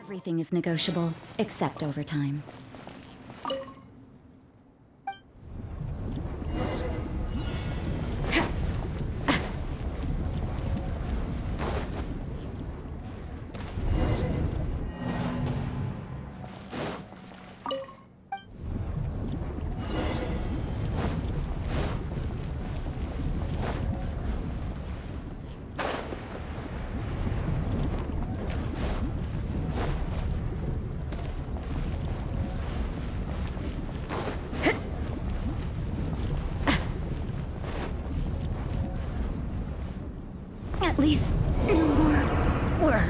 Everything is negotiable, except overtime. At least more work.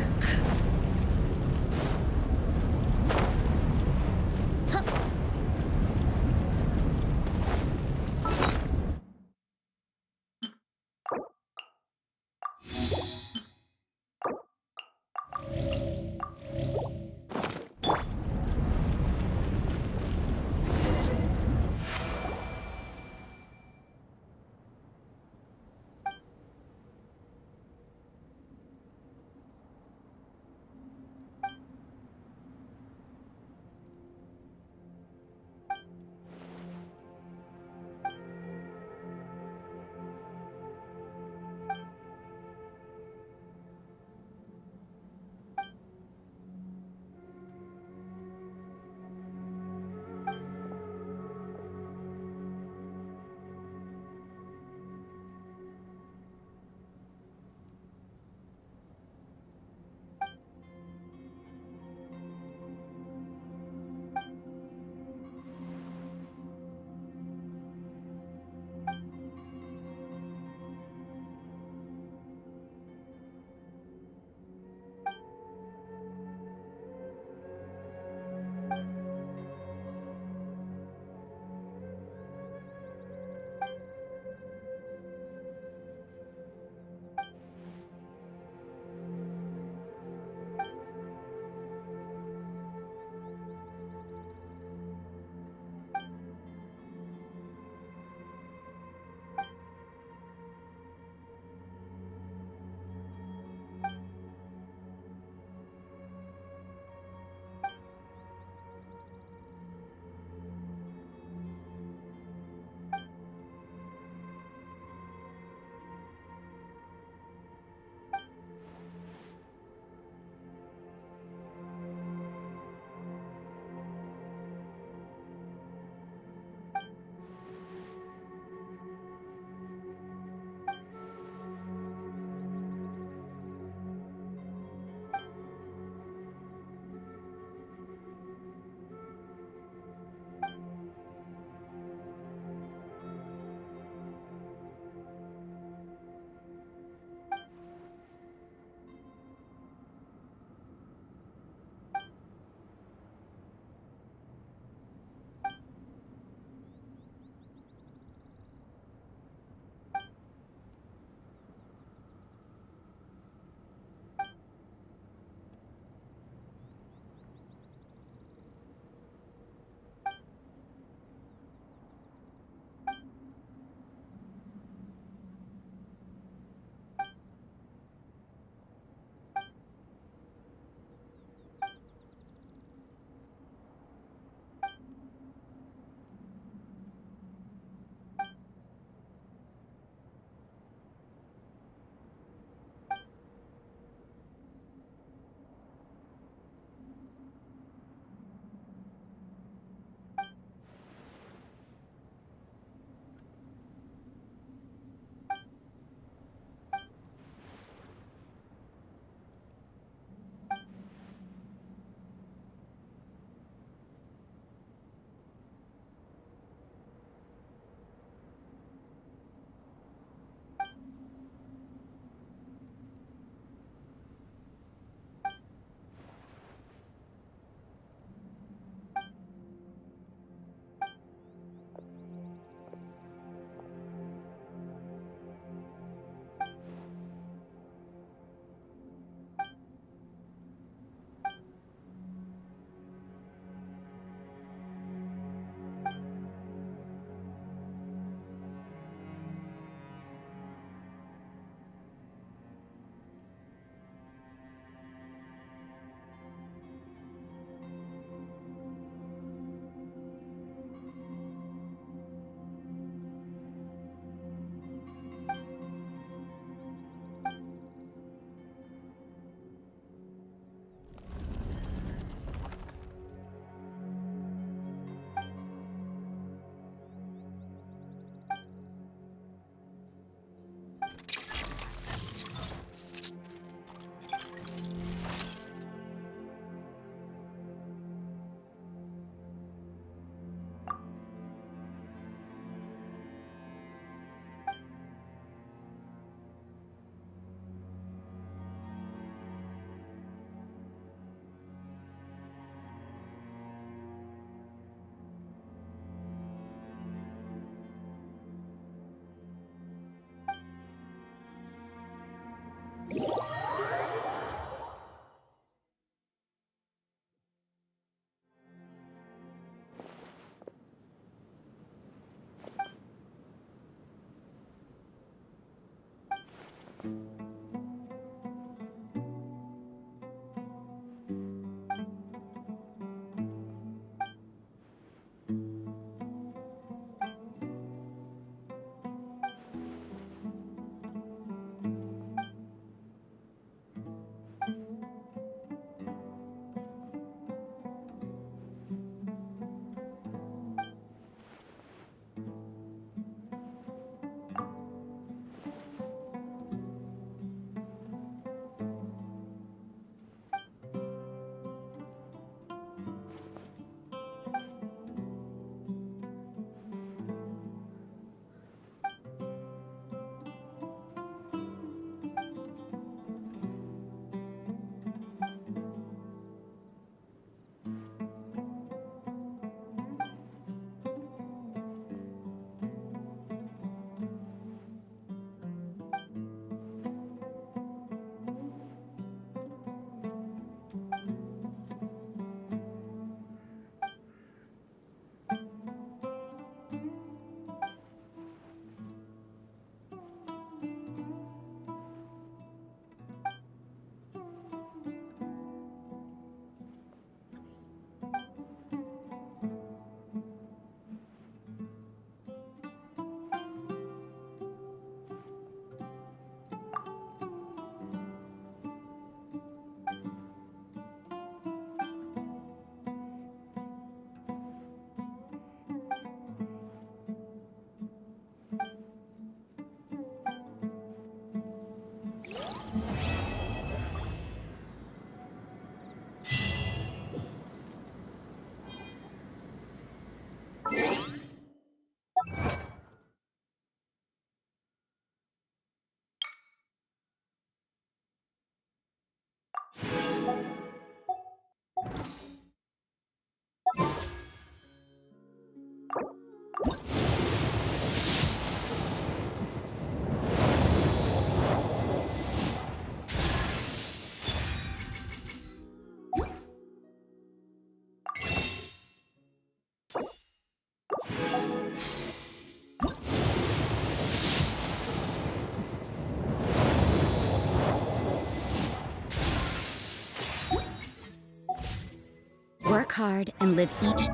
Work hard and live each...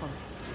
fullest.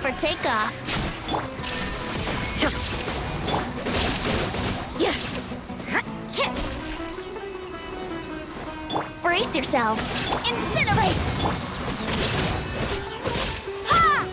for takeoff. Brace yourselves. Incinerate! Ha!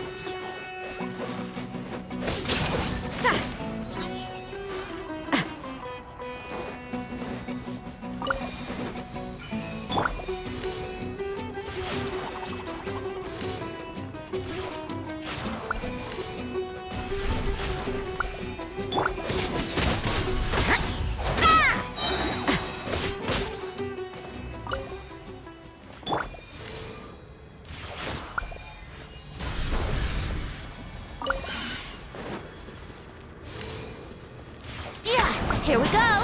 Here we go!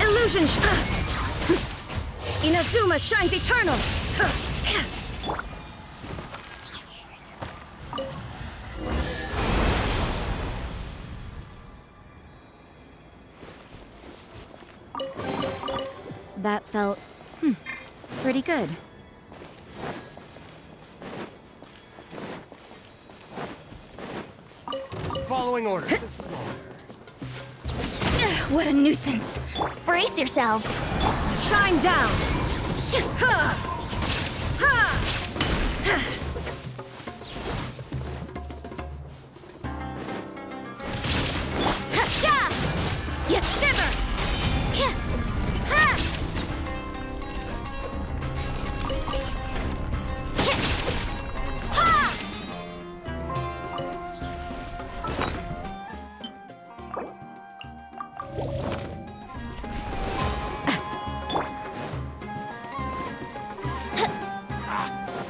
Illusion Inazuma shines eternal! That felt, pretty good. Following orders. What a nuisance! Brace yourselves! Shine down! Ha! Ha! Yeah, shiver!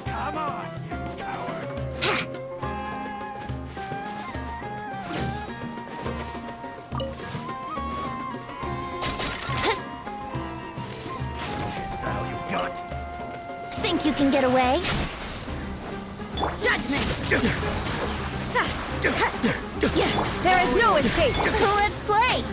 Come on, you coward! Is that all you've got? Think you can get away? Judgment! There is no escape! Let's play!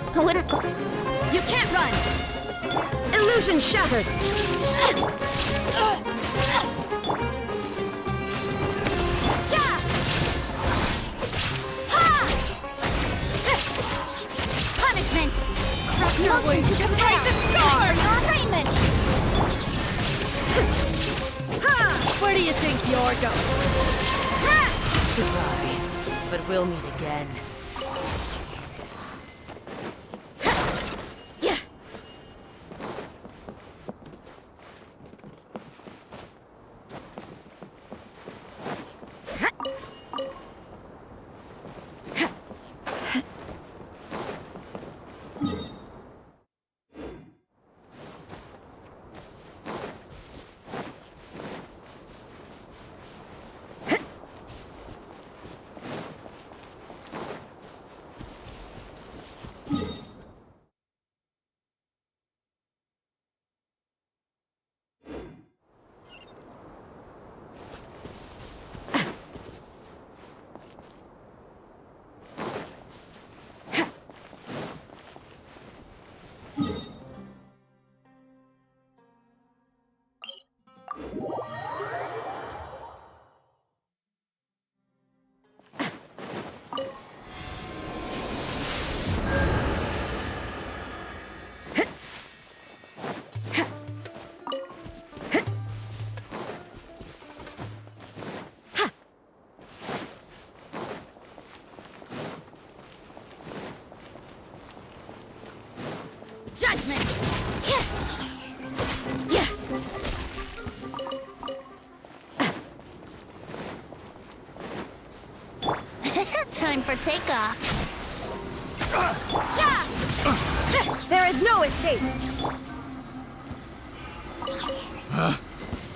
I wouldn't... You can't run! Illusion shattered! Punishment! Motion to compare! For your arraignment! Where do you think you're going? Goodbye, but we'll meet again. Judgment! Time for takeoff. There is no escape!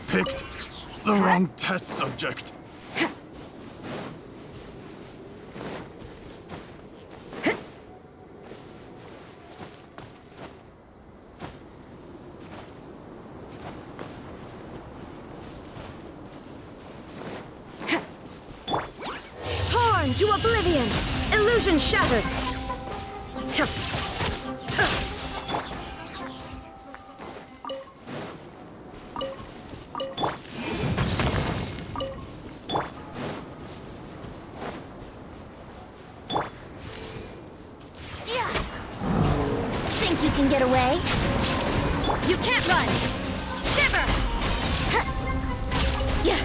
Picked the wrong test subject. to oblivion! Illusion shattered! Yeah. Think you can get away? You can't run! Shiver! Yeah.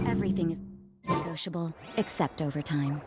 Everything is negotiable, except overtime.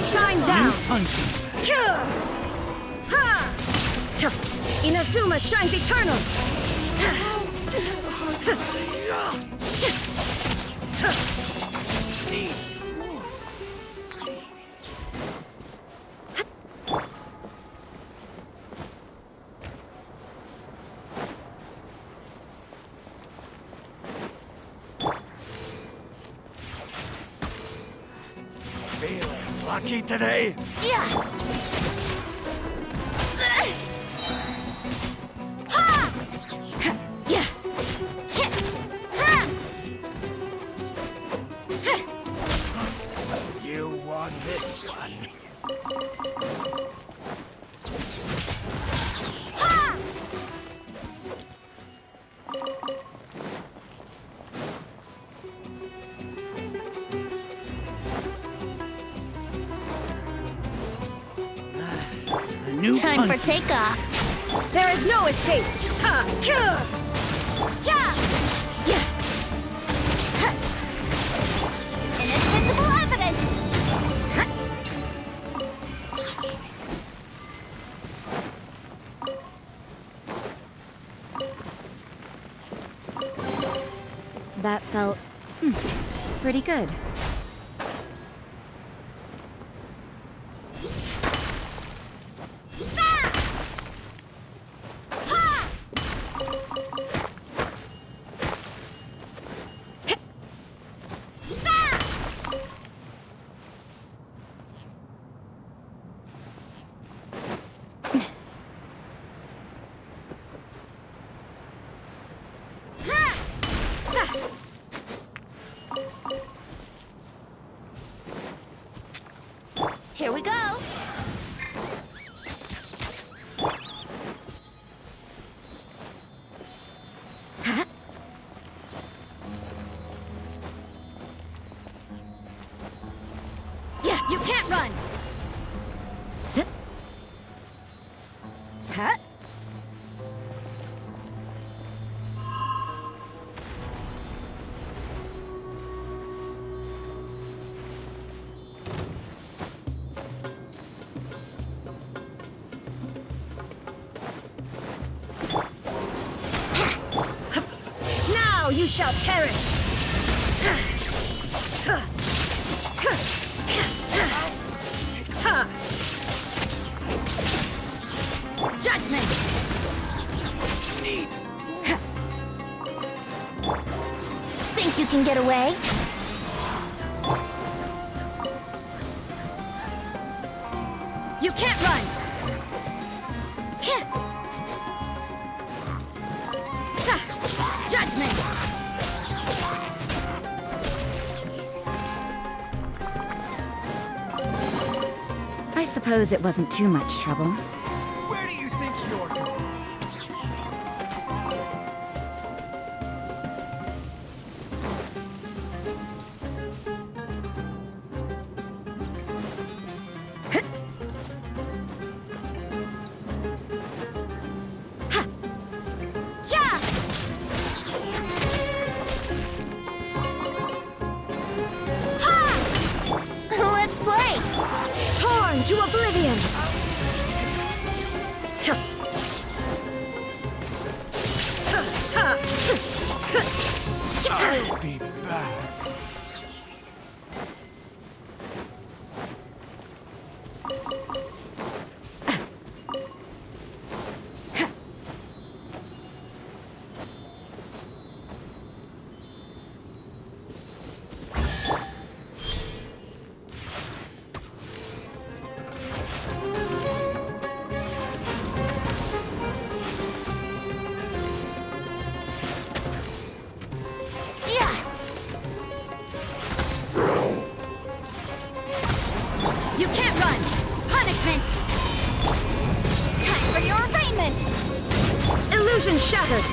Shine down! Ha! Inazuma shines eternal! lucky today? Yeah! Ha! Yeah! Ha! You won this one. A new Time for punch. takeoff. There is no escape! Ha! Kuh! Yeah! Yeah! Ha! Inadmissible evidence! That felt pretty good. Here we go! Yeah, you can't run! Zip. Huh? Now you shall perish! Judgment! Think you can get away? You can't run! Judgment! I suppose it wasn't too much trouble. Where do you think you're going? Yeah! Ha! Let's play! Torn to oblivion! I'll be back. Yeah! You can't run! Punishment! Time for your arraignment! Illusion shattered!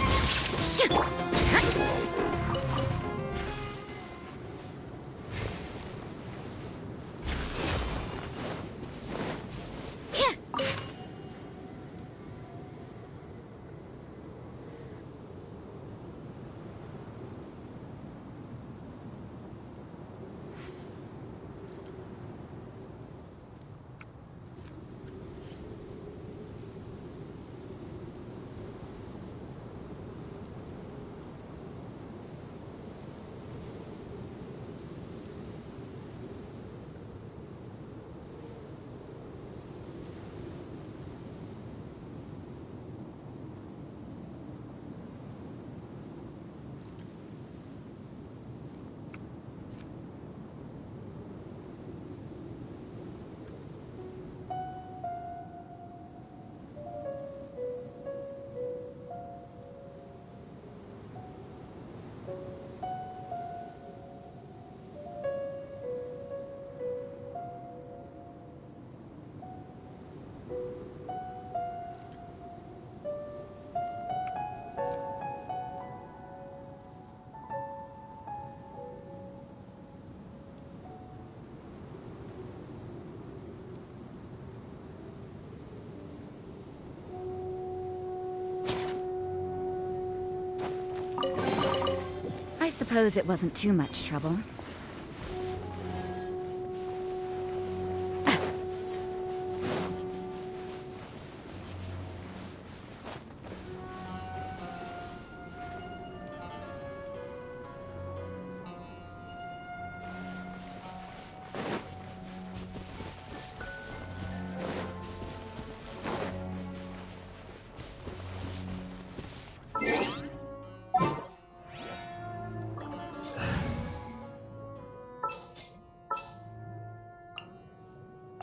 suppose it wasn't too much trouble.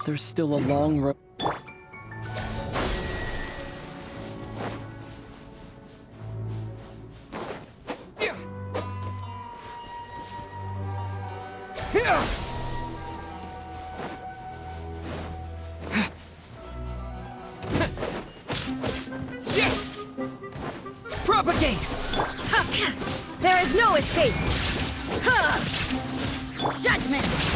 There's still a long road. Propagate! There is no escape! Judgment!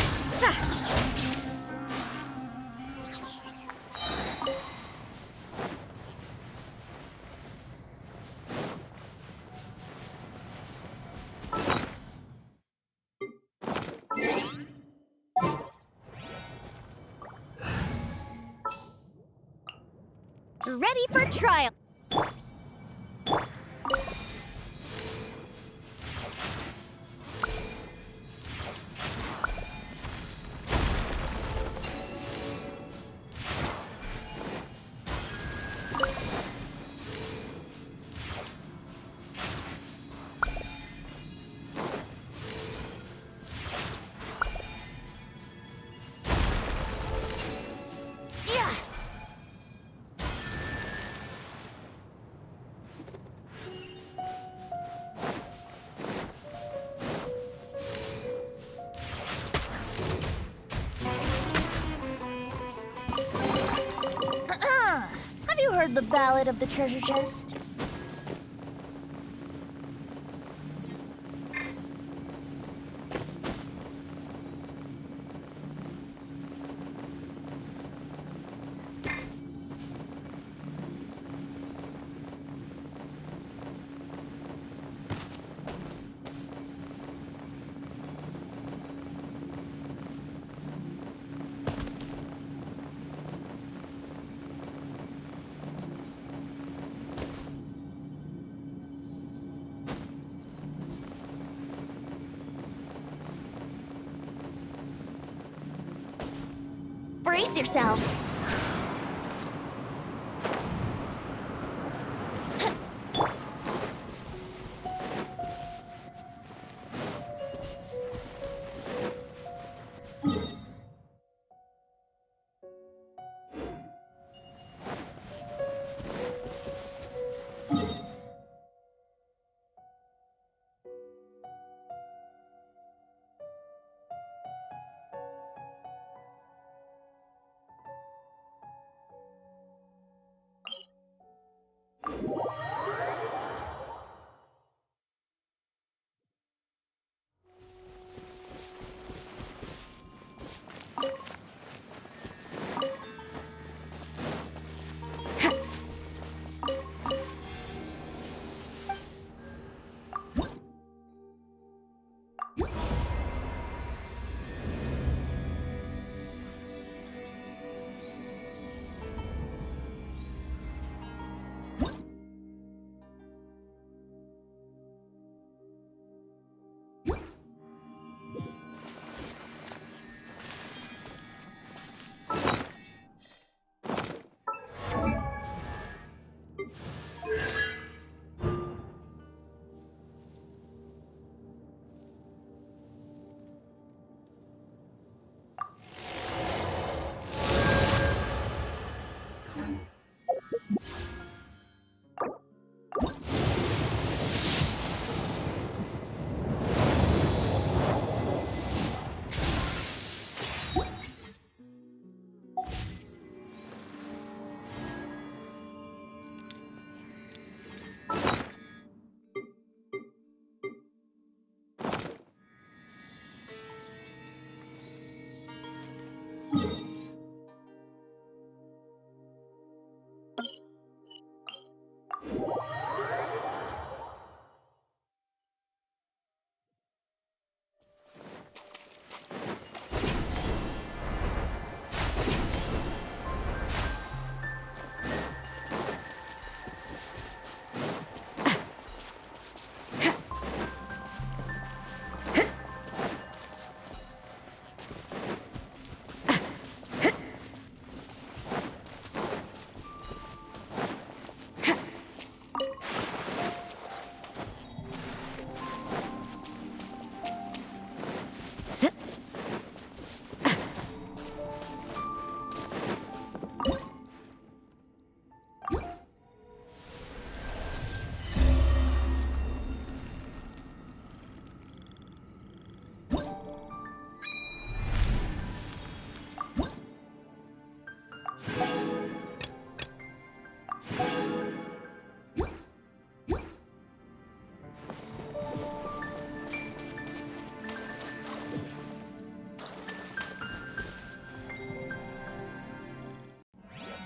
Ready for trial! Have you heard the ballad of the treasure chest? Brace yourselves.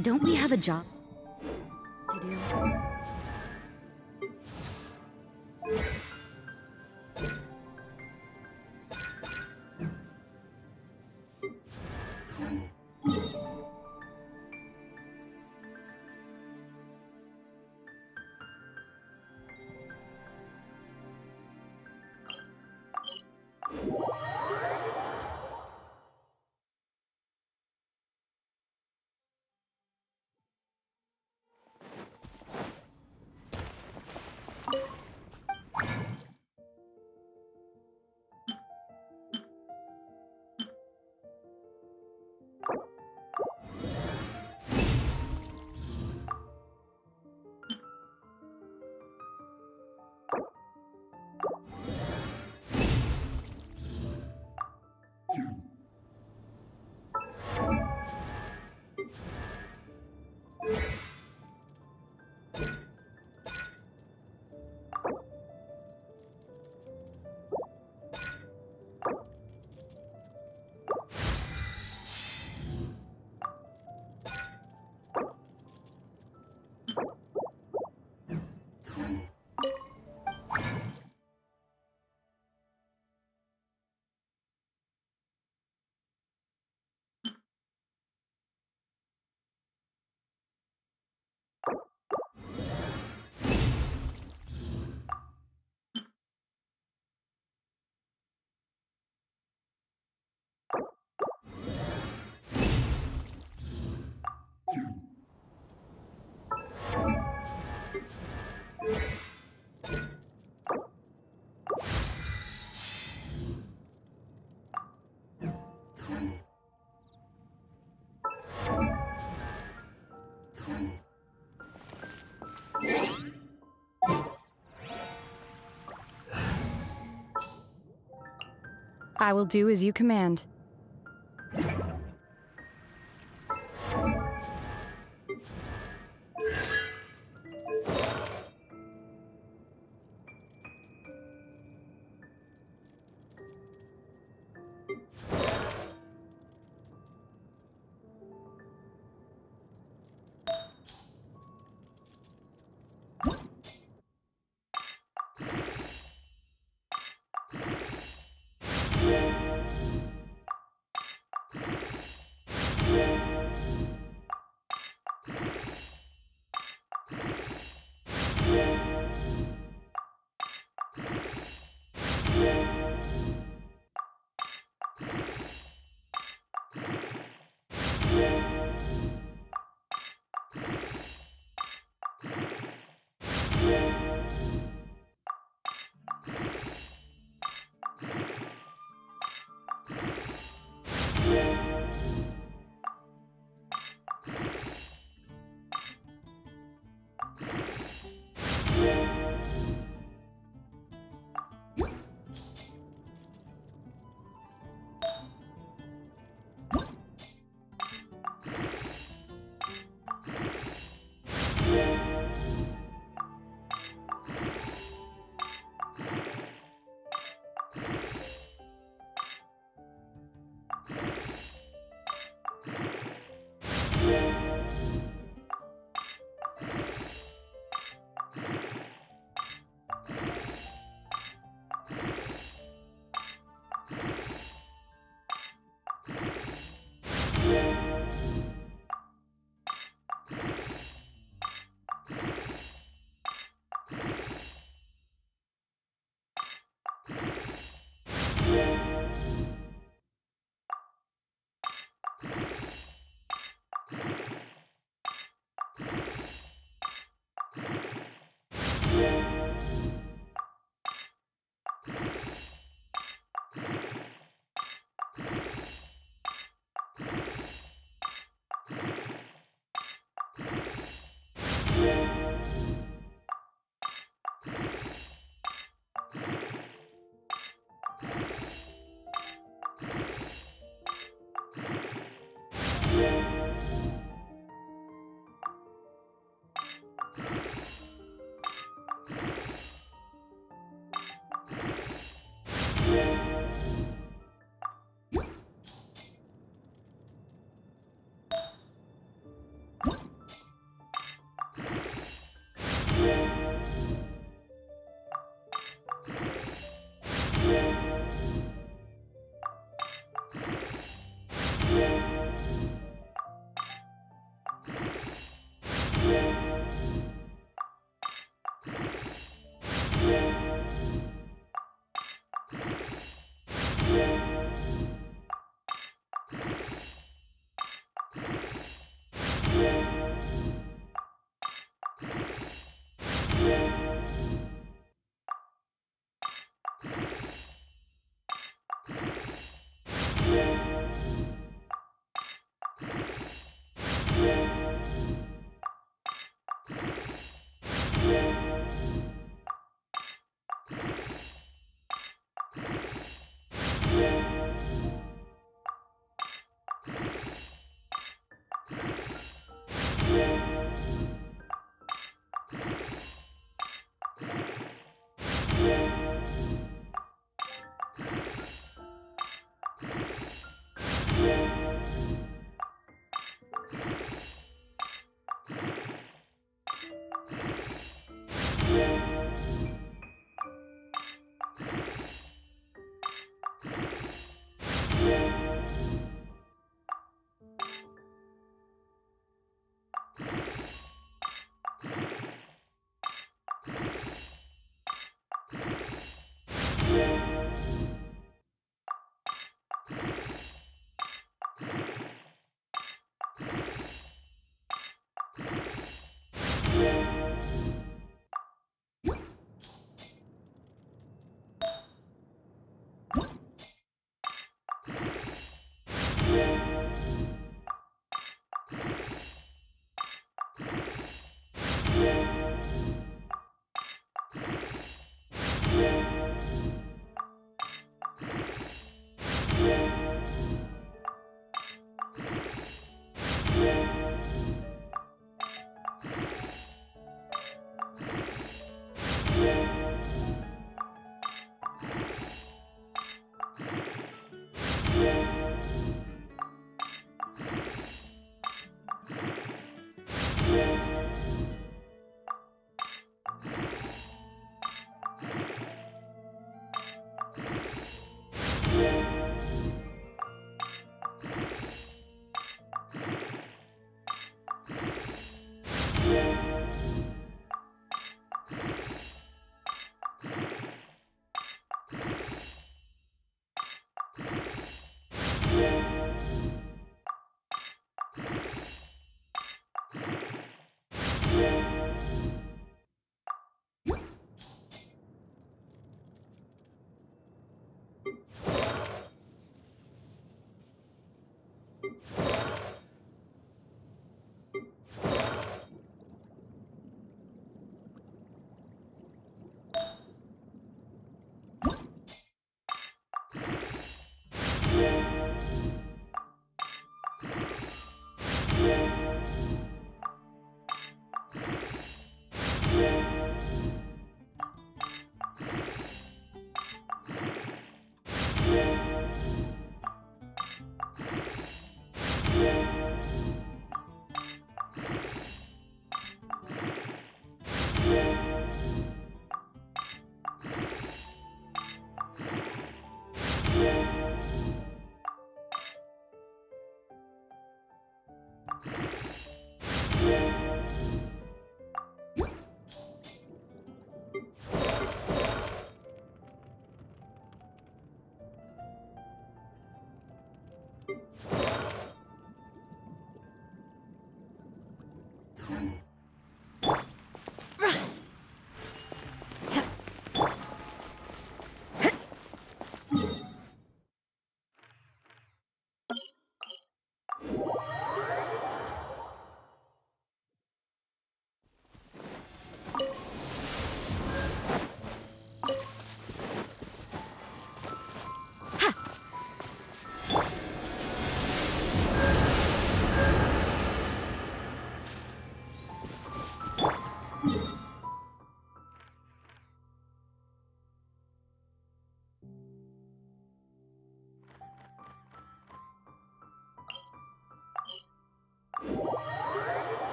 Don't we have a job to do? I will do as you command.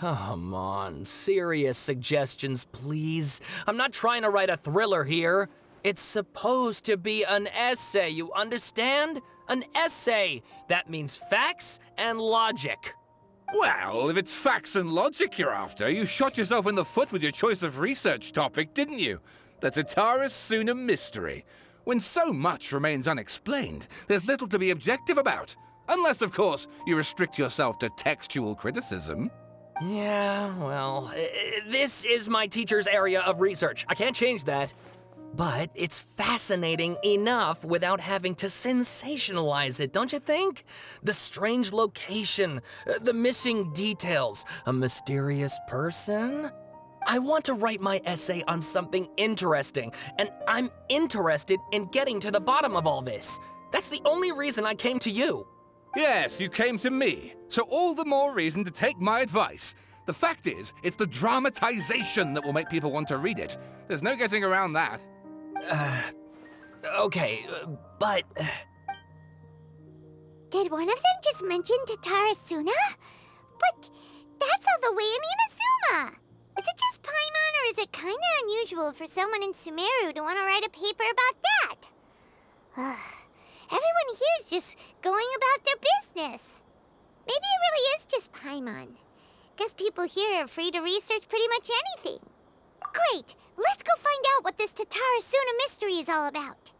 Come on, serious suggestions, please. I'm not trying to write a thriller here. It's supposed to be an essay, you understand? An essay. That means facts and logic. Well, if it's facts and logic you're after, you shot yourself in the foot with your choice of research topic, didn't you? The Tatara Suna mystery. When so much remains unexplained, there's little to be objective about. Unless, of course, you restrict yourself to textual criticism. Yeah, well, this is my teacher's area of research. I can't change that. But it's fascinating enough without having to sensationalize it, don't you think? The strange location, the missing details, a mysterious person. I want to write my essay on something interesting, and I'm interested in getting to the bottom of all this. That's the only reason I came to you. Yes, you came to me, so all the more reason to take my advice. The fact is, it's the dramatization that will make people want to read it. There's no getting around that. Okay, but... Did one of them just mention Tatara Suna? But that's all the way in Inazuma! Is it just Paimon, or is it kinda unusual for someone in Sumeru to want to write a paper about that? Everyone here is just going about their business. Maybe it really is just Paimon. Guess people here are free to research pretty much anything. Great! Let's go find out what this Tatara Suna mystery is all about.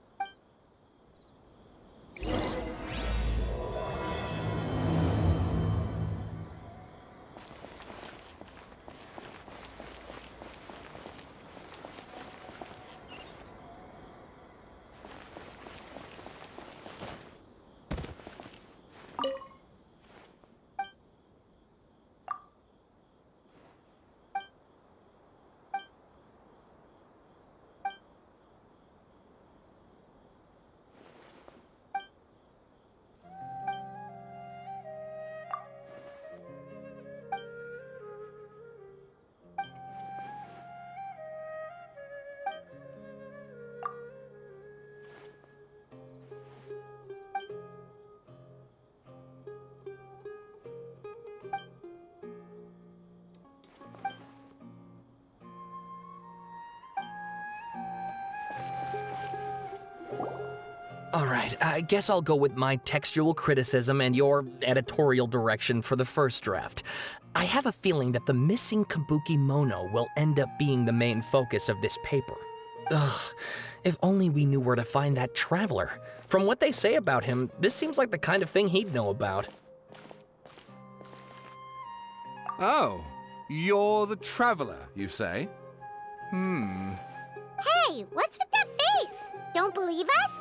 All right, I guess I'll go with my textual criticism and your editorial direction for the first draft. I have a feeling that the missing Kabuki Mono will end up being the main focus of this paper. Ugh, if only we knew where to find that traveler. From what they say about him, this seems like the kind of thing he'd know about. Oh, you're the traveler, you say? Hey, what's with that face? Don't believe us?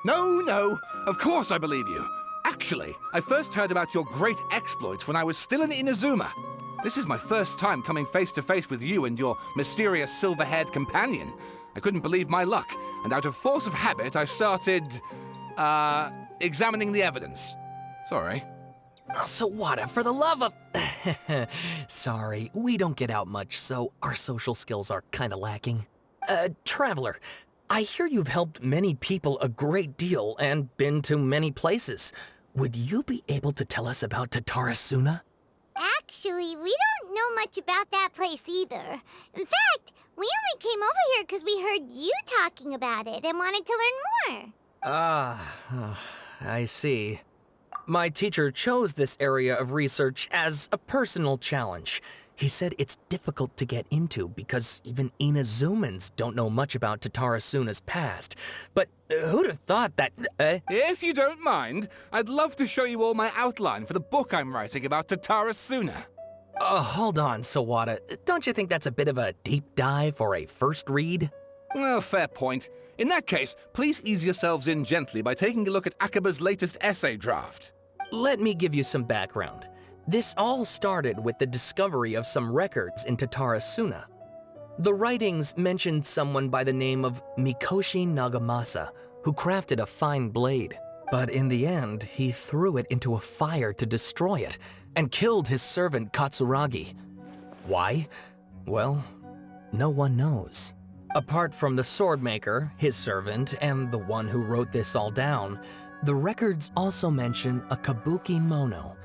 No, of course I believe you. Actually, I first heard about your great exploits when I was still in Inazuma. This is my first time coming face to face with you and your mysterious silver-haired companion. I couldn't believe my luck, and out of force of habit, I started, examining the evidence. Sorry. Oh, Sawada, for the love of... Sorry, we don't get out much, so our social skills are kinda lacking. Traveler, I hear you've helped many people a great deal and been to many places. Would you be able to tell us about Tatara Suna? Actually, we don't know much about that place either. In fact, we only came over here because we heard you talking about it and wanted to learn more. I see. My teacher chose this area of research as a personal challenge. He said it's difficult to get into because even Inazumans don't know much about Tatara Suna's past. But who'd have thought that, If you don't mind, I'd love to show you all my outline for the book I'm writing about Tatara Suna. Hold on, Sawada. Don't you think that's a bit of a deep dive for a first read? Well, fair point. In that case, please ease yourselves in gently by taking a look at Akaba's latest essay draft. Let me give you some background. This all started with the discovery of some records in Tatara Suna. The writings mentioned someone by the name of Mikoshi Nagamasa, who crafted a fine blade. But in the end, he threw it into a fire to destroy it, and killed his servant Katsuragi. Why? Well, no one knows. Apart from the swordmaker, his servant, and the one who wrote this all down, the records also mention a kabuki mono.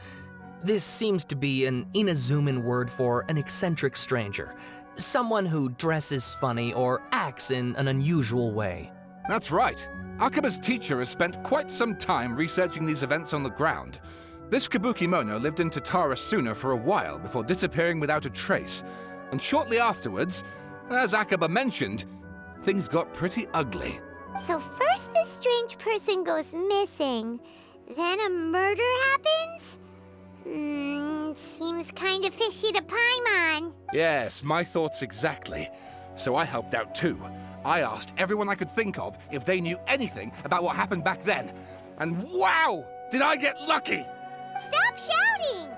This seems to be an Inazuman word for an eccentric stranger, someone who dresses funny or acts in an unusual way. That's right. Akaba's teacher has spent quite some time researching these events on the ground. This kabuki mono lived in Tatara Suna for a while before disappearing without a trace. And shortly afterwards, as Akaba mentioned, things got pretty ugly. So first this strange person goes missing, then a murder happens? Seems kind of fishy to Paimon. Yes, my thoughts exactly. So I helped out too. I asked everyone I could think of if they knew anything about what happened back then. And wow, did I get lucky! Stop shouting!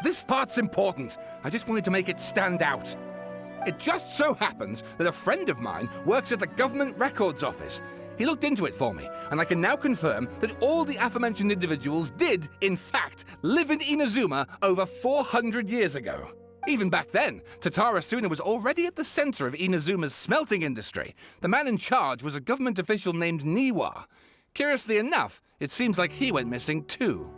This part's important. I just wanted to make it stand out. It just so happens that a friend of mine works at the Government Records Office. He looked into it for me, and I can now confirm that all the aforementioned individuals did, in fact, live in Inazuma over 400 years ago. Even back then, Tatara Suna was already at the center of Inazuma's smelting industry. The man in charge was a government official named Niwa. Curiously enough, it seems like he went missing too.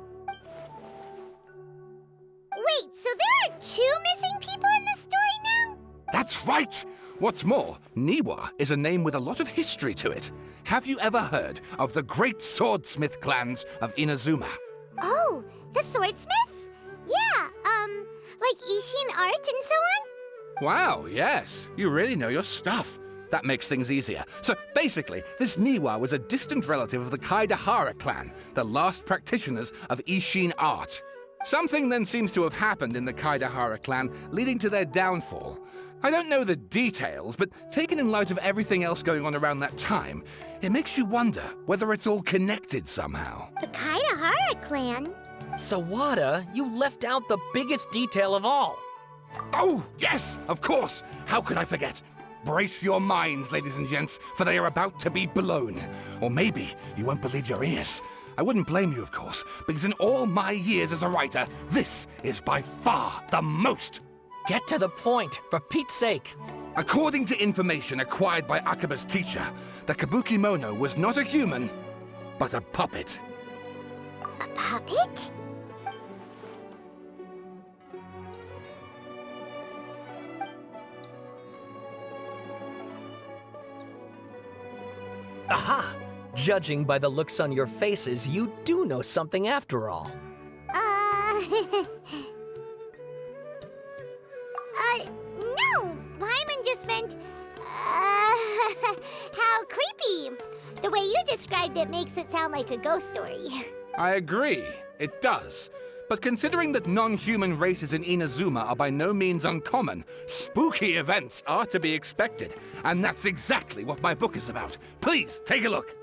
Wait, so there are 2 missing people in this story now? That's right! What's more, Niwa is a name with a lot of history to it. Have you ever heard of the great swordsmith clans of Inazuma? Oh, the swordsmiths? Yeah, like Ishin art and so on? Wow, yes. You really know your stuff. That makes things easier. So basically, this Niwa was a distant relative of the Kaidahara clan, the last practitioners of Ishin art. Something then seems to have happened in the Kaidahara clan, leading to their downfall. I don't know the details, but taken in light of everything else going on around that time, it makes you wonder whether it's all connected somehow. The Kaidahara clan? Sawada, you left out the biggest detail of all. Oh, yes, of course. How could I forget? Brace your minds, ladies and gents, for they are about to be blown. Or maybe you won't believe your ears. I wouldn't blame you, of course, because in all my years as a writer, this is by far the most. Get to the point, for Pete's sake. According to information acquired by Akaba's teacher, the kabuki mono was not a human, but a puppet. A puppet? Aha! Judging by the looks on your faces, you do know something after all. No! Paimon just meant, how creepy. The way you described it makes it sound like a ghost story. I agree, it does. But considering that non-human races in Inazuma are by no means uncommon, spooky events are to be expected. And that's exactly what my book is about. Please, take a look.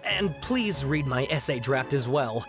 And please read my essay draft as well.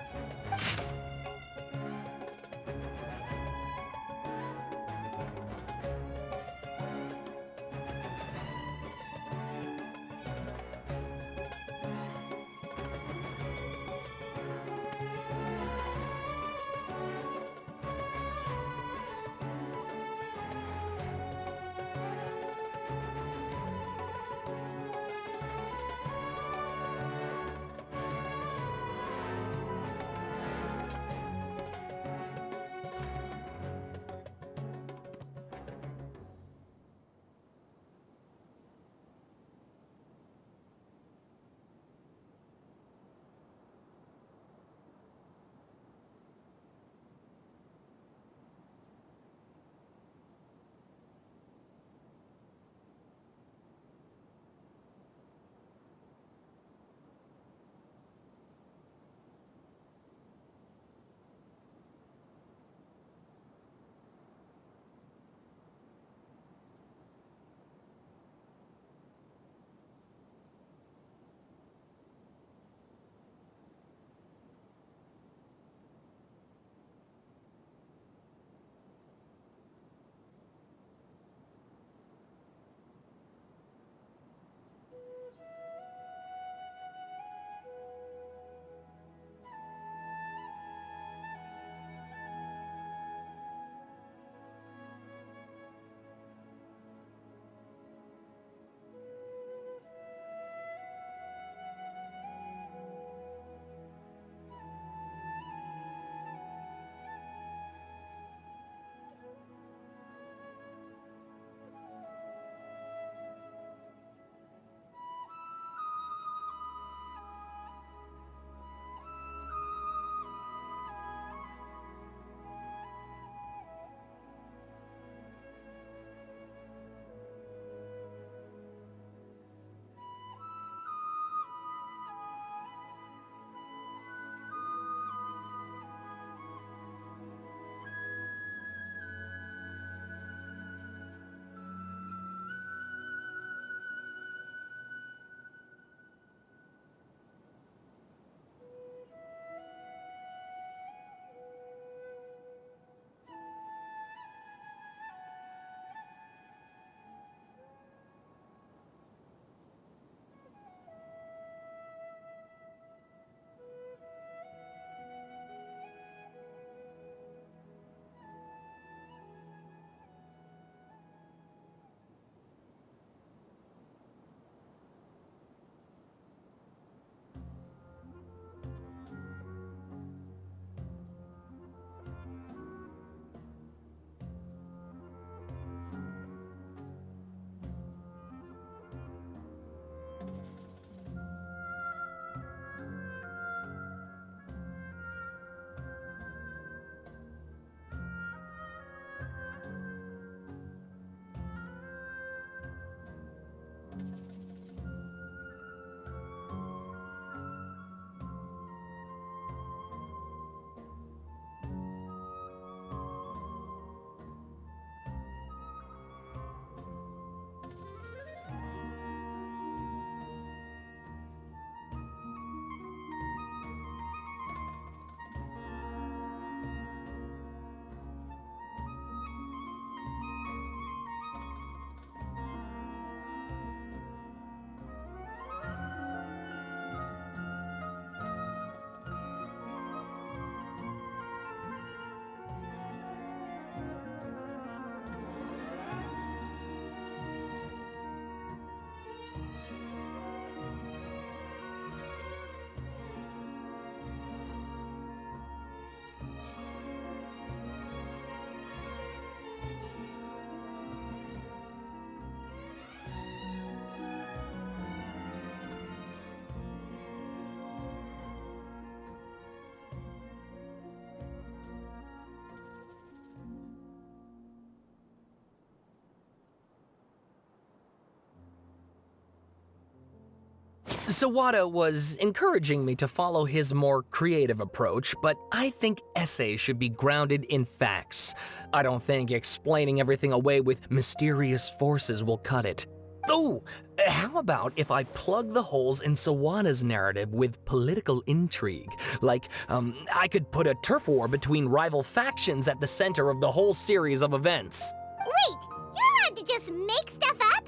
Sawada was encouraging me to follow his more creative approach, but I think essays should be grounded in facts. I don't think explaining everything away with mysterious forces will cut it. Oh, how about if I plug the holes in Sawana's narrative with political intrigue? Like, I could put a turf war between rival factions at the center of the whole series of events. Wait, you're allowed to just make stuff up?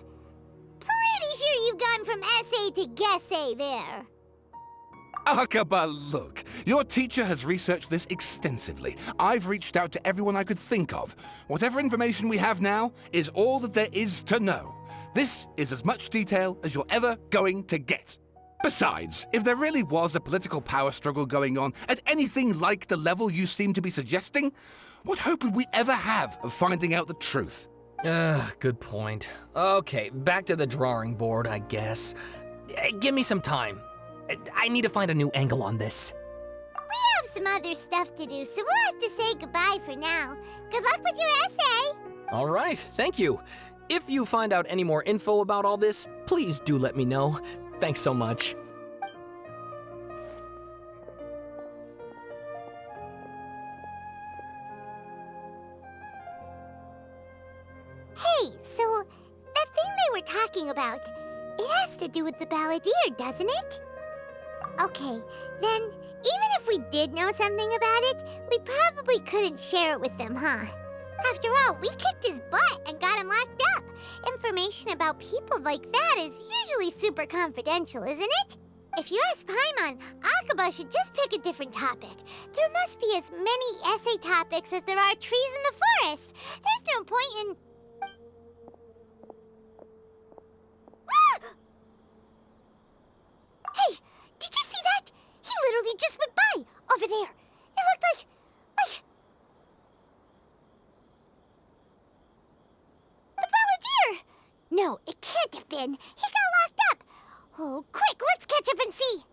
Pretty sure you've gone from essay to guessay there. Akaba, look. Your teacher has researched this extensively. I've reached out to everyone I could think of. Whatever information we have now is all that there is to know. This is as much detail as you're ever going to get. Besides, if there really was a political power struggle going on at anything like the level you seem to be suggesting, what hope would we ever have of finding out the truth? Good point. Okay, back to the drawing board, I guess. Give me some time. I need to find a new angle on this. We have some other stuff to do, so we'll have to say goodbye for now. Good luck with your essay. All right, thank you. If you find out any more info about all this, please do let me know. Thanks so much. Hey, so that thing they were talking about, it has to do with the Balladeer, doesn't it? Okay, then even if we did know something about it, we probably couldn't share it with them, huh? After all, we kicked his butt and got him locked up. Information about people like that is usually super confidential, isn't it? If you ask Paimon, Akaba should just pick a different topic. There must be as many essay topics as there are trees in the forest. There's no point in... Hey, did you see that? He literally just went by, over there. It looked like... the Balladeer! No, it can't have been. He got locked up. Oh, quick, let's catch up and see.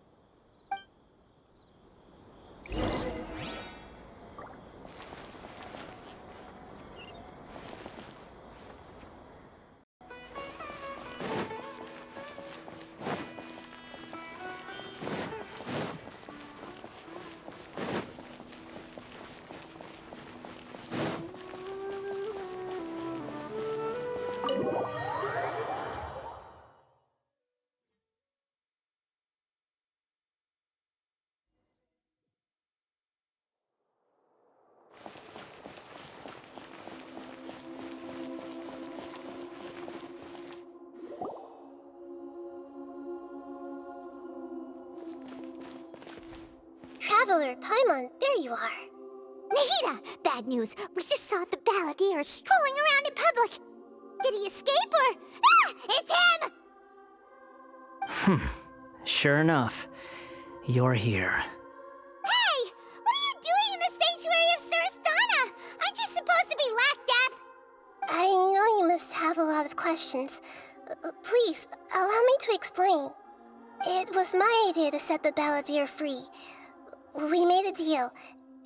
Traveler, Paimon, there you are. Nahida! Bad news. We just saw the Balladeer strolling around in public. Did he escape or... Ah! It's him! Sure enough, you're here. Hey! What are you doing in the sanctuary of Surasthana? Aren't you supposed to be locked up? I know you must have a lot of questions. Please, allow me to explain. It was my idea to set the Balladeer free. We made a deal,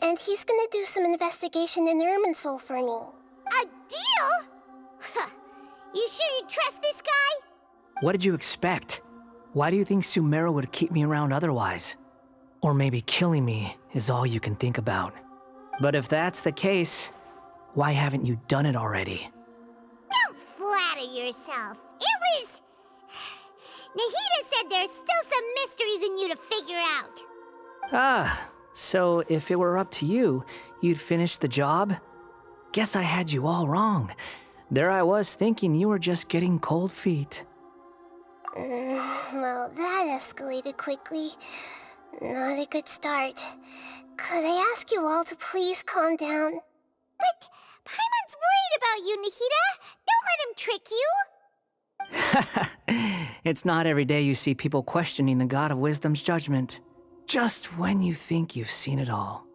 and he's gonna do some investigation in Irminsul for me. A deal? Huh. You sure you trust this guy? What did you expect? Why do you think Sumeru would keep me around otherwise? Or maybe killing me is all you can think about. But if that's the case, why haven't you done it already? Don't flatter yourself. It was... Nahida said there's still some mysteries in you to figure out. Ah, so if it were up to you, you'd finish the job? Guess I had you all wrong. There I was thinking you were just getting cold feet. Well, that escalated quickly. Not a good start. Could I ask you all to please calm down? But Paimon's worried about you, Nahida. Don't let him trick you. It's not every day you see people questioning the God of Wisdom's judgment. Just when you think you've seen it all.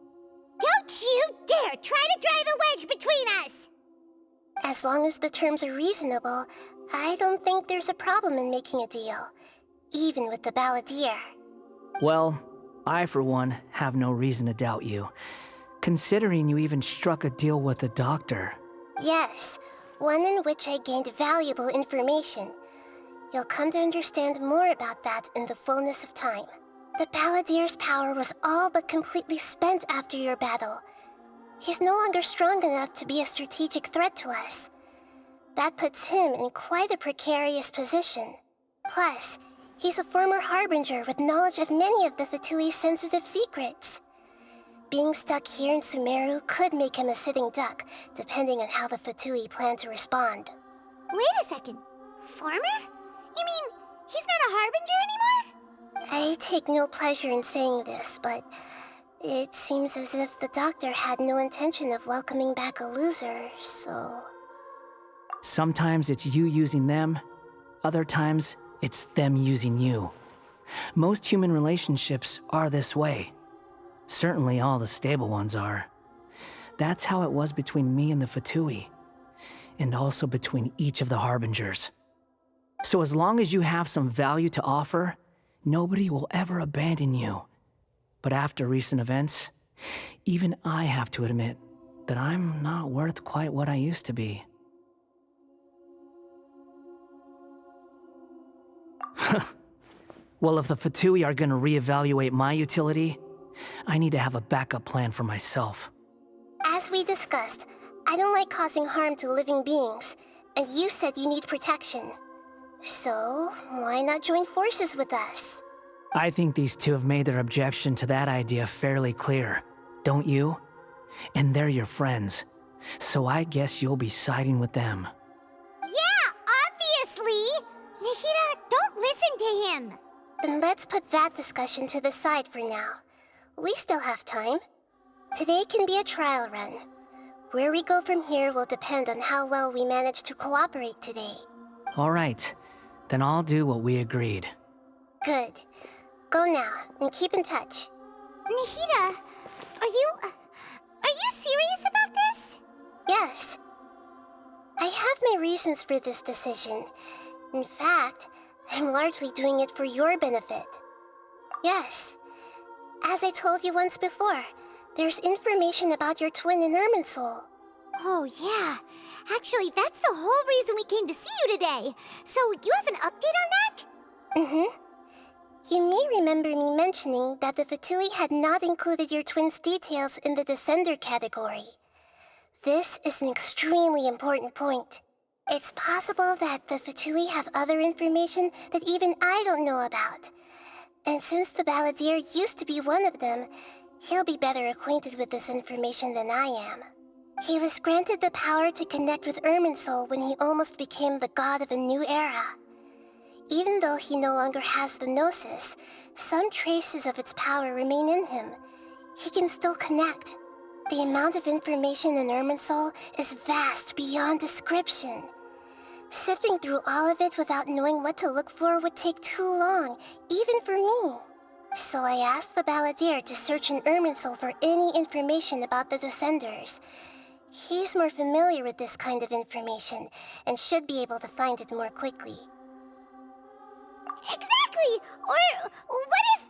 Don't you dare try to drive a wedge between us! As long as the terms are reasonable, I don't think there's a problem in making a deal. Even with the Balladeer. Well, I for one have no reason to doubt you. Considering you even struck a deal with the doctor. Yes, one in which I gained valuable information. You'll come to understand more about that in the fullness of time. The Balladeer's power was all but completely spent after your battle. He's no longer strong enough to be a strategic threat to us. That puts him in quite a precarious position. Plus, he's a former Harbinger with knowledge of many of the Fatui's sensitive secrets. Being stuck here in Sumeru could make him a sitting duck, depending on how the Fatui plan to respond. Wait a second. Former? You mean he's not a Harbinger anymore? I take no pleasure in saying this, but it seems as if the doctor had no intention of welcoming back a loser, so... Sometimes it's you using them, other times it's them using you. Most human relationships are this way. Certainly all the stable ones are. That's how it was between me and the Fatui, and also between each of the Harbingers. So as long as you have some value to offer, nobody will ever abandon you. But after recent events, even I have to admit that I'm not worth quite what I used to be. Well, if the Fatui are gonna reevaluate my utility, I need to have a backup plan for myself. As we discussed, I don't like causing harm to living beings, and you said you need protection. So, why not join forces with us? I think these two have made their objection to that idea fairly clear, don't you? And they're your friends, so I guess you'll be siding with them. Yeah, obviously! Nahida, don't listen to him! Then let's put that discussion to the side for now. We still have time. Today can be a trial run. Where we go from here will depend on how well we manage to cooperate today. All right, then I'll do what we agreed. Good. Go now, and keep in touch. Nahida, are you serious about this? Yes. I have my reasons for this decision. In fact, I'm largely doing it for your benefit. Yes. As I told you once before, there's information about your twin in Irminsul. Oh, yeah. Actually, that's the whole reason we came to see you today. So, you have an update on that? Mm-hmm. You may remember me mentioning that the Fatui had not included your twin's details in the Descender category. This is an extremely important point. It's possible that the Fatui have other information that even I don't know about. And since the Balladeer used to be one of them, he'll be better acquainted with this information than I am. He was granted the power to connect with Irminsul when he almost became the god of a new era. Even though he no longer has the Gnosis, some traces of its power remain in him. He can still connect. The amount of information in Irminsul is vast beyond description. Sifting through all of it without knowing what to look for would take too long, even for me. So I asked the Balladeer to search in Irminsul for any information about the Descenders. He's more familiar with this kind of information, and should be able to find it more quickly. Exactly! Or what if...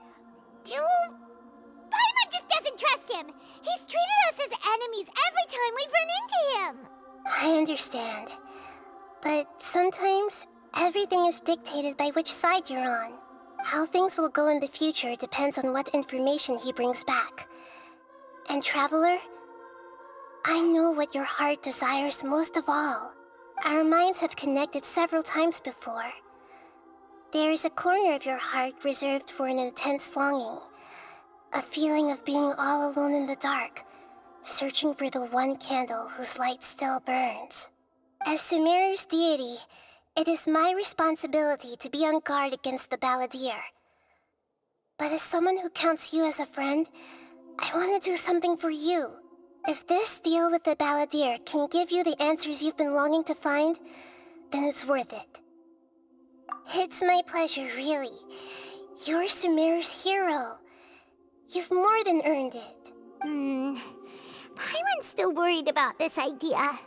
Paimon just doesn't trust him! He's treated us as enemies every time we've run into him! I understand. But sometimes, everything is dictated by which side you're on. How things will go in the future depends on what information he brings back. And Traveler, I know what your heart desires most of all. Our minds have connected several times before. There is a corner of your heart reserved for an intense longing. A feeling of being all alone in the dark, searching for the one candle whose light still burns. As Sumeru's deity, it is my responsibility to be on guard against the Balladeer. But as someone who counts you as a friend, I want to do something for you. If this deal with the Balladeer can give you the answers you've been longing to find, then it's worth it. It's my pleasure, really. You're Sumeru's hero. You've more than earned it. Paimon's still worried about this idea.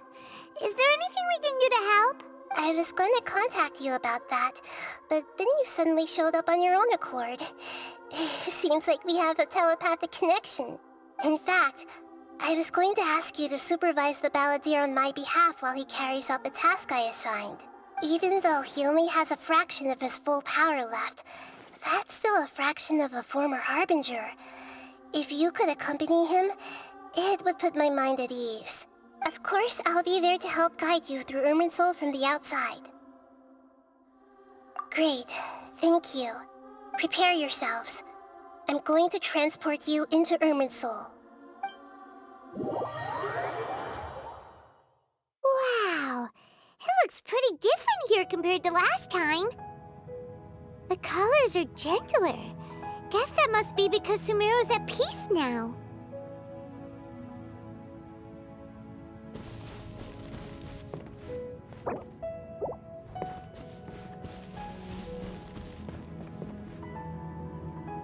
Is there anything we can do to help? I was going to contact you about that, but then you suddenly showed up on your own accord. Seems like we have a telepathic connection. In fact, I was going to ask you to supervise the Balladeer on my behalf while he carries out the task I assigned. Even though he only has a fraction of his full power left, that's still a fraction of a former Harbinger. If you could accompany him, it would put my mind at ease. Of course, I'll be there to help guide you through Irminsul from the outside. Great. Thank you. Prepare yourselves. I'm going to transport you into Irminsul. Wow, it looks pretty different here compared to last time. The colors are gentler. Guess that must be because Sumeru's at peace now.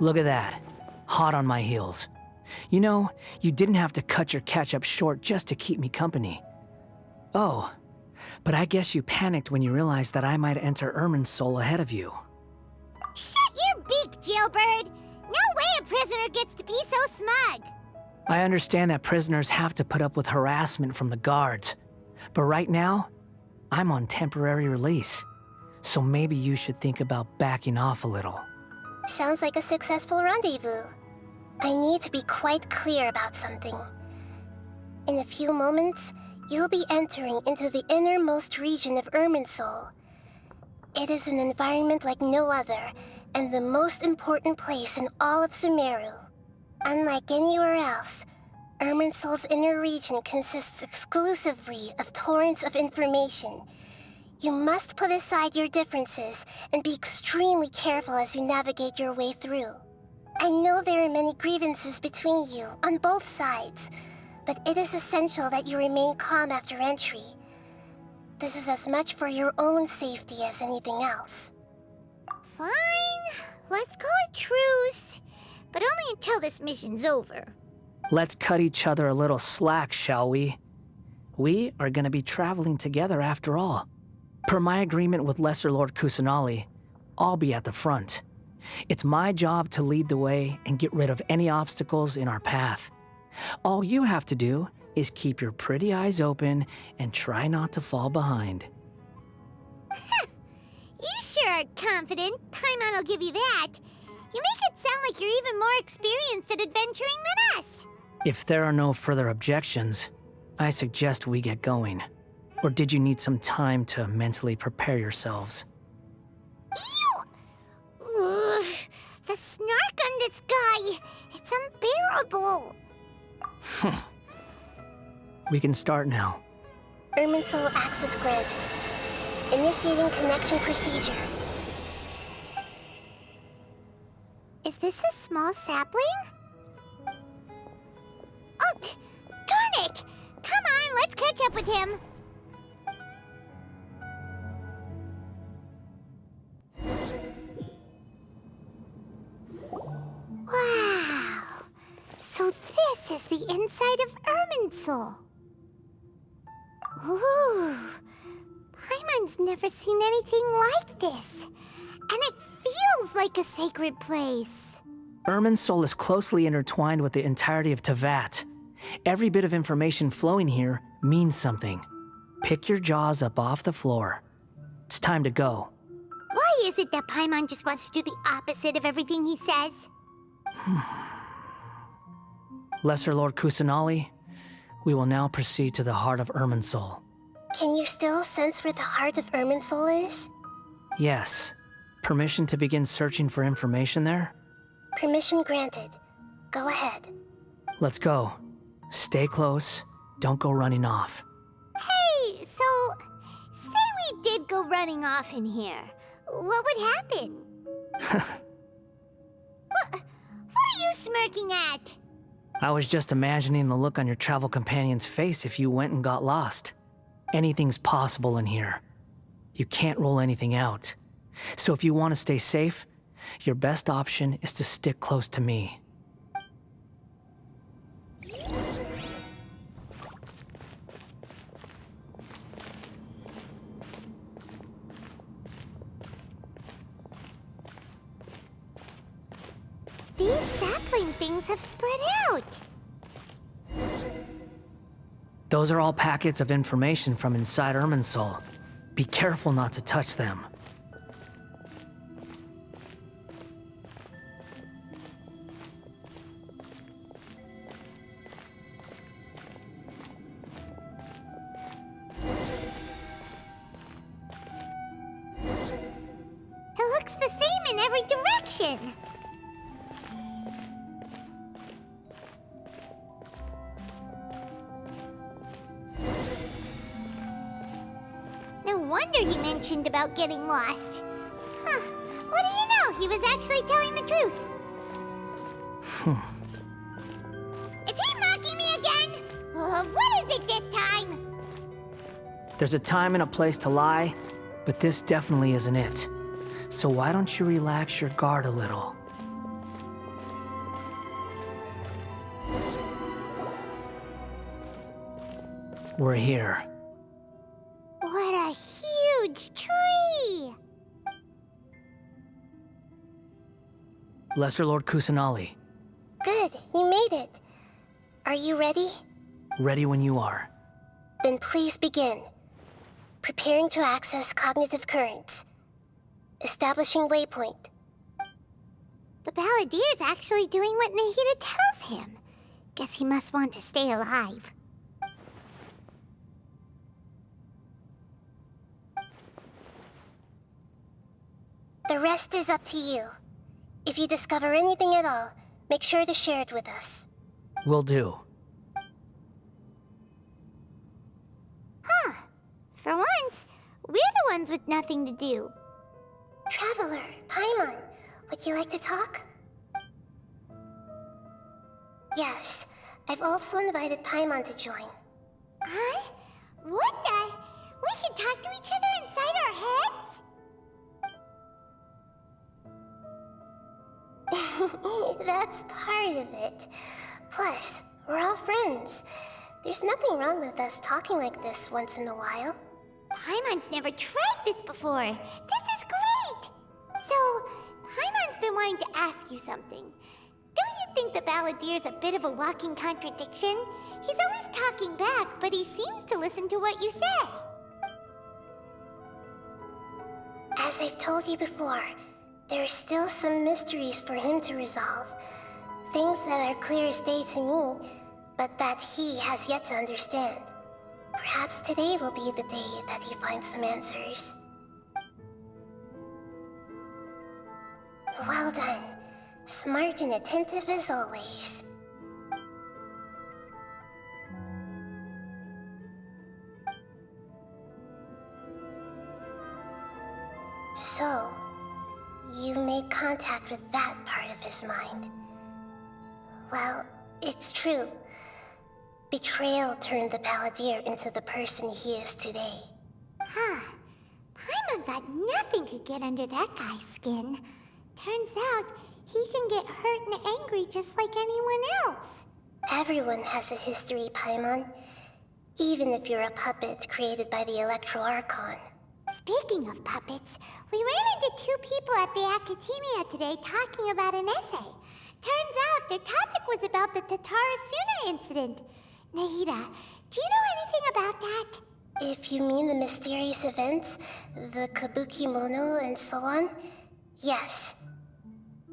Look at that. Hot on my heels. You know, you didn't have to cut your catch-up short just to keep me company. Oh, but I guess you panicked when you realized that I might enter Irminsul ahead of you. Shut your beak, jailbird! No way a prisoner gets to be so smug! I understand that prisoners have to put up with harassment from the guards, but right now, I'm on temporary release, so maybe you should think about backing off a little. Sounds like a successful rendezvous. I need to be quite clear about something. In a few moments, you'll be entering into the innermost region of Irminsul. It is an environment like no other, and the most important place in all of Sumeru. Unlike anywhere else, Irminsul's inner region consists exclusively of torrents of information. You must put aside your differences and be extremely careful as you navigate your way through. I know there are many grievances between you on both sides, but it is essential that you remain calm after entry. This is as much for your own safety as anything else. Fine, let's call it truce, but only until this mission's over. Let's cut each other a little slack, shall we? We are gonna be traveling together after all. Per my agreement with Lesser Lord Kusanali, I'll be at the front. It's my job to lead the way and get rid of any obstacles in our path. All you have to do is keep your pretty eyes open and try not to fall behind. You sure are confident. Paimon will give you that. You make it sound like you're even more experienced at adventuring than us. If there are no further objections, I suggest we get going. Or did you need some time to mentally prepare yourselves? Ew! Ugh, the snark on this guy, it's unbearable. We can start now. Irminsul access granted. Initiating connection procedure. Is this a small sapling? Oh, darn it! Come on, let's catch up with him. Wow! So this is the inside of Irminsul. Ooh! Paimon's never seen anything like this. And it feels like a sacred place. Irminsul is closely intertwined with the entirety of Teyvat. Every bit of information flowing here means something. Pick your jaws up off the floor. It's time to go. Why is it that Paimon just wants to do the opposite of everything he says? Lesser Lord Kusanali, we will now proceed to the heart of Irminsul. Can you still sense where the heart of Irminsul is? Yes. Permission to begin searching for information there? Permission granted. Go ahead. Let's go. Stay close. Don't go running off. Hey, so, say we did go running off in here. What would happen? What are you smirking at? I was just imagining the look on your travel companion's face if you went and got lost. Anything's possible in here. You can't rule anything out. So if you want to stay safe, your best option is to stick close to me. These sapling things have spread out. Those are all packets of information from inside Irminsul. Be careful not to touch them. looks the same in every direction. No wonder he mentioned about getting lost. Huh. What do you know? He was actually telling the truth. Is he mocking me again? What is it this time? There's a time and a place to lie, but this definitely isn't it. So why don't you relax your guard a little? We're here. What a huge tree! Lesser Lord Kusanali, Good, you made it. Are you ready? ready when you are. Then please begin. Preparing to access cognitive currents. Establishing waypoint. The Balladier's actually doing what Nahida tells him. Guess he must want to stay alive. The rest is up to you. If you discover anything at all, make sure to share it with us. Will do. Huh. For once, we're the ones with nothing to do. Traveler, Paimon, would you like to talk? Yes, I've also invited Paimon to join. Huh? What the? We can talk to each other inside our heads? That's part of it. Plus, we're all friends. There's nothing wrong with us talking like this once in a while. Paimon's never tried this before. This is great! So, Paimon's been wanting to ask you something. Don't you think the Balladier's a bit of a walking contradiction? He's always talking back, but he seems to listen to what you say. As I've told you before, there are still some mysteries for him to resolve. Things that are clear as day to me, but that he has yet to understand. Perhaps today will be the day that he finds some answers. Well done. Smart and attentive as always. So, you made contact with that part of his mind. Well, it's true. Betrayal turned the Balladeer into the person he is today. Huh. Paimon thought nothing could get under that guy's skin. Turns out, he can get hurt and angry just like anyone else. Everyone has a history, Paimon. Even if you're a puppet created by the Electro Archon. Speaking of puppets, we ran into two people at the Academia today talking about an essay. Turns out their topic was about the Tatarasuna incident. Nahida, do you know anything about that? If you mean the mysterious events, the Kabuki Mono and so on, yes.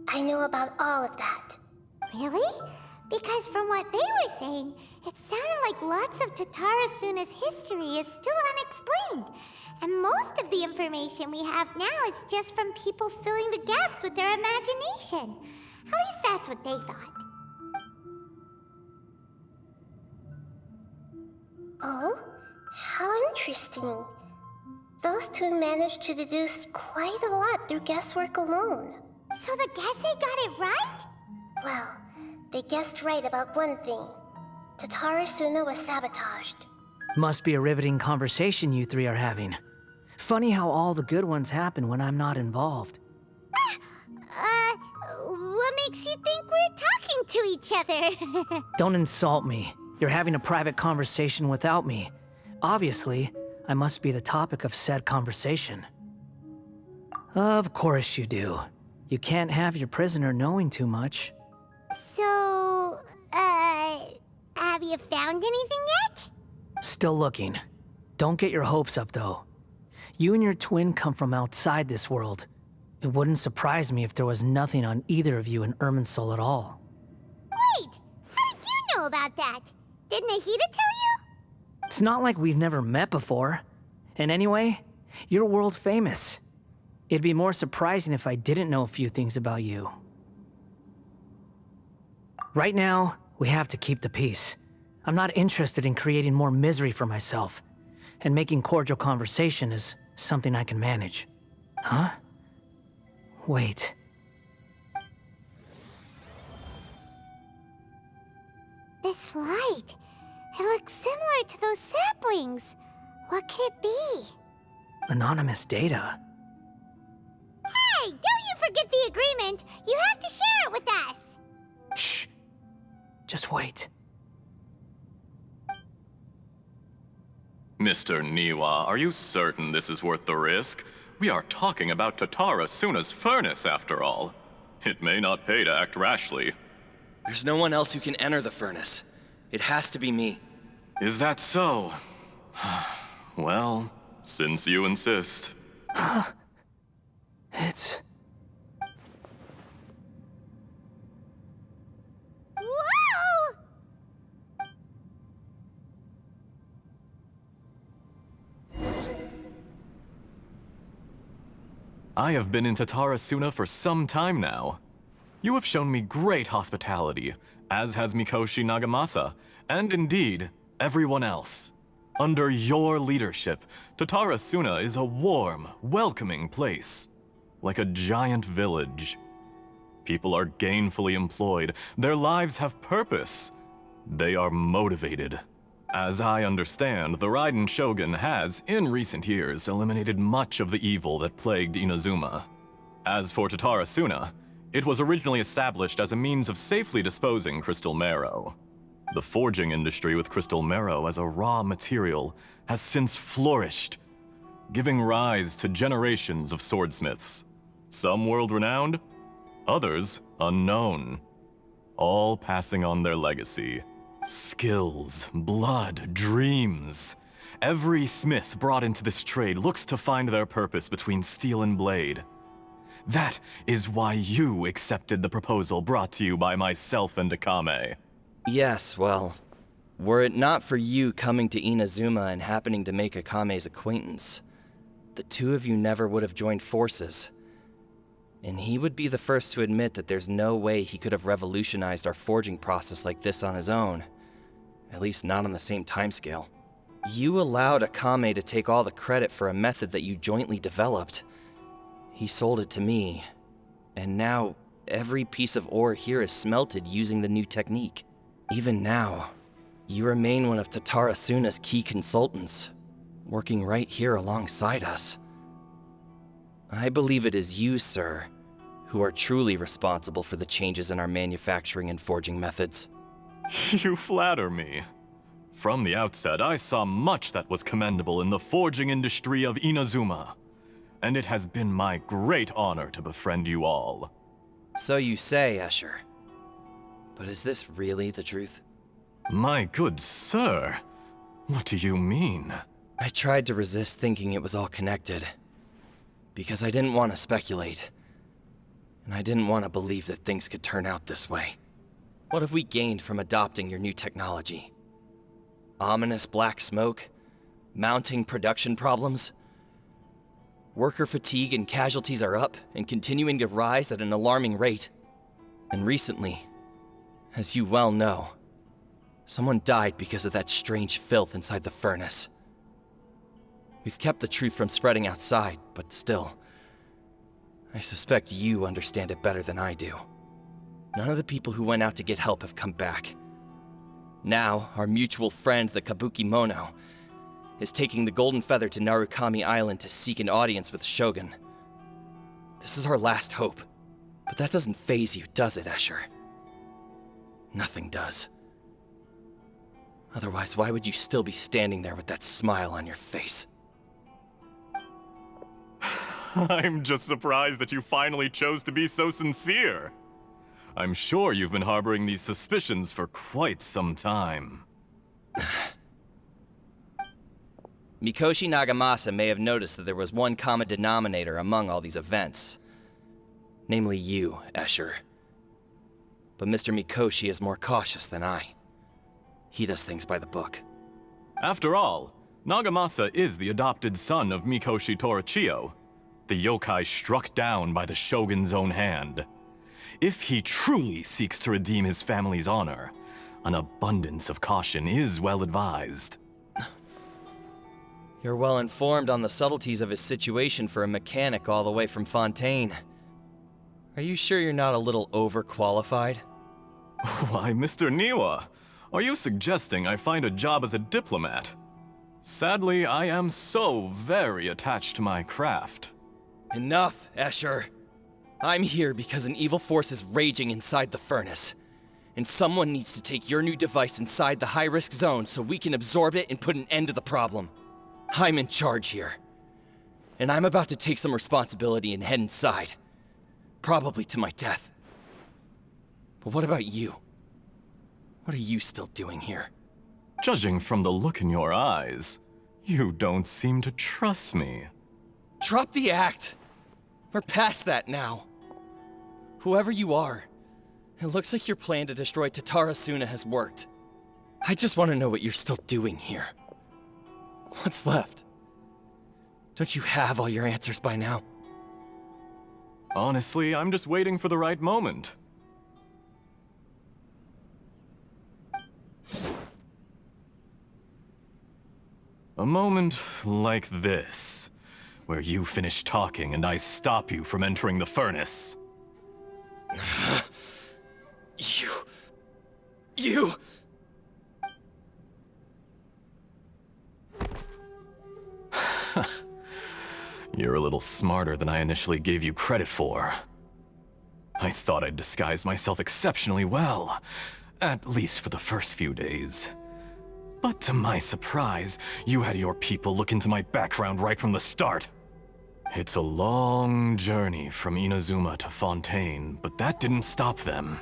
I know about all of that. Really? Because from what they were saying, it sounded like lots of Tatarasuna's history is still unexplained. And most of the information we have now is just from people filling the gaps with their imagination. At least that's what they thought. Oh? How interesting. Those two managed to deduce quite a lot through guesswork alone. So the Gese got it right? Well, they guessed right about one thing. Tatarasuna was sabotaged. Must be a riveting conversation you three are having. Funny how all the good ones happen when I'm not involved. What makes you think we're talking to each other? Don't insult me. You're having a private conversation without me. Obviously, I must be the topic of said conversation. Of course you do. You can't have your prisoner knowing too much. So, have you found anything yet? Still looking. Don't get your hopes up, though. You and your twin come from outside this world. It wouldn't surprise me if there was nothing on either of you in Irminsul at all. Wait! How did you know about that? Did Nahida tell you? It's not like we've never met before. And anyway, you're world famous. It'd be more surprising if I didn't know a few things about you. Right now, we have to keep the peace. I'm not interested in creating more misery for myself, and making cordial conversation is something I can manage. Huh? Wait. This light, it looks similar to those saplings. What could it be? Anonymous data. Hey, don't you forget the agreement! You have to share it with us! Shh. Just wait. Mr. Niwa, are you certain this is worth the risk? We are talking about Tatara Suna's furnace, after all. It may not pay to act rashly. There's no one else who can enter the furnace. It has to be me. Is that so? Well, since you insist. It's... Whoa! I have been in Tatara Suna for some time now. You have shown me great hospitality, as has Mikoshi Nagamasa, and indeed, everyone else. Under your leadership, Tatara Suna is a warm, welcoming place. Like a giant village. People are gainfully employed. Their lives have purpose. They are motivated. As I understand, the Raiden Shogun has, in recent years, eliminated much of the evil that plagued Inazuma. As for Tatara Suna, it was originally established as a means of safely disposing crystal marrow. The forging industry with crystal marrow as a raw material has since flourished, giving rise to generations of swordsmiths. Some world-renowned, others unknown, all passing on their legacy. Skills, blood, dreams. Every smith brought into this trade looks to find their purpose between steel and blade. That is why you accepted the proposal brought to you by myself and Akame. Yes, well, were it not for you coming to Inazuma and happening to make Akame's acquaintance, the two of you never would have joined forces. And he would be the first to admit that there's no way he could have revolutionized our forging process like this on his own. At least not on the same timescale. You allowed Akame to take all the credit for a method that you jointly developed. He sold it to me, and now every piece of ore here is smelted using the new technique. Even now, you remain one of Tatara Suna's key consultants, working right here alongside us. I believe it is you, sir, who are truly responsible for the changes in our manufacturing and forging methods. You flatter me. From the outset, I saw much that was commendable in the forging industry of Inazuma, and it has been my great honor to befriend you all. So you say, Escher. But is this really the truth? My good sir, what do you mean? I tried to resist thinking it was all connected. Because I didn't want to speculate. And I didn't want to believe that things could turn out this way. What have we gained from adopting your new technology? Ominous black smoke? Mounting production problems? Worker fatigue and casualties are up and continuing to rise at an alarming rate. And recently, as you well know, someone died because of that strange filth inside the furnace. We've kept the truth from spreading outside, but still, I suspect you understand it better than I do. None of the people who went out to get help have come back. Now, our mutual friend, the Kabuki Mono, is taking the Golden Feather to Narukami Island to seek an audience with Shogun. This is our last hope. But that doesn't faze you, does it, Escher? Nothing does. Otherwise, why would you still be standing there with that smile on your face? I'm just surprised that you finally chose to be so sincere. I'm sure you've been harboring these suspicions for quite some time. Mikoshi Nagamasa may have noticed that there was one common denominator among all these events. Namely you, Escher. But Mr. Mikoshi is more cautious than I. He does things by the book. After all, Nagamasa is the adopted son of Mikoshi Torachiyo. the yokai struck down by the shogun's own hand. If he truly seeks to redeem his family's honor, an abundance of caution is well advised. You're well informed on the subtleties of his situation for a mechanic all the way from Fontaine. Are you sure you're not a little overqualified? Why, Mr. Niwa, are you suggesting I find a job as a diplomat? Sadly, I am so very attached to my craft. Enough, Escher. I'm here because an evil force is raging inside the furnace. And someone needs to take your new device inside the high-risk zone so we can absorb it and put an end to the problem. I'm in charge here. And I'm about to take some responsibility and head inside. Probably to my death. But what about you? What are you still doing here? Judging from the look in your eyes, you don't seem to trust me. Drop the act! We're past that now. Whoever you are, it looks like your plan to destroy Tatarasuna has worked. I just want to know what you're still doing here. What's left? Don't you have all your answers by now? Honestly, I'm just waiting for the right moment. A moment like this, where you finish talking and I stop you from entering the furnace. You... You're a little smarter than I initially gave you credit for. I thought I'd disguised myself exceptionally well, at least for the first few days. But to my surprise, you had your people look into my background right from the start. It's a long journey from Inazuma to Fontaine, but that didn't stop them.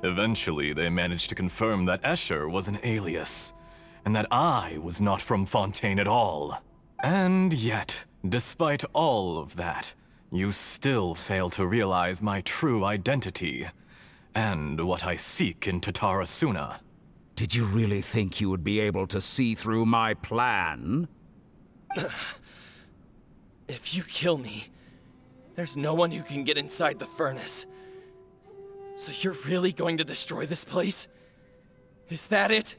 Eventually, they managed to confirm that Escher was an alias, and that I was not from Fontaine at all. And yet, despite all of that, you still fail to realize my true identity, and what I seek in Tatarasuna. Did you really think you would be able to see through my plan? If you kill me, there's no one who can get inside the furnace. So you're really going to destroy this place? Is that it?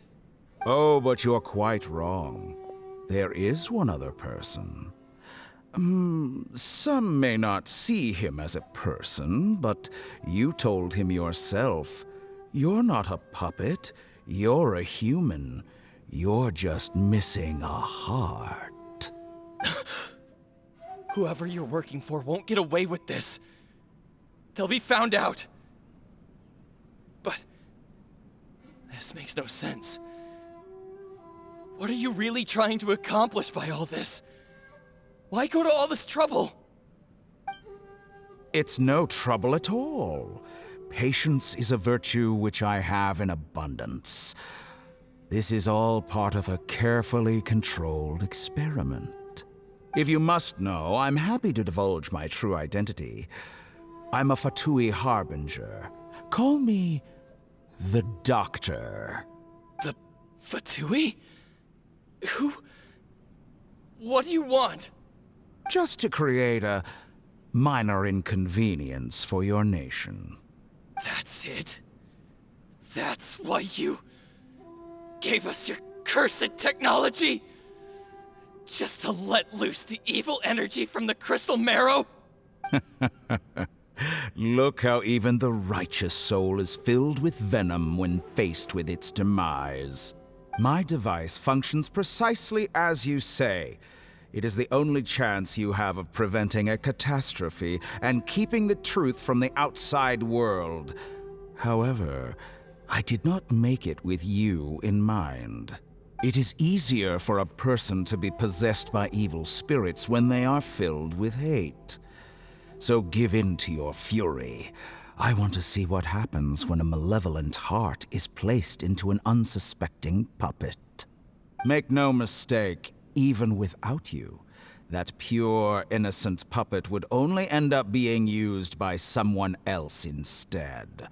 Oh, but you're quite wrong. There is one other person. Some may not see him as a person, but you told him yourself. You're not a puppet. You're a human. You're just missing a heart. Whoever you're working for won't get away with this. They'll be found out. But this makes no sense. What are you really trying to accomplish by all this? Why go to all this trouble? It's no trouble at all. Patience is a virtue which I have in abundance. This is all part of a carefully controlled experiment. If you must know, I'm happy to divulge my true identity. I'm a Fatui Harbinger. Call me the Doctor. The Fatui? Who? What do you want? Just to create a minor inconvenience for your nation. That's it? That's why you gave us your cursed technology? Just to let loose the evil energy from the crystal marrow? Look how even the righteous soul is filled with venom when faced with its demise. My device functions precisely as you say. It is the only chance you have of preventing a catastrophe and keeping the truth from the outside world. However, I did not make it with you in mind. It is easier for a person to be possessed by evil spirits when they are filled with hate. So give in to your fury. I want to see what happens when a malevolent heart is placed into an unsuspecting puppet. Make no mistake, even without you, that pure, innocent puppet would only end up being used by someone else instead.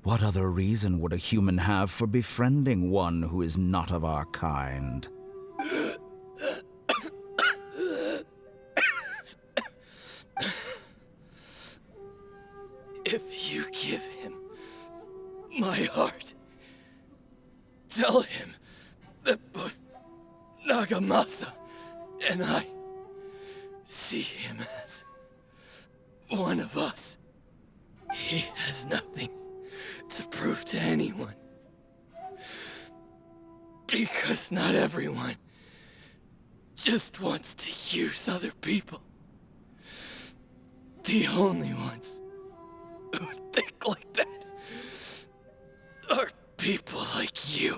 What other reason would a human have for befriending one who is not of our kind? Nagamasa, and I see him as one of us. He has nothing to prove to anyone. Because not everyone just wants to use other people. The only ones who think like that are people like you.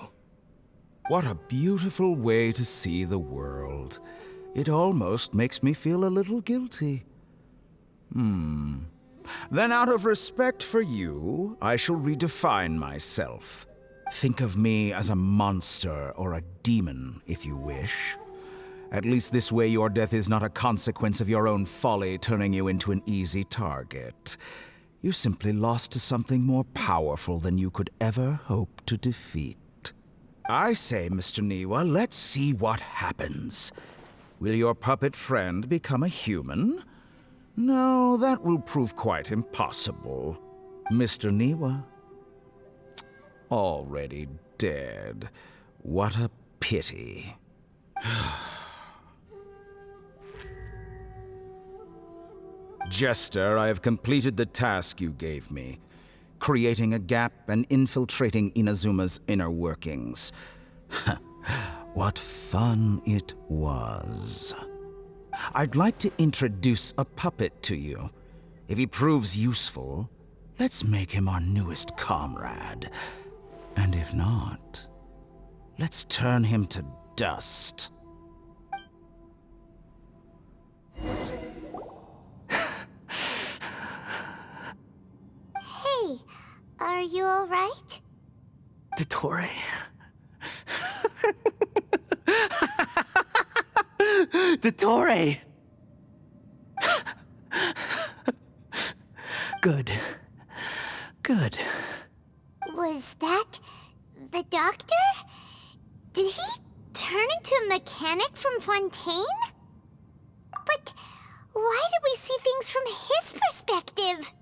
What a beautiful way to see the world. It almost makes me feel a little guilty. Then out of respect for you, I shall redefine myself. Think of me as a monster or a demon, if you wish. At least this way your death is not a consequence of your own folly turning you into an easy target. You simply lost to something more powerful than you could ever hope to defeat. I say, Mr. Niwa, let's see what happens. Will your puppet friend become a human? No, that will prove quite impossible. Mr. Niwa? Already dead. What a pity. Jester, I have completed the task you gave me, creating a gap and infiltrating Inazuma's inner workings. What fun it was. I'd like to introduce a puppet to you. If he proves useful, let's make him our newest comrade. And if not, let's turn him to dust. Hey, are you alright? Dottore. Dottore! Good. Good. Was that the doctor? Did he turn into a mechanic from Fontaine? But why did we see things from his perspective?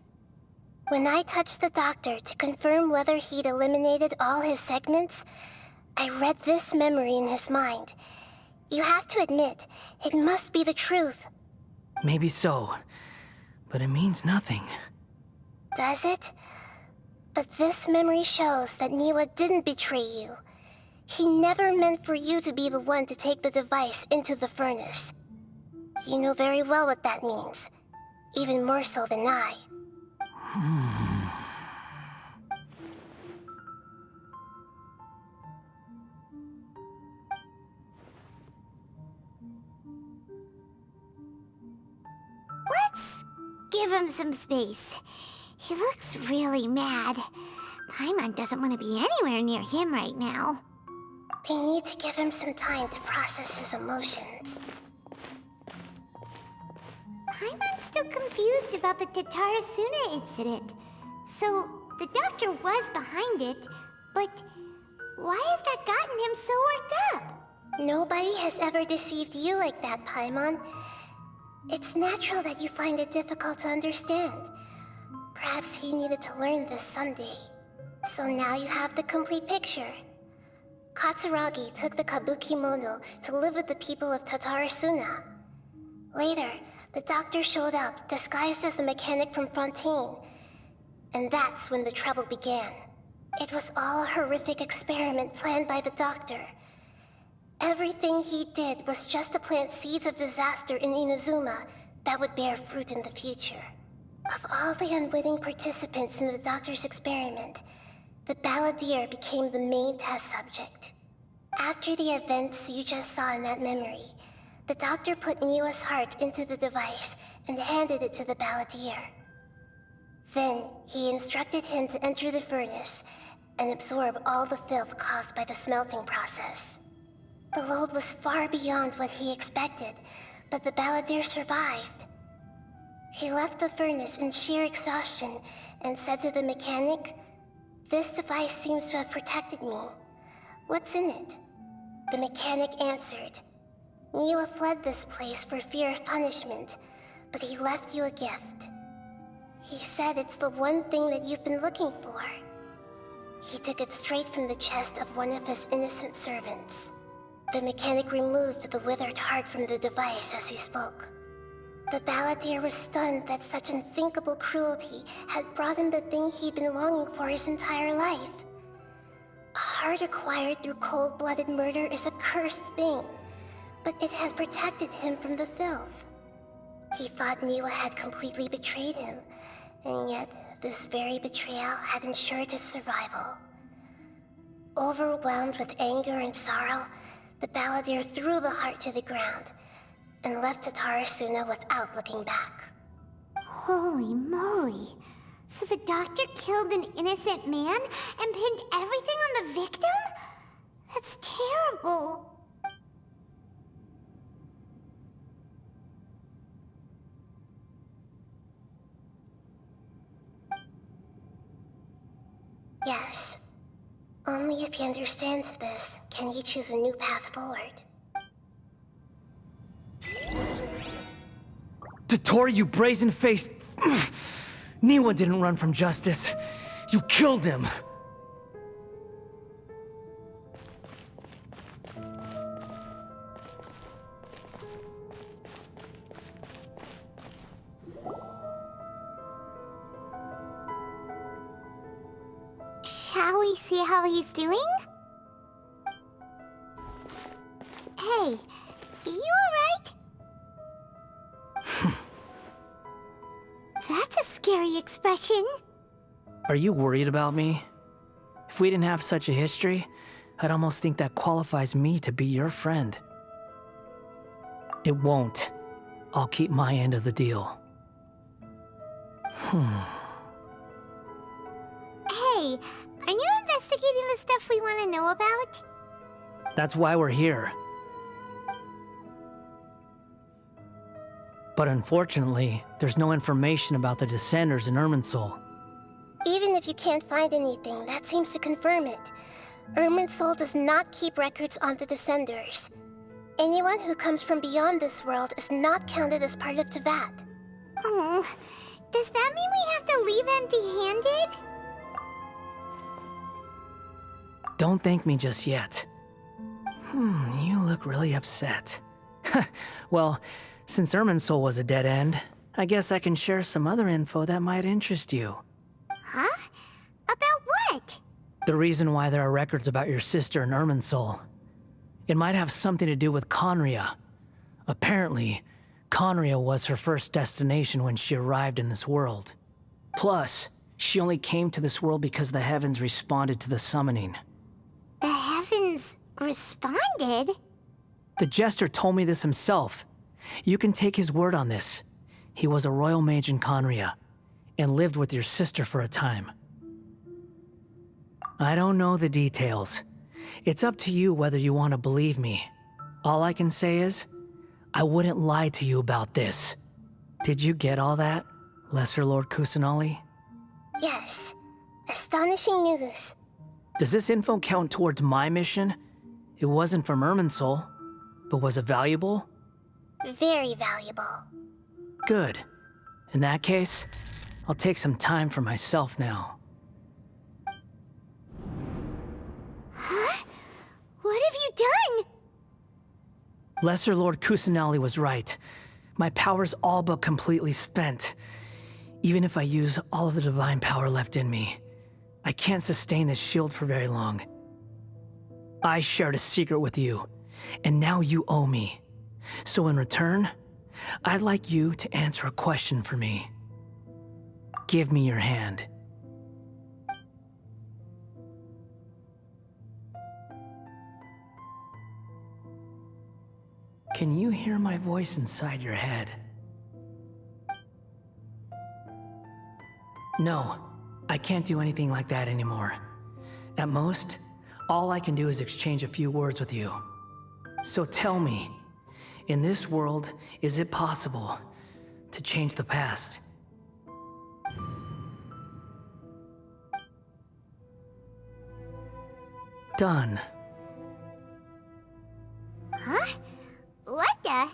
When I touched the doctor to confirm whether he'd eliminated all his segments, I read this memory in his mind. You have to admit, it must be the truth. Maybe so, but it means nothing. Does it? But this memory shows that Niwa didn't betray you. He never meant for you to be the one to take the device into the furnace. You know very well what that means, even more so than I. Let's give him some space. He looks really mad. Paimon doesn't want to be anywhere near him right now. We need to give him some time to process his emotions. Paimon's still confused about the Tatarasuna incident. So, the doctor was behind it, but why has that gotten him so worked up? Nobody has ever deceived you like that, Paimon. It's natural that you find it difficult to understand. Perhaps he needed to learn this someday. So now you have the complete picture. Katsuragi took the Kabuki Mono to live with the people of Tatarasuna. Later, the doctor showed up, disguised as a mechanic from Fontaine. And that's when the trouble began. It was all a horrific experiment planned by the doctor. Everything he did was just to plant seeds of disaster in Inazuma that would bear fruit in the future. Of all the unwitting participants in the doctor's experiment, the Balladeer became the main test subject. After the events you just saw in that memory, the doctor put Niwa's heart into the device and handed it to the Balladeer. Then, he instructed him to enter the furnace and absorb all the filth caused by the smelting process. The load was far beyond what he expected, but the Balladeer survived. He left the furnace in sheer exhaustion and said to the mechanic, "This device seems to have protected me. What's in it?" The mechanic answered, "Niwa fled this place for fear of punishment, but he left you a gift. He said it's the one thing that you've been looking for." He took it straight from the chest of one of his innocent servants. The mechanic removed the withered heart from the device as he spoke. The Balladeer was stunned that such unthinkable cruelty had brought him the thing he'd been longing for his entire life. A heart acquired through cold-blooded murder is a cursed thing, but it had protected him from the filth. He thought Niwa had completely betrayed him, and yet this very betrayal had ensured his survival. Overwhelmed with anger and sorrow, the Balladeer threw the heart to the ground and left Tatarasuna without looking back. Holy moly. So the doctor killed an innocent man and pinned everything on the victim? That's terrible. Yes. Only if he understands this can he choose a new path forward. Tatori, you brazen-faced... Niwa didn't run from justice. You killed him. Shall we see how he's doing? Hey, you alright? That's a scary expression. Are you worried about me? If we didn't have such a history, I'd almost think that qualifies me to be your friend. It won't. I'll keep my end of the deal. Hey, aren't you investigating the stuff we want to know about? That's why we're here. But unfortunately, there's no information about the Descenders in Irminsul. Even if you can't find anything, that seems to confirm it. Irminsul does not keep records on the Descenders. Anyone who comes from beyond this world is not counted as part of Tevat. Oh, does that mean we have to leave empty-handed? Don't thank me just yet. You look really upset. Well, since Irminsul was a dead end, I guess I can share some other info that might interest you. Huh? About what? The reason why there are records about your sister in Irminsul. It might have something to do with Conria. Apparently, Conria was her first destination when she arrived in this world. Plus, she only came to this world because the heavens responded to the summoning. The heavens responded? The Jester told me this himself. You can take his word on this. He was a royal mage in Conria, and lived with your sister for a time. I don't know the details. It's up to you whether you want to believe me. All I can say is, I wouldn't lie to you about this. Did you get all that, Lesser Lord Kusanali? Yes. Astonishing news. Does this info count towards my mission? It wasn't from Irminsul, but was it valuable? Very valuable. Good. In that case, I'll take some time for myself now. Huh? What have you done? Lesser Lord Kusanali was right. My power's all but completely spent. Even if I use all of the divine power left in me, I can't sustain this shield for very long. I shared a secret with you, and now you owe me. So in return, I'd like you to answer a question for me. Give me your hand. Can you hear my voice inside your head? No, I can't do anything like that anymore. At most, all I can do is exchange a few words with you. So tell me, in this world, is it possible to change the past? Done. Huh? What the?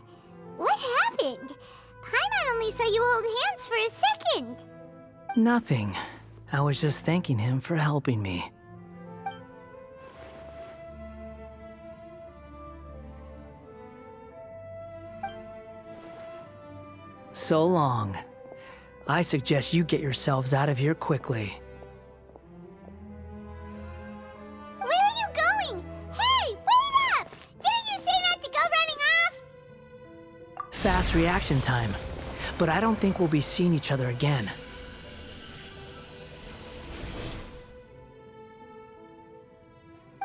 What happened? Paimon only saw you hold hands for a second. Nothing. I was just thanking him for helping me. So long. I suggest you get yourselves out of here quickly. Where are you going? Hey, wait up! Didn't you say not to go running off? Fast reaction time. But I don't think we'll be seeing each other again.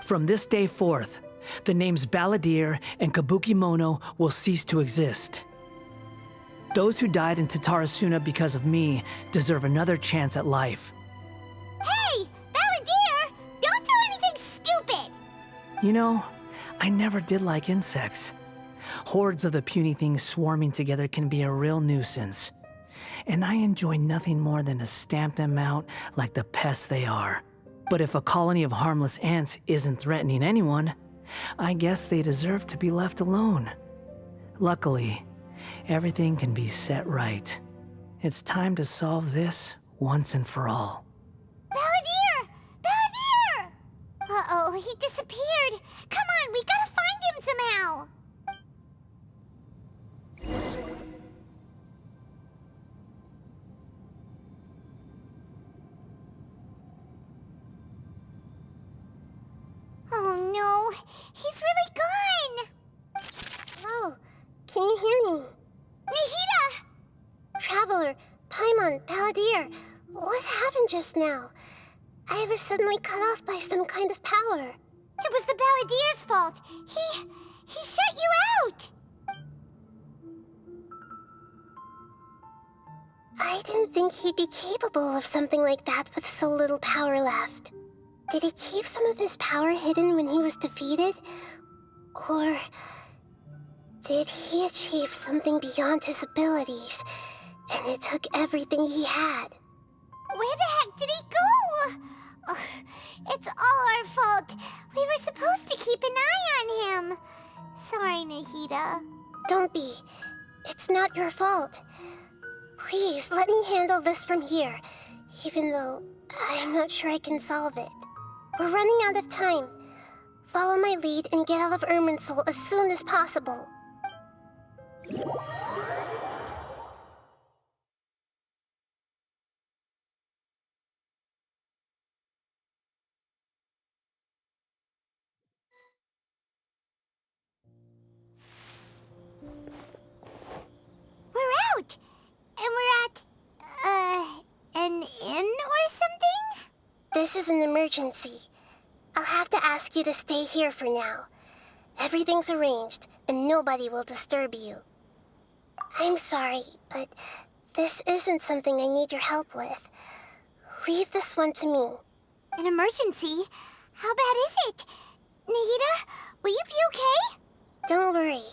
From this day forth, the names Balladeer and Kabukimono will cease to exist. Those who died in Tatarasuna because of me deserve another chance at life. Hey, Balladeer! Don't do anything stupid! You know, I never did like insects. Hordes of the puny things swarming together can be a real nuisance. And I enjoy nothing more than to stamp them out like the pests they are. But if a colony of harmless ants isn't threatening anyone, I guess they deserve to be left alone. Luckily, everything can be set right. It's time to solve this once and for all. Balladeer! Balladeer! Uh-oh, he disappeared. Come on, we gotta find him somehow. Oh no, he's really gone! Oh, can you hear me? Nahida! Traveler, Paimon, Balladeer, what happened just now? I was suddenly cut off by some kind of power. It was the Balladeer's fault. He shut you out! I didn't think he'd be capable of something like that with so little power left. Did he keep some of his power hidden when he was defeated? Or did he achieve something beyond his abilities, and it took everything he had? Where the heck did he go? Ugh, it's all our fault. We were supposed to keep an eye on him. Sorry, Nahida. Don't be. It's not your fault. Please, let me handle this from here, even though I'm not sure I can solve it. We're running out of time. Follow my lead and get out of Irminsul as soon as possible. We're out! And we're at, an inn or something? This is an emergency. I'll have to ask you to stay here for now. Everything's arranged, and nobody will disturb you. I'm sorry, but this isn't something I need your help with. Leave this one to me. An emergency? How bad is it? Nahida, will you be okay? Don't worry.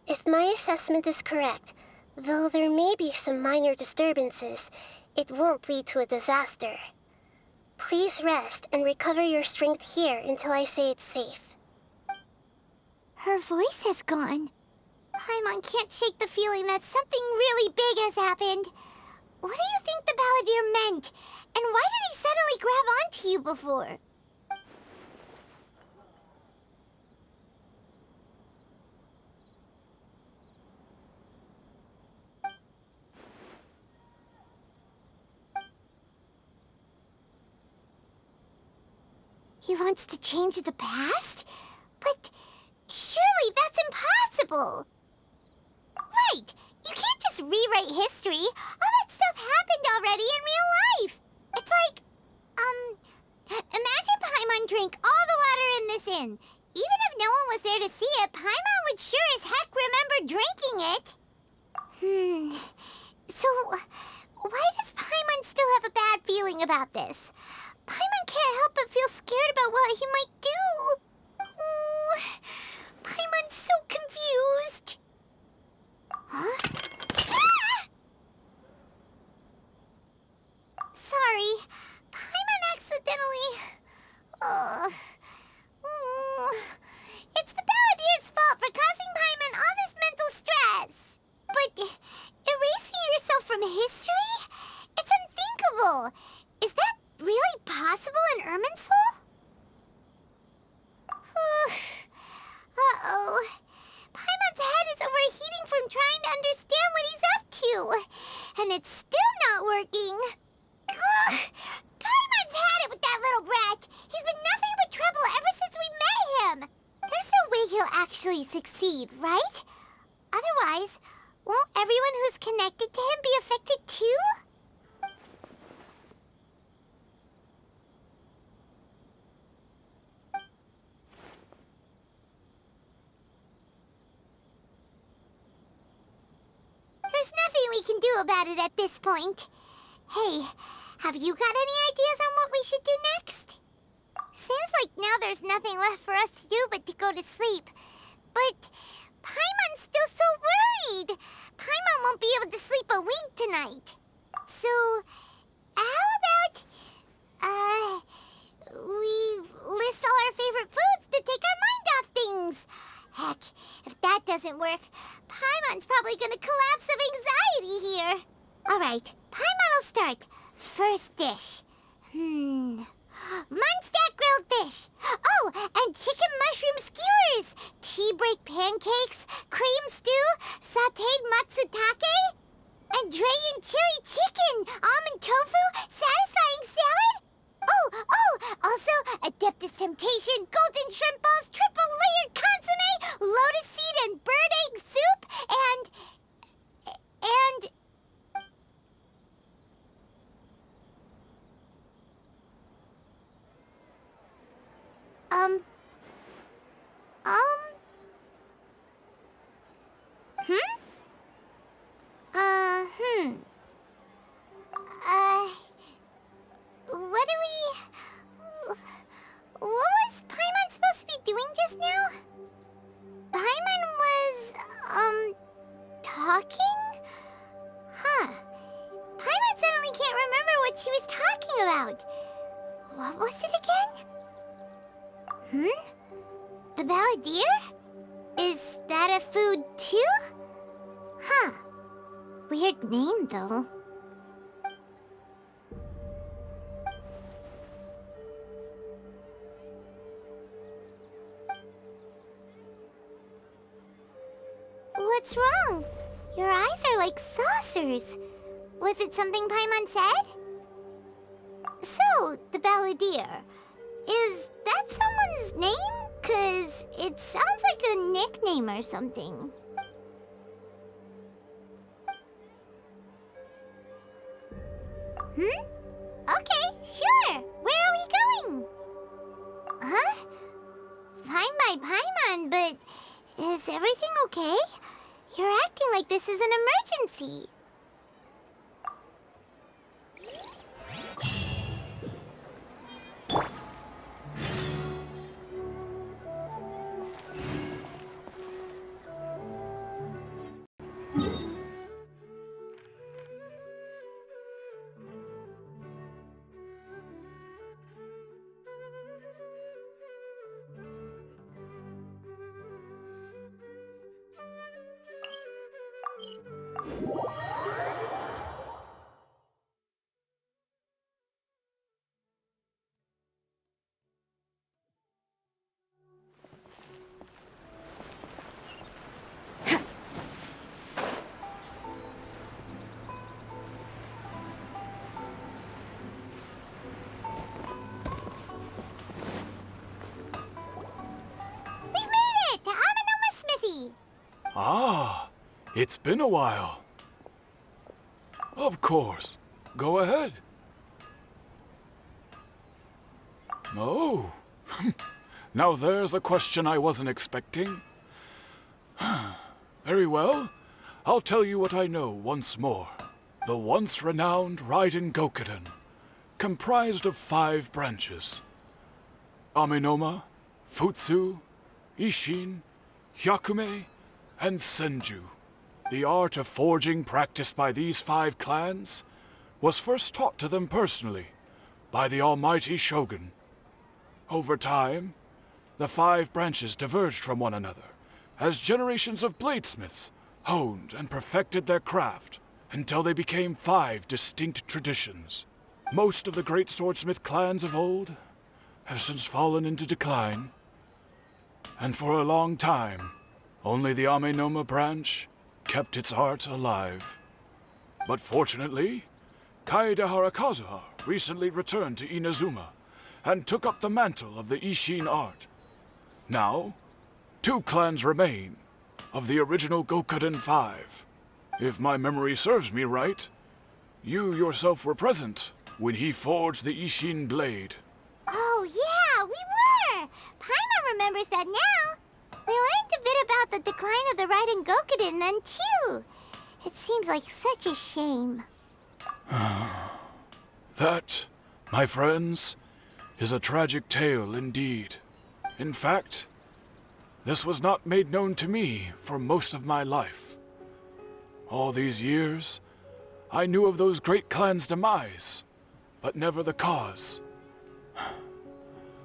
If my assessment is correct, though there may be some minor disturbances, it won't lead to a disaster. Please rest and recover your strength here until I say it's safe. Her voice has gone. Paimon can't shake the feeling that something really big has happened. What do you think the Balladeer meant? And why did he suddenly grab onto you before? He wants to change the past? But surely that's impossible! Right! You can't just rewrite history! All that stuff happened already in real life! It's like, imagine Paimon drank all the water in this inn. Even if no one was there to see it, Paimon would sure as heck remember drinking it! So, why does Paimon still have a bad feeling about this? Paimon can't help but feel scared about what he might do. Ooh, Paimon's so confused. Huh? Ah! Sorry, Paimon accidentally... It's the Balladeer's fault for causing Paimon all this mental stress. But erasing yourself from history? It's unthinkable. Is that really and it's still not working. Ugh! Paimon's had it with that little brat. He's been nothing but trouble ever since we met him. There's no way he'll actually succeed, right? Otherwise, won't everyone who's connected to him be affected too? There's nothing we can do about it at this point. Hey, have you got any ideas on what we should do next? Seems like now there's nothing left for us to do but to go to sleep. But Paimon's still so worried. Paimon won't be able to sleep a wink tonight. So, how about, we list all our favorite foods to take our mind off things? Heck, if that doesn't work, Paimon's probably gonna collapse of anxiety here. Alright, Paimon will start. First dish. Munstack grilled fish. Oh, and chicken mushroom skewers. Tea break pancakes, cream stew, sauteed matsutake, and Dragon chili chicken, almond tofu, satisfying salad. Also, Adeptus Temptation, golden shrimp balls, triple layered consomme, lotus seed and bird egg soup, and... What was Paimon supposed to be doing just now? Paimon was, talking? Huh. Paimon suddenly can't remember what she was talking about. What was it again? The Balladeer? Is that a food too? Huh. Weird name, though. What's wrong? Your eyes are like saucers. Was it something Paimon said? So, the Balladeer. Is that someone's name? 'Cause it sounds like a nickname or something. Okay, sure. Where are we going? Huh? Fine by Paimon, but is everything okay? You're acting like this is an emergency. Ah, it's been a while. Of course. Go ahead. Oh. Now there's a question I wasn't expecting. Very well. I'll tell you what I know once more. The once renowned Raiden Gokiden, comprised of 5 branches. Amenoma, Futsu, Ishin, Hyakume, and Senju. The art of forging practiced by these 5 clans was first taught to them personally by the almighty Shogun. Over time, the 5 branches diverged from one another as generations of bladesmiths honed and perfected their craft until they became 5 distinct traditions. Most of the great swordsmith clans of old have since fallen into decline, and for a long time, only the Amenoma branch kept its art alive. But fortunately, Kaedehara Kazuha recently returned to Inazuma and took up the mantle of the Ishin art. Now, 2 clans remain of the original Gokuden 5. If my memory serves me right, you yourself were present when he forged the Ishin blade. Oh, yeah, we were! Paimon remembers that now. We learned a bit about the decline of the Raiden Gokuden then, too. It seems like such a shame. That, my friends, is a tragic tale indeed. In fact, this was not made known to me for most of my life. All these years, I knew of those great clans' demise, but never the cause.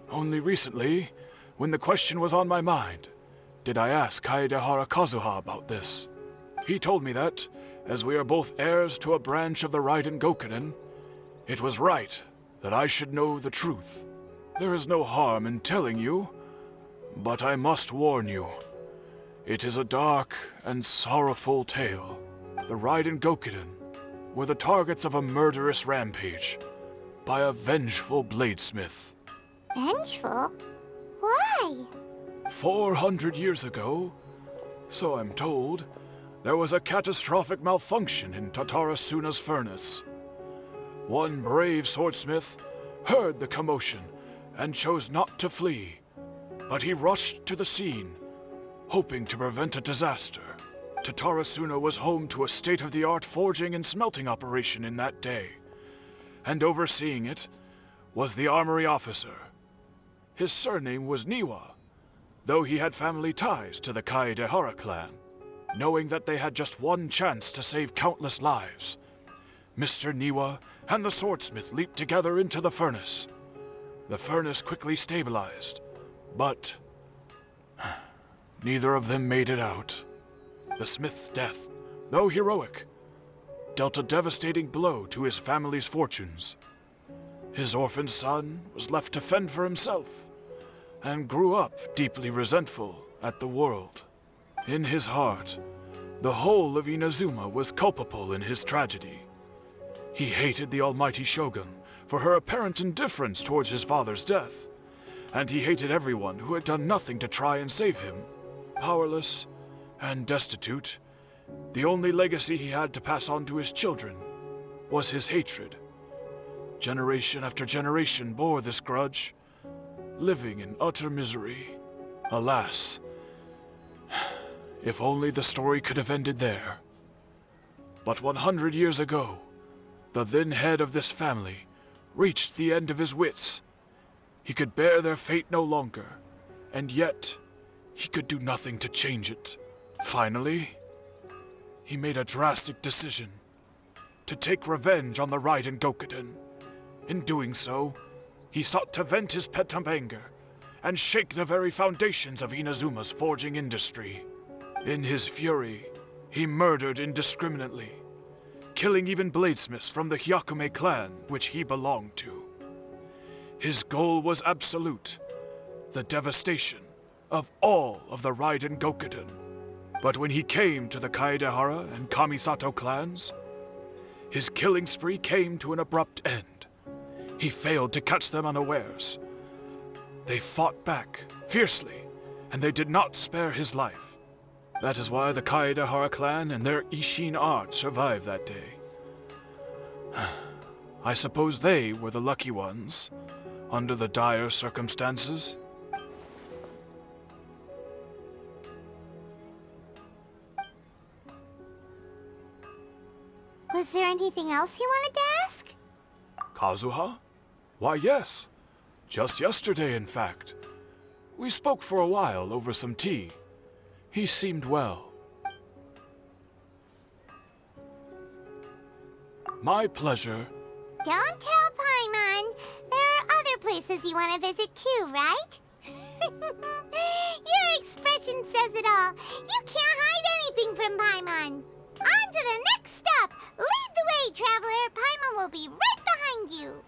Only recently, when the question was on my mind, did I ask Kaedehara Kazuha about this. He told me that, as we are both heirs to a branch of the Raiden Gokuden, it was right that I should know the truth. There is no harm in telling you, but I must warn you. It is a dark and sorrowful tale. The Raiden Gokuden were the targets of a murderous rampage by a vengeful bladesmith. Vengeful? Why? 400 years ago, so I'm told, there was a catastrophic malfunction in Tatarasuna's furnace. One brave swordsmith heard the commotion and chose not to flee, but he rushed to the scene, hoping to prevent a disaster. Tatarasuna was home to a state-of-the-art forging and smelting operation in that day, and overseeing it was the armory officer. His surname was Niwa, though he had family ties to the Kaedehara clan. Knowing that they had just one chance to save countless lives, Mr. Niwa and the swordsmith leaped together into the furnace. The furnace quickly stabilized, but neither of them made it out. The smith's death, though heroic, dealt a devastating blow to his family's fortunes. His orphaned son was left to fend for himself, and grew up deeply resentful at the world. In his heart, the whole of Inazuma was culpable in his tragedy. He hated the almighty shogun for her apparent indifference towards his father's death, and he hated everyone who had done nothing to try and save him. Powerless and destitute, the only legacy he had to pass on to his children was his hatred. Generation after generation bore this grudge, living in utter misery. Alas, if only the story could have ended there. But 100 years ago, the then head of this family reached the end of his wits. He could bear their fate no longer, and yet he could do nothing to change it. Finally, he made a drastic decision to take revenge on the Raiden Gokuden. In doing so, he sought to vent his pent-up anger and shake the very foundations of Inazuma's forging industry. In his fury, he murdered indiscriminately, killing even bladesmiths from the Hyakume clan which he belonged to. His goal was absolute, the devastation of all of the Raiden Gokuden. But when he came to the Kaedehara and Kamisato clans, his killing spree came to an abrupt end. He failed to catch them unawares. They fought back fiercely, and they did not spare his life. That is why the Kaedehara clan and their Ishin art survived that day. I suppose they were the lucky ones, under the dire circumstances. Was there anything else you wanted to ask? Kazuha? Why, yes. Just yesterday, in fact. We spoke for a while over some tea. He seemed well. My pleasure. Don't tell Paimon. There are other places you want to visit too, right? Your expression says it all. You can't hide anything from Paimon. On to the next stop. Lead the way, traveler. Paimon will be right behind you.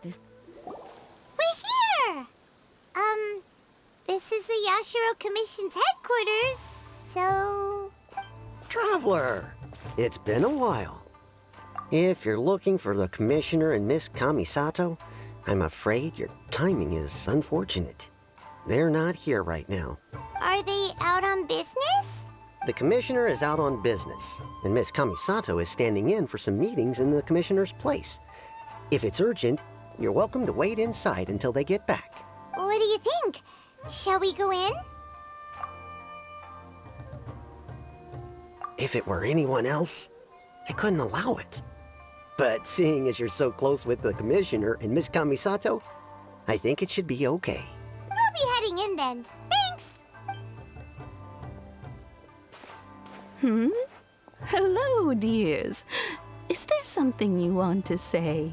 This... We're here! This is the Yashiro Commission's headquarters, so... Traveler, it's been a while. If you're looking for the Commissioner and Miss Kamisato, I'm afraid your timing is unfortunate. They're not here right now. Are they out on business? The Commissioner is out on business, and Miss Kamisato is standing in for some meetings in the Commissioner's place. If it's urgent, you're welcome to wait inside until they get back. What do you think? Shall we go in? If it were anyone else, I couldn't allow it. But seeing as you're so close with the Commissioner and Miss Kamisato, I think it should be okay. We'll be heading in then. Thanks! Hello, dears. Is there something you want to say?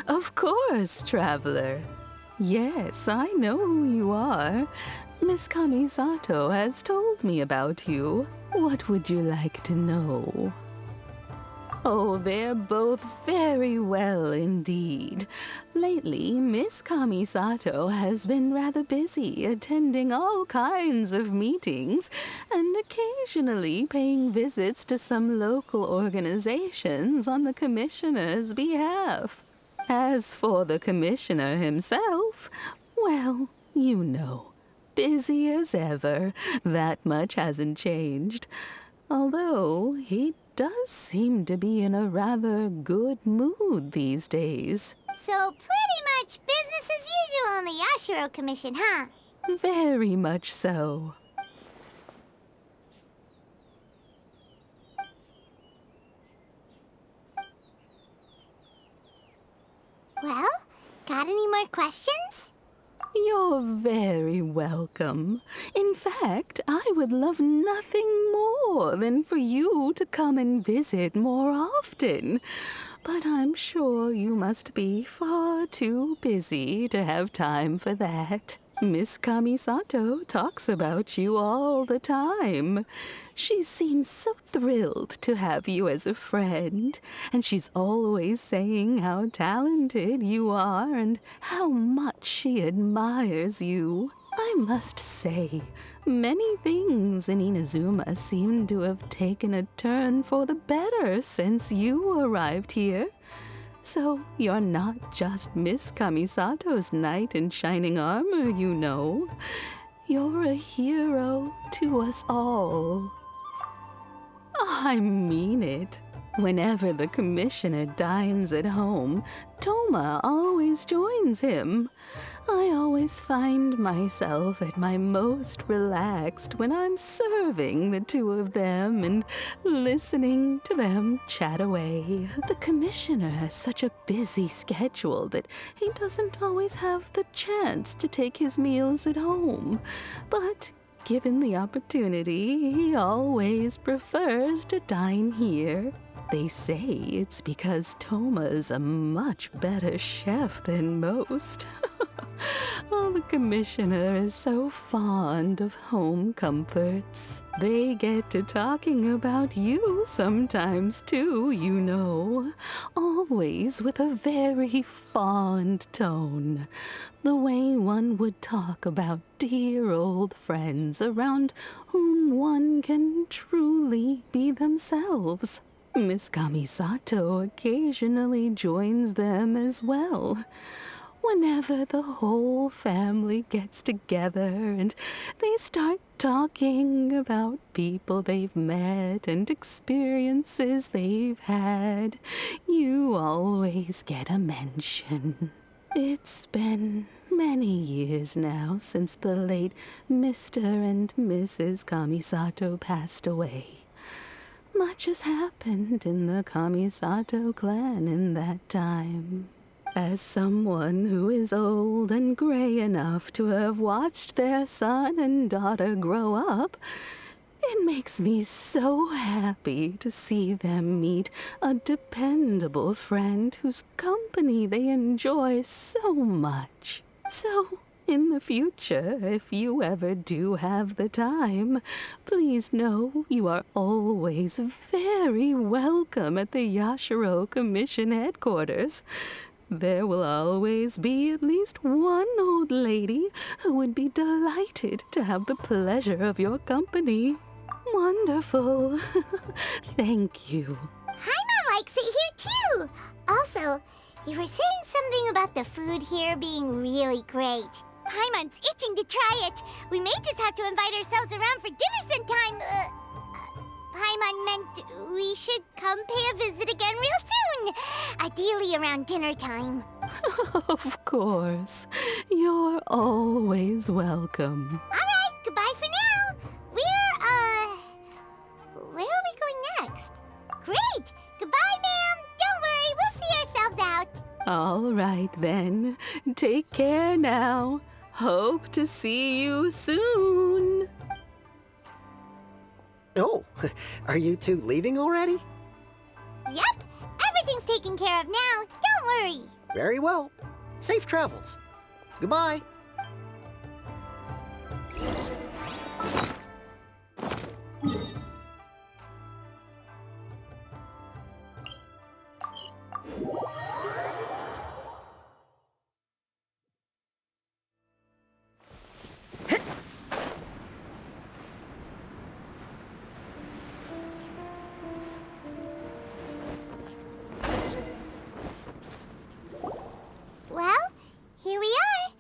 Of course, traveler. Yes, I know who you are. Miss Kamisato has told me about you. What would you like to know? Oh, they're both very well indeed. Lately, Miss Kamisato has been rather busy attending all kinds of meetings and occasionally paying visits to some local organizations on the Commissioner's behalf. As for the Commissioner himself, well, you know, busy as ever. That much hasn't changed. Although he does seem to be in a rather good mood these days. So pretty much business as usual on the Yashiro Commission, huh? Very much so. Well, got any more questions? You're very welcome. In fact, I would love nothing more than for you to come and visit more often. But I'm sure you must be far too busy to have time for that. Miss Kamisato talks about you all the time. She seems so thrilled to have you as a friend, and she's always saying how talented you are and how much she admires you. I must say, many things in Inazuma seem to have taken a turn for the better since you arrived here. So you're not just Miss Kamisato's knight in shining armor, you know. You're a hero to us all. I mean it. Whenever the Commissioner dines at home, Toma always joins him. I always find myself at my most relaxed when I'm serving the two of them and listening to them chat away. The Commissioner has such a busy schedule that he doesn't always have the chance to take his meals at home. But given the opportunity, he always prefers to dine here. They say it's because Toma's a much better chef than most. Oh, the Commissioner is so fond of home comforts. They get to talking about you sometimes too, you know. Always with a very fond tone. The way one would talk about dear old friends around whom one can truly be themselves. Miss Kamisato occasionally joins them as well. Whenever the whole family gets together and they start talking about people they've met and experiences they've had, you always get a mention. It's been many years now since the late Mr. and Mrs. Kamisato passed away. Much has happened in the Kamisato clan in that time. As someone who is old and gray enough to have watched their son and daughter grow up, it makes me so happy to see them meet a dependable friend whose company they enjoy so much. So, in the future, if you ever do have the time, please know you are always very welcome at the Yashiro Commission headquarters. There will always be at least one old lady who would be delighted to have the pleasure of your company. Wonderful. Thank you. Paimon likes it here too. Also, you were saying something about the food here being really great. Paimon's itching to try it. We may just have to invite ourselves around for dinner sometime. Paimon meant we should come pay a visit again real soon. Ideally around dinner time. Of course. You're always welcome. All right, goodbye for now. Where are we going next? Great! Goodbye, ma'am. Don't worry, we'll see ourselves out. All right, then. Take care now. Hope to see you soon. Oh, are you two leaving already? Yep, everything's taken care of now. Don't worry. Very well. Safe travels. Goodbye. Well, here we are.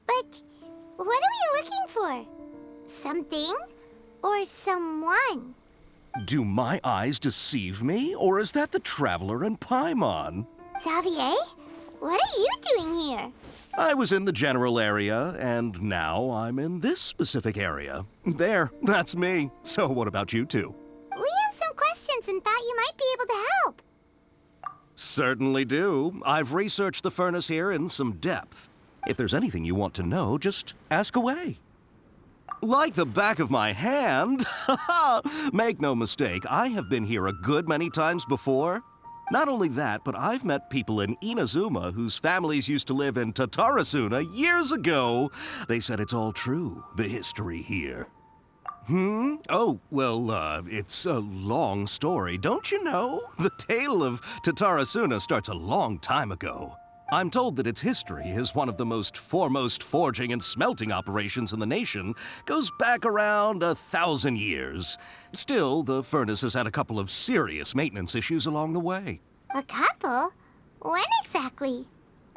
But what are we looking for? Something or someone? Do my eyes deceive me, or is that the Traveler and Paimon? Xavier, what are you doing here? I was in the general area, and now I'm in this specific area. There, that's me. So what about you two? We have some questions and thought you might be able to help. Certainly do. I've researched the furnace here in some depth. If there's anything you want to know, just ask away. Like the back of my hand. Make no mistake, I have been here a good many times before. Not only that, but I've met people in Inazuma whose families used to live in Tatarasuna years ago. They said it's all true, the history here. Oh, well, it's a long story, don't you know? The tale of Tatarasuna starts a long time ago. I'm told that its history is one of the most foremost forging and smelting operations in the nation, goes back around 1,000 years. Still, the furnace has had a couple of serious maintenance issues along the way. A couple? When exactly?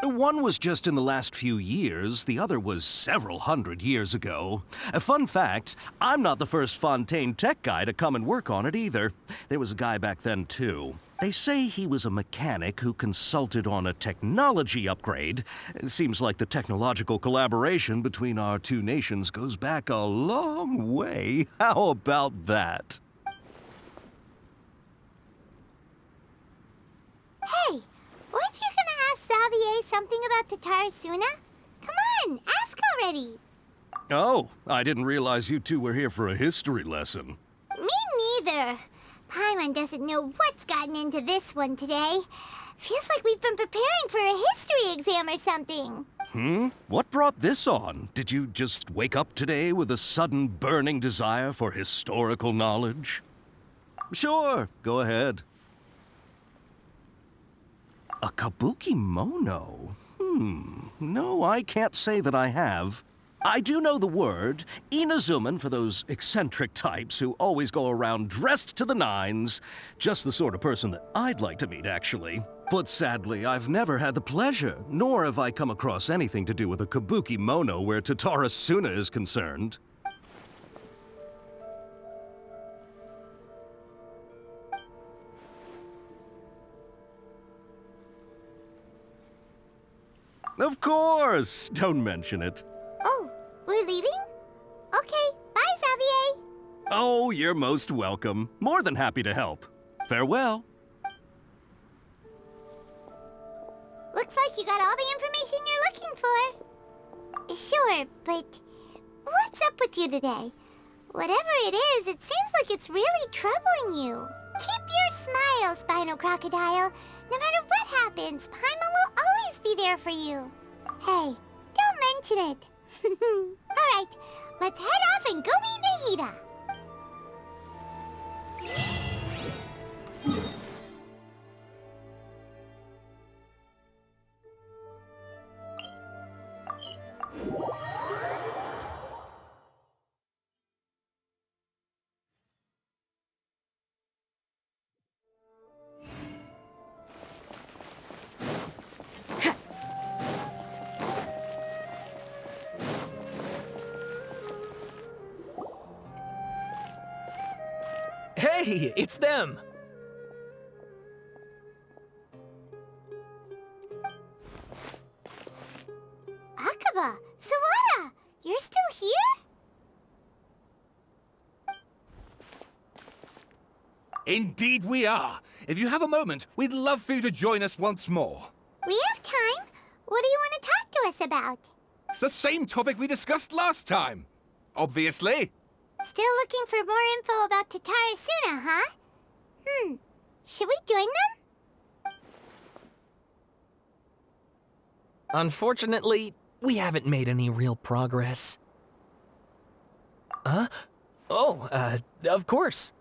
One was just in the last few years, the other was several hundred years ago. A fun fact, I'm not the first Fontaine tech guy to come and work on it either. There was a guy back then too. They say he was a mechanic who consulted on a technology upgrade. It seems like the technological collaboration between our two nations goes back a long way. How about that? Hey, weren't you gonna ask Xavier something about Tatarasuna? Come on, ask already. Oh, I didn't realize you two were here for a history lesson. Me neither. Paimon doesn't know what's gotten into this one today. Feels like we've been preparing for a history exam or something. What brought this on? Did you just wake up today with a sudden burning desire for historical knowledge? Sure, go ahead. A kabuki mono? No, I can't say that I have. I do know the word, Inazuman for those eccentric types who always go around dressed to the nines. Just the sort of person that I'd like to meet, actually. But sadly, I've never had the pleasure, nor have I come across anything to do with a kabuki mono where Tatarasuna is concerned. Of course! Don't mention it. Oh, we're leaving? Okay, bye, Xavier. Oh, you're most welcome. More than happy to help. Farewell. Looks like you got all the information you're looking for. Sure, but what's up with you today? Whatever it is, it seems like it's really troubling you. Keep your smile, Spinal Crocodile. No matter what happens, Paimon will always be there for you. Hey, don't mention it. All right, let's head off and go meet Nahida. Hey, it's them! Akaba, Sawada, you're still here? Indeed we are. If you have a moment, we'd love for you to join us once more. We have time. What do you want to talk to us about? It's the same topic we discussed last time. Obviously. Still looking for more info about Tatara Suna, huh? Should we join them? Unfortunately, we haven't made any real progress. Huh? Oh, of course.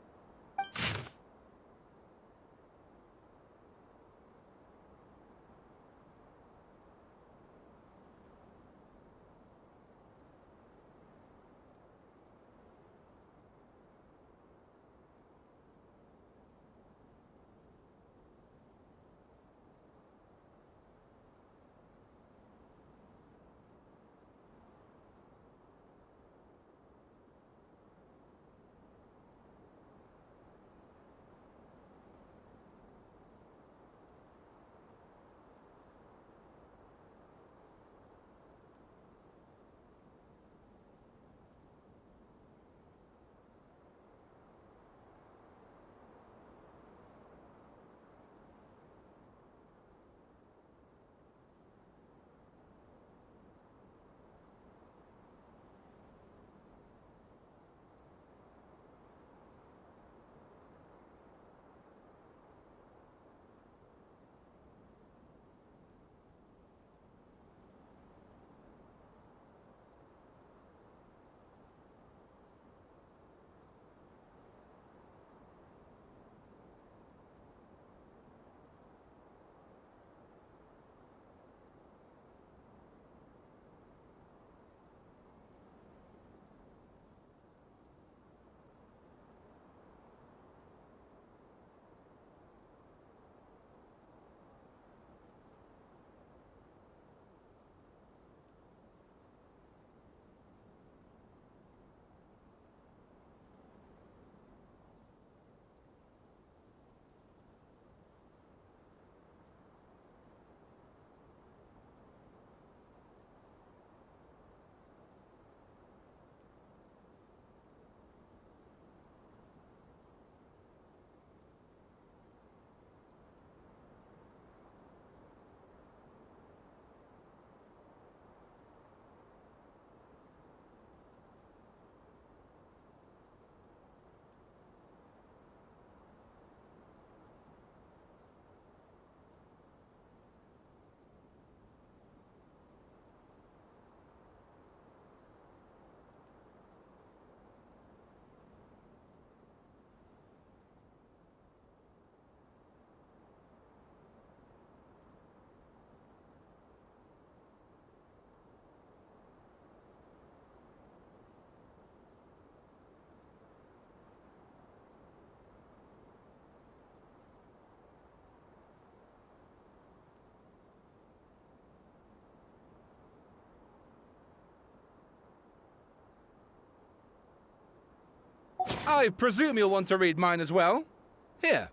I presume you'll want to read mine as well. Here.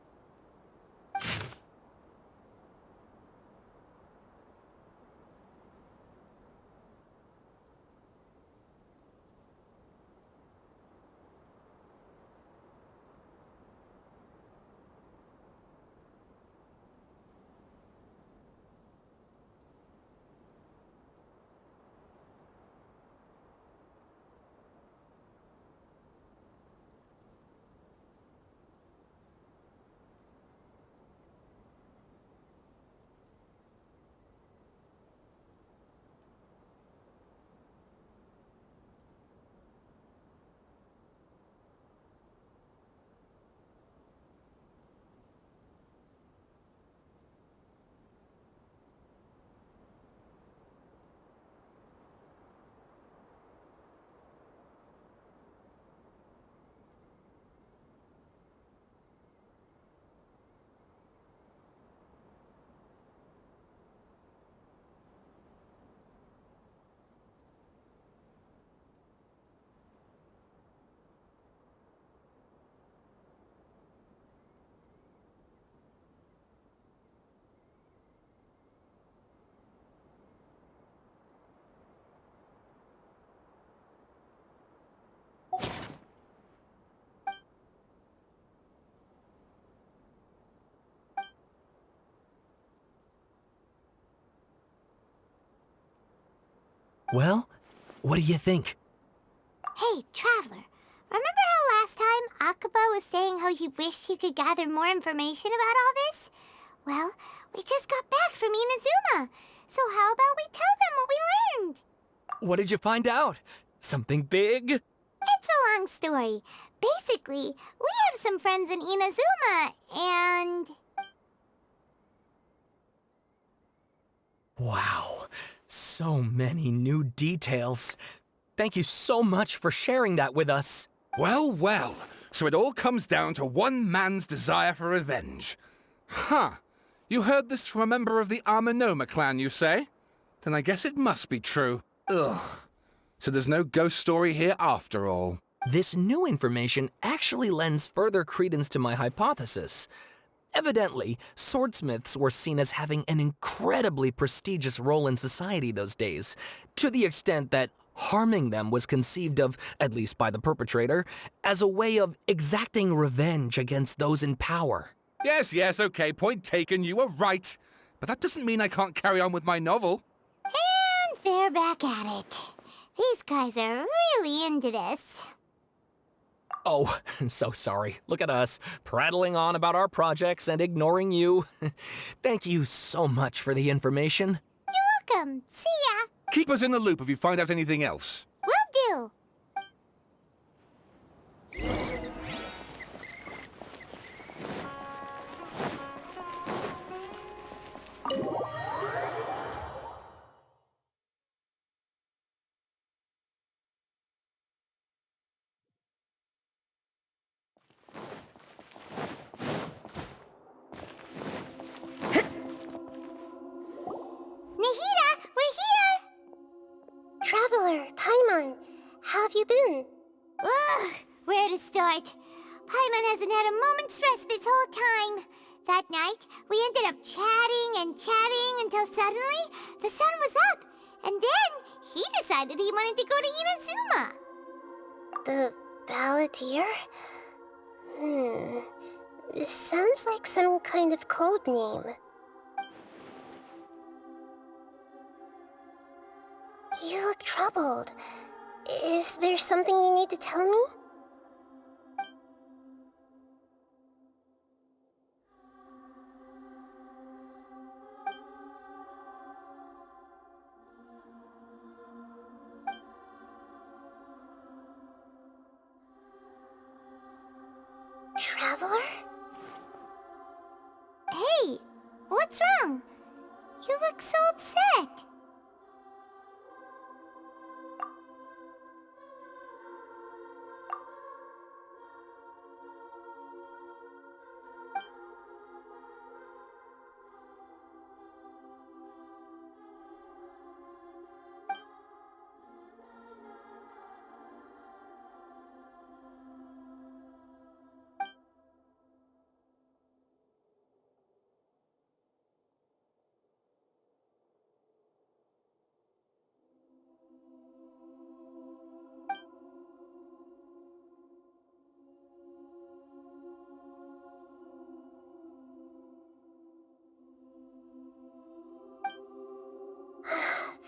Well, what do you think? Hey, Traveler. Remember how last time Akaba was saying how he wished he could gather more information about all this? Well, we just got back from Inazuma. So how about we tell them what we learned? What did you find out? Something big? It's a long story. Basically, we have some friends in Inazuma, and... Wow, so many new details. Thank you so much for sharing that with us. Well, well. So it all comes down to one man's desire for revenge. Huh. You heard this from a member of the Arminoma clan, you say? Then I guess it must be true. Ugh. So there's no ghost story here after all. This new information actually lends further credence to my hypothesis. Evidently, swordsmiths were seen as having an incredibly prestigious role in society those days, to the extent that harming them was conceived of, at least by the perpetrator, as a way of exacting revenge against those in power. Yes, okay, point taken, you were right. But that doesn't mean I can't carry on with my novel. And they're back at it. These guys are really into this. Oh, so sorry. Look at us, prattling on about our projects and ignoring you. Thank you so much for the information. You're welcome. See ya. Keep us in the loop if you find out anything else. Will do. Nahida, we're here! Traveler, Paimon, how have you been? Ugh, where to start? Paimon hasn't had a moment's rest this whole time. That night, we ended up chatting and chatting until suddenly the sun was up. And then he decided he wanted to go to Inazuma. The Balladeer? This sounds like some kind of code name. You look troubled. Is there something you need to tell me? Traveler? Hey, what's wrong? You look so upset.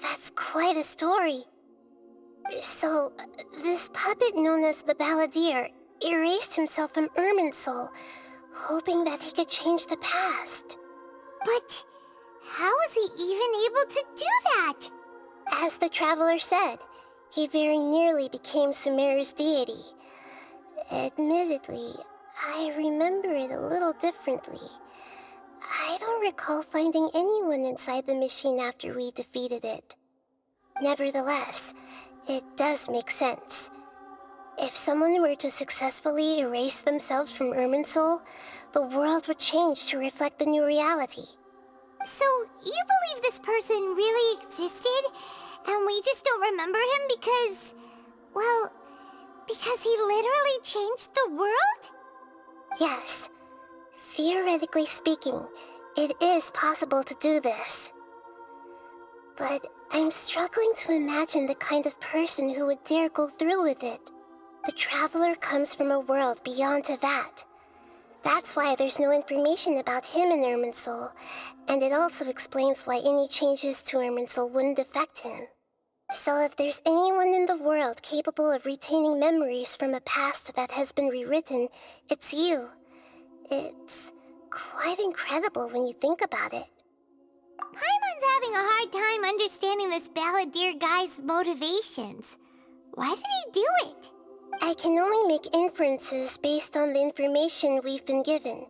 That's quite a story. So, this puppet known as the Balladeer erased himself from Irminsul, hoping that he could change the past. But how was he even able to do that? As the Traveler said, he very nearly became Sumeru's deity. Admittedly, I remember it a little differently. I don't recall finding anyone inside the machine after we defeated it. Nevertheless, it does make sense. If someone were to successfully erase themselves from Irminsul, the world would change to reflect the new reality. So, you believe this person really existed, and we just don't remember him because... well, because he literally changed the world? Yes. Theoretically speaking, it is possible to do this. But I'm struggling to imagine the kind of person who would dare go through with it. The Traveler comes from a world beyond Tevat. That's why there's no information about him in Irminsul, and it also explains why any changes to Irminsul wouldn't affect him. So if there's anyone in the world capable of retaining memories from a past that has been rewritten, it's you. It's quite incredible when you think about it. Paimon's having a hard time understanding this Balladeer guy's motivations. Why did he do it? I can only make inferences based on the information we've been given.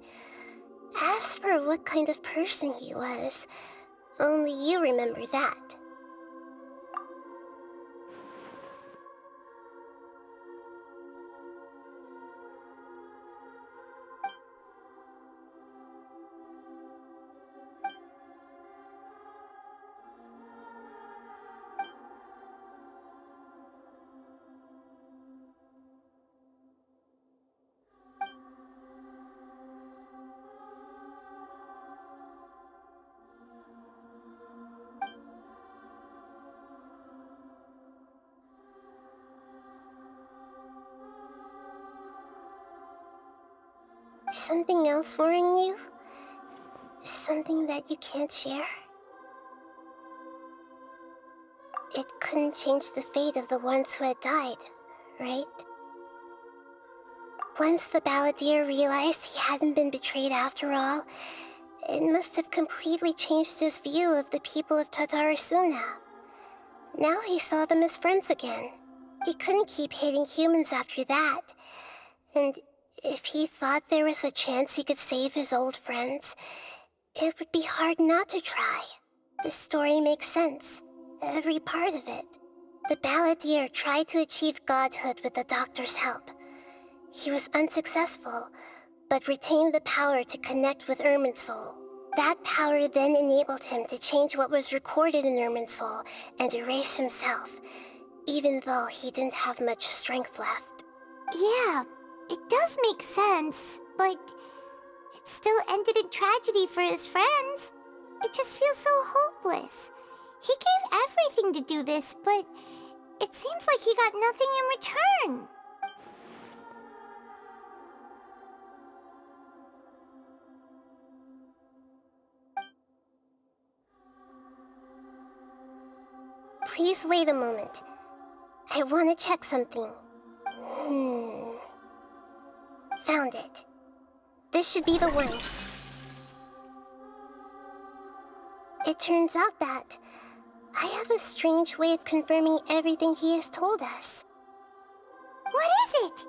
As for what kind of person he was, only you remember that. Something else worrying you? Something that you can't share? It couldn't change the fate of the ones who had died, right? Once the Balladeer realized he hadn't been betrayed after all, it must have completely changed his view of the people of Tatarasuna. Now he saw them as friends again. He couldn't keep hating humans after that. And if he thought there was a chance he could save his old friends, it would be hard not to try. The story makes sense, every part of it. The Balladeer tried to achieve godhood with the doctor's help. He was unsuccessful, but retained the power to connect with Irminsul. That power then enabled him to change what was recorded in Irminsul and erase himself, even though he didn't have much strength left. Yeah, it does make sense, but it still ended in tragedy for his friends. It just feels so hopeless. He gave everything to do this, but it seems like he got nothing in return. Please wait a moment. I want to check something. Found it. This should be the one. It turns out that I have a strange way of confirming everything he has told us. What is it?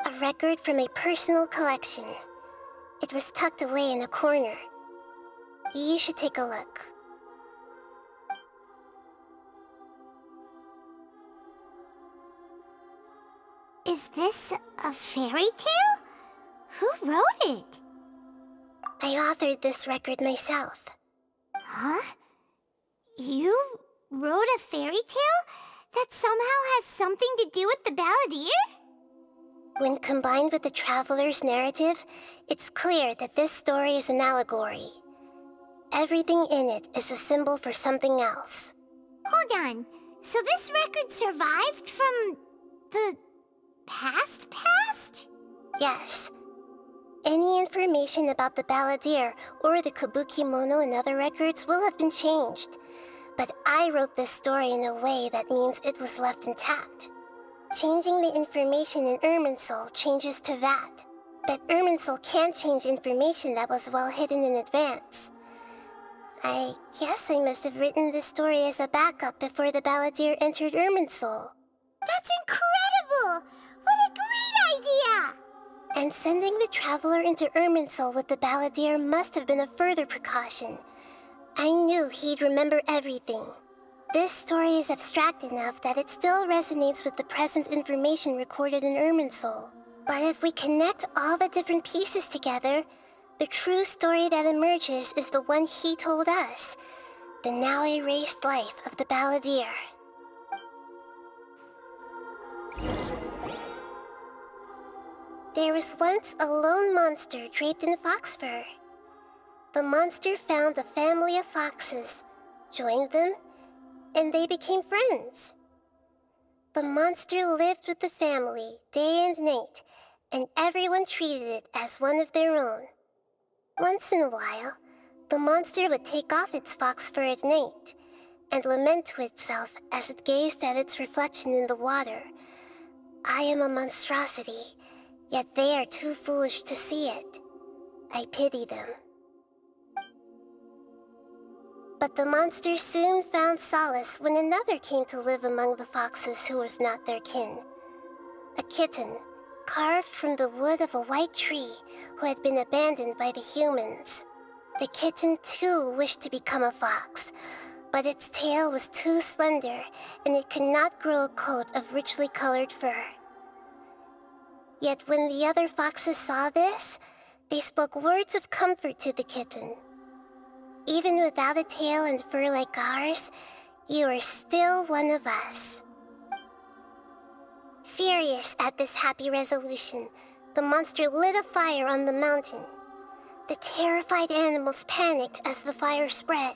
A record from a personal collection. It was tucked away in a corner. You should take a look. Is this a fairy tale? Who wrote it? I authored this record myself. Huh? You wrote a fairy tale that somehow has something to do with the Balladeer? When combined with the Traveler's narrative, it's clear that this story is an allegory. Everything in it is a symbol for something else. Hold on. So this record survived from the past? Yes. Any information about the Balladeer or the Kabukimono in other records will have been changed. But I wrote this story in a way that means it was left intact. Changing the information in Irminsul changes to that. But Irminsul can't change information that was well hidden in advance. I guess I must have written this story as a backup before the Balladeer entered Irminsul. That's incredible! What a great idea! And sending the Traveler into Irminsul with the Balladeer must have been a further precaution. I knew he'd remember everything. This story is abstract enough that it still resonates with the present information recorded in Irminsul. But if we connect all the different pieces together, the true story that emerges is the one he told us, the now erased life of the Balladeer. There was once a lone monster draped in fox fur. The monster found a family of foxes, joined them, and they became friends. The monster lived with the family day and night, and everyone treated it as one of their own. Once in a while, the monster would take off its fox fur at night, and lament to itself as it gazed at its reflection in the water. I am a monstrosity, yet they are too foolish to see it. I pity them. But the monster soon found solace when another came to live among the foxes who was not their kin. A kitten, carved from the wood of a white tree who had been abandoned by the humans. The kitten too wished to become a fox, but its tail was too slender and it could not grow a coat of richly colored fur. Yet when the other foxes saw this, they spoke words of comfort to the kitten. Even without a tail and fur like ours, you are still one of us. Furious at this happy resolution, the monster lit a fire on the mountain. The terrified animals panicked as the fire spread.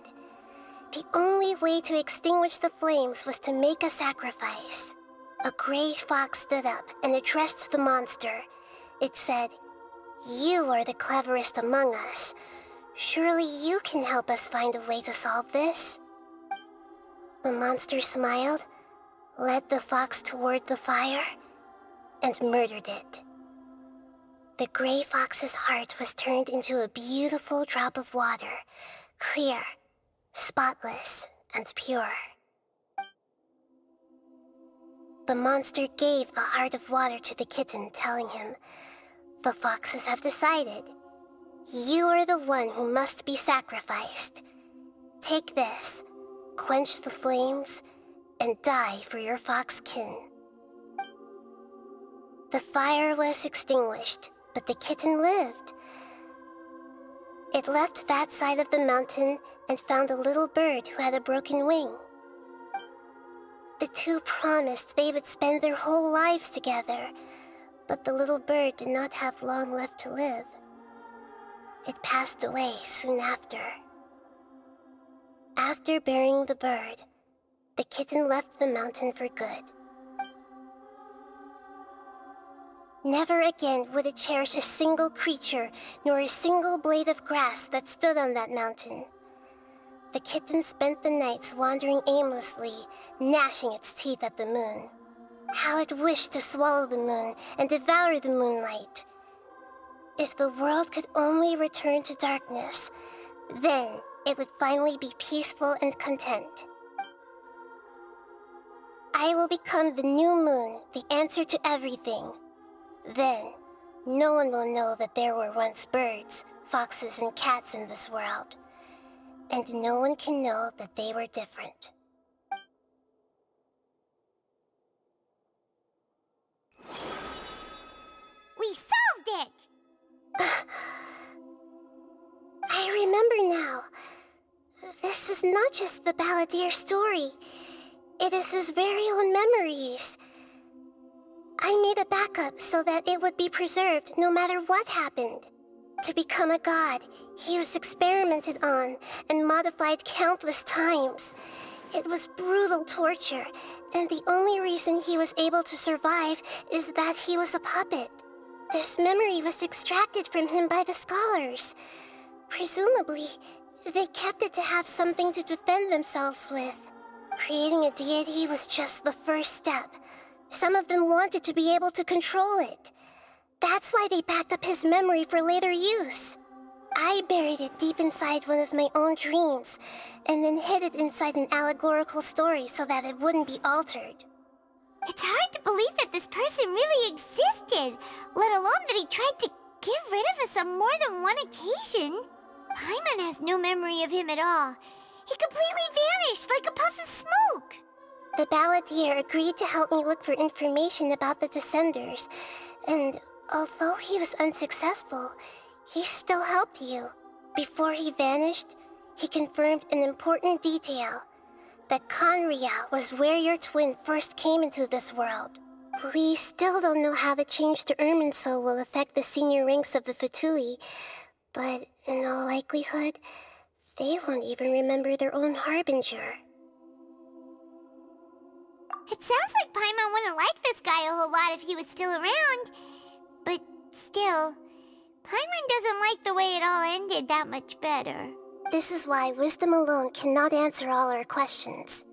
The only way to extinguish the flames was to make a sacrifice. A gray fox stood up and addressed the monster. It said, "You are the cleverest among us. Surely you can help us find a way to solve this." The monster smiled, led the fox toward the fire, and murdered it. The gray fox's heart was turned into a beautiful drop of water, clear, spotless, and pure. The monster gave the heart of water to the kitten, telling him, "The foxes have decided. You are the one who must be sacrificed. Take this, quench the flames, and die for your fox kin." The fire was extinguished, but the kitten lived. It left that side of the mountain and found a little bird who had a broken wing. The two promised they would spend their whole lives together, but the little bird did not have long left to live. It passed away soon after. After burying the bird, the kitten left the mountain for good. Never again would it cherish a single creature nor a single blade of grass that stood on that mountain. The kitten spent the nights wandering aimlessly, gnashing its teeth at the moon. How it wished to swallow the moon and devour the moonlight. If the world could only return to darkness, then it would finally be peaceful and content. I will become the new moon, the answer to everything. Then, no one will know that there were once birds, foxes, and cats in this world. And no one can know that they were different. We solved it! I remember now. This is not just the Balladeer story. It is his very own memories. I made a backup so that it would be preserved no matter what happened. To become a god, he was experimented on and modified countless times. It was brutal torture, and the only reason he was able to survive is that he was a puppet. This memory was extracted from him by the scholars. Presumably, they kept it to have something to defend themselves with. Creating a deity was just the first step. Some of them wanted to be able to control it. That's why they backed up his memory for later use. I buried it deep inside one of my own dreams, and then hid it inside an allegorical story so that it wouldn't be altered. It's hard to believe that this person really existed, let alone that he tried to get rid of us on more than one occasion. Paimon has no memory of him at all. He completely vanished like a puff of smoke. The Balladeer agreed to help me look for information about the Descenders, and although he was unsuccessful, he still helped you. Before he vanished, he confirmed an important detail, that Conria was where your twin first came into this world. We still don't know how the change to Irminsul will affect the senior ranks of the Fatui, but in all likelihood, they won't even remember their own harbinger. It sounds like Paimon wouldn't like this guy a whole lot if he was still around. But still, Paimon doesn't like the way it all ended that much better. This is why wisdom alone cannot answer all our questions.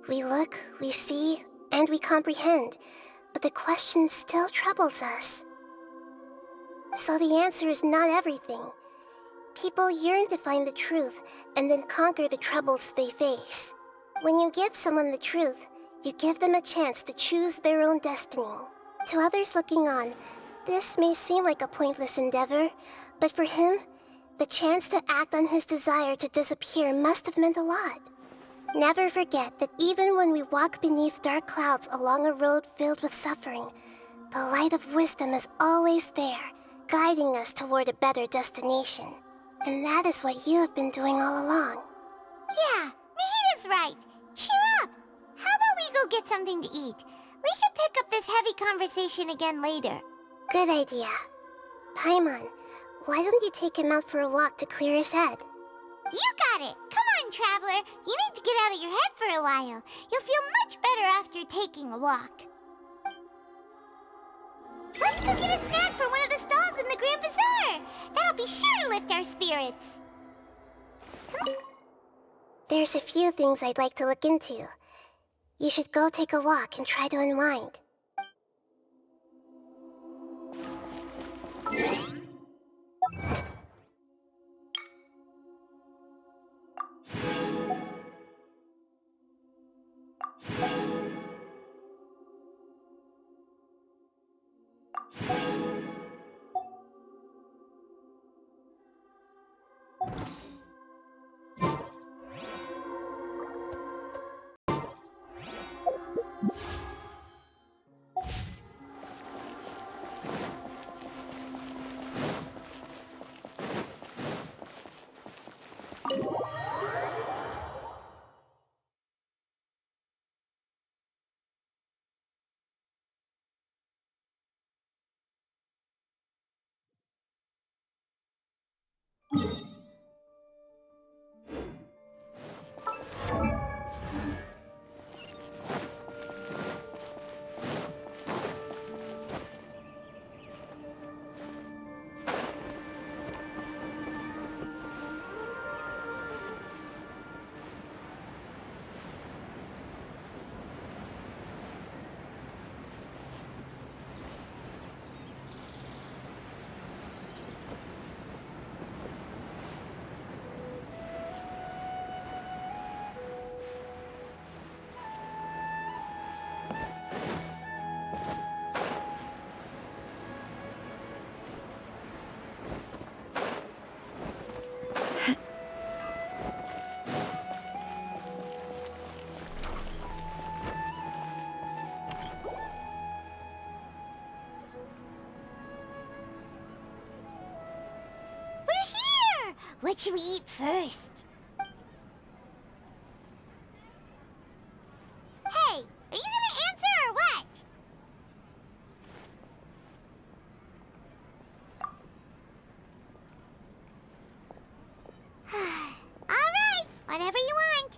We look, we see, and we comprehend, but the question still troubles us. So the answer is not everything. People yearn to find the truth and then conquer the troubles they face. When you give someone the truth, you give them a chance to choose their own destiny. To others looking on, this may seem like a pointless endeavor, but for him, the chance to act on his desire to disappear must have meant a lot. Never forget that even when we walk beneath dark clouds along a road filled with suffering, the light of wisdom is always there, guiding us toward a better destination. And that is what you have been doing all along. Yeah, Nahida's right. Cheer up! How about we go get something to eat? We can pick up this heavy conversation again later. Good idea. Paimon, why don't you take him out for a walk to clear his head? You got it! Come on, Traveler! You need to get out of your head for a while. You'll feel much better after taking a walk. Let's go get a snack from one of the stalls in the Grand Bazaar! That'll be sure to lift our spirits! There's a few things I'd like to look into. You should go take a walk and try to unwind. What should we eat first? Hey, are you gonna answer or what? Alright, whatever you want.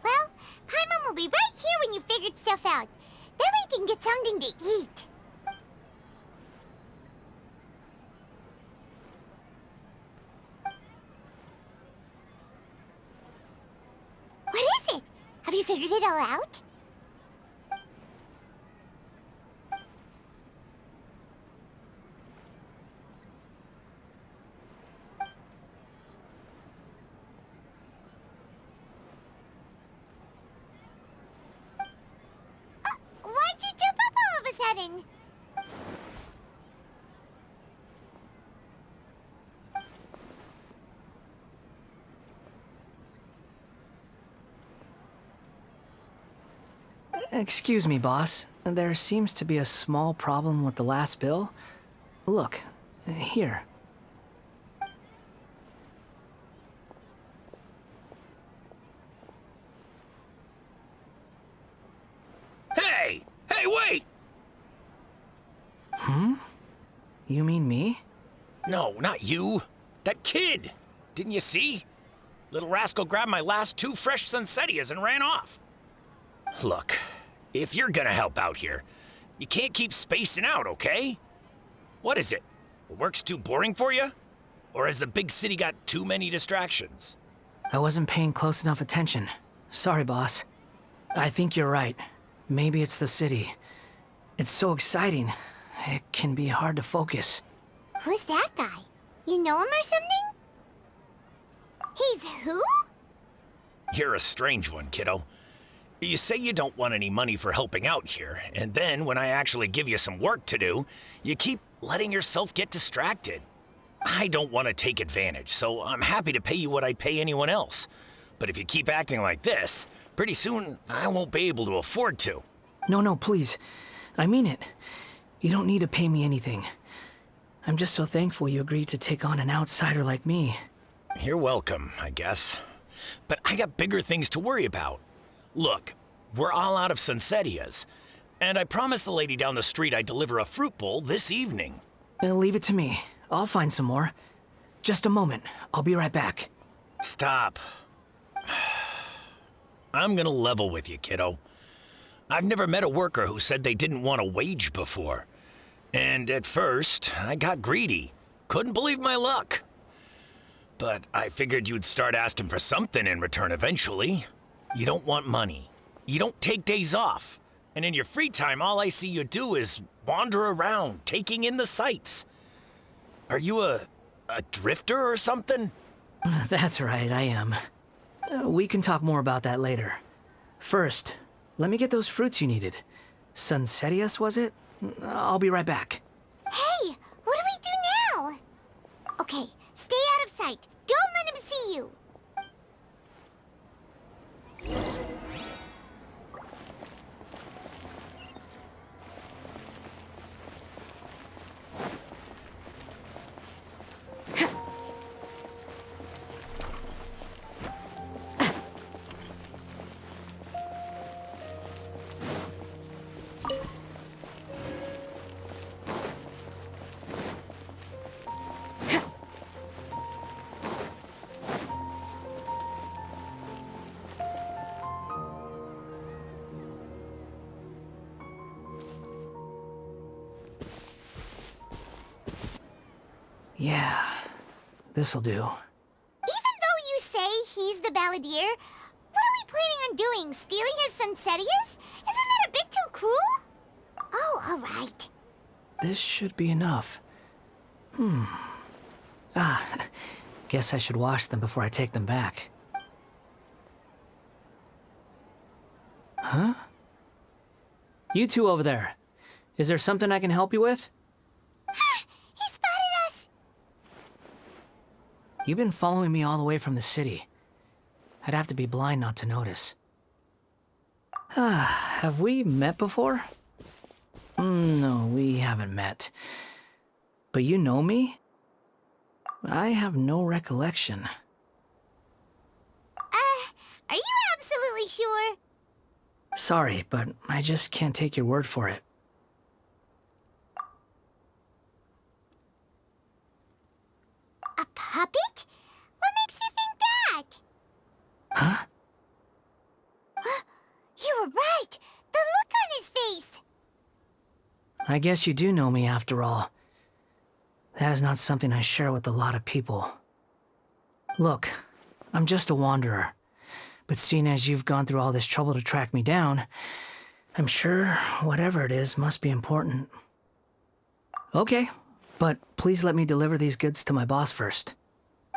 Well, Paimon will be right here when you figured stuff out. Then we can get something to eat. Have you figured it all out? Why'd you jump up all of a sudden? Excuse me, boss. There seems to be a small problem with the last bill. Look, here. Hey! Hey, wait! You mean me? No, not you. That kid. Didn't you see? Little rascal grabbed my last 2 fresh Sunsettias and ran off. Look, if you're gonna help out here, you can't keep spacing out, okay? What is it? Work's too boring for you? Or has the big city got too many distractions? I wasn't paying close enough attention. Sorry, boss. I think you're right. Maybe it's the city. It's so exciting. It can be hard to focus. Who's that guy? You know him or something? He's who? You're a strange one, kiddo. You say you don't want any money for helping out here, and then when I actually give you some work to do, you keep letting yourself get distracted. I don't want to take advantage, so I'm happy to pay you what I'd pay anyone else. But if you keep acting like this, pretty soon I won't be able to afford to. No, please. I mean it. You don't need to pay me anything. I'm just so thankful you agreed to take on an outsider like me. You're welcome, I guess. But I got bigger things to worry about. Look, we're all out of Sunsetias, and I promised the lady down the street I'd deliver a fruit bowl this evening. Leave it to me. I'll find some more. Just a moment. I'll be right back. Stop. I'm gonna level with you, kiddo. I've never met a worker who said they didn't want a wage before. And at first, I got greedy. Couldn't believe my luck. But I figured you'd start asking for something in return eventually. You don't want money. You don't take days off. And in your free time, all I see you do is wander around, taking in the sights. Are you a drifter or something? That's right, I am. We can talk more about that later. First, let me get those fruits you needed. Sunsetias, was it? I'll be right back. Hey, what do we do now? Okay, stay out of sight. Don't let him see you. Yeah, this'll do. Even though you say he's the Balladeer, what are we planning on doing? Stealing his Sunsetias? Isn't that a bit too cruel? Oh, alright. This should be enough. Guess I should wash them before I take them back. Huh? You two over there. Is there something I can help you with? He spotted us! You've been following me all the way from the city. I'd have to be blind not to notice. Have we met before? No, we haven't met. But you know me? I have no recollection. Are you absolutely sure? Sorry, but I just can't take your word for it. A puppet? What makes you think that? Huh? You were right! The look on his face! I guess you do know me after all. That is not something I share with a lot of people. Look, I'm just a wanderer. But seeing as you've gone through all this trouble to track me down, I'm sure whatever it is must be important. Okay, but please let me deliver these goods to my boss first.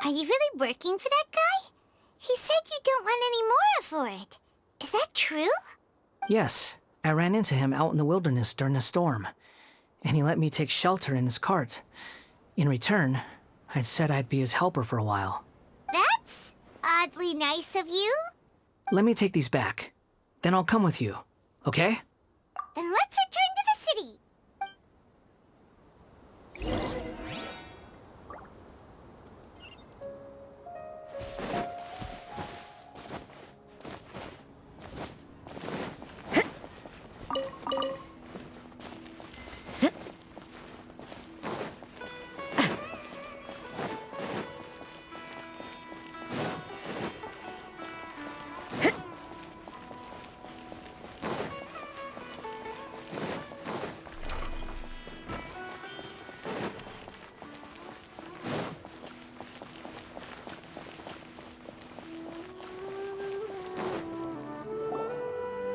Are you really working for that guy? He said you don't want any more for it. Is that true? Yes, I ran into him out in the wilderness during a storm, and he let me take shelter in his cart. In return, I said I'd be his helper for a while. That's oddly nice of you. Let me take these back. Then I'll come with you, okay? Then let's return to the city.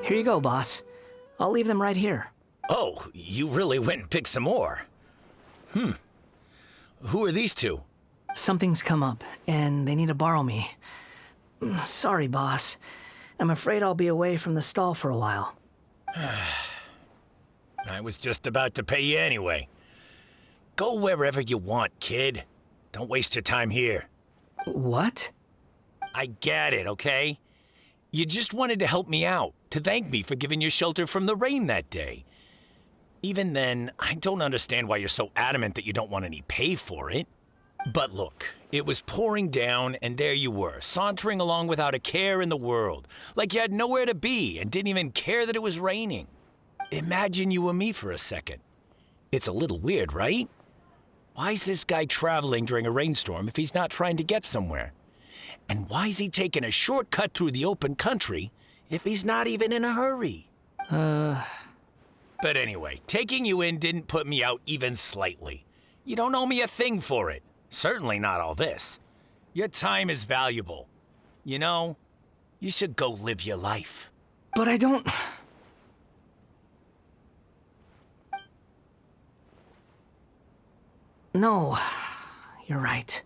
Here you go, boss. I'll leave them right here. Oh, you really went and picked some more. Who are these two? Something's come up, and they need to borrow me. Sorry, boss. I'm afraid I'll be away from the stall for a while. I was just about to pay you anyway. Go wherever you want, kid. Don't waste your time here. What? I get it, okay? You just wanted to help me out, to thank me for giving you shelter from the rain that day. Even then, I don't understand why you're so adamant that you don't want any pay for it. But look, it was pouring down, and there you were, sauntering along without a care in the world, like you had nowhere to be and didn't even care that it was raining. Imagine you were me for a second. It's a little weird, right? Why is this guy traveling during a rainstorm if he's not trying to get somewhere? And why is he taking a shortcut through the open country if he's not even in a hurry? But anyway, taking you in didn't put me out even slightly. You don't owe me a thing for it. Certainly not all this. Your time is valuable. You know, you should go live your life. But I don't... No, you're right.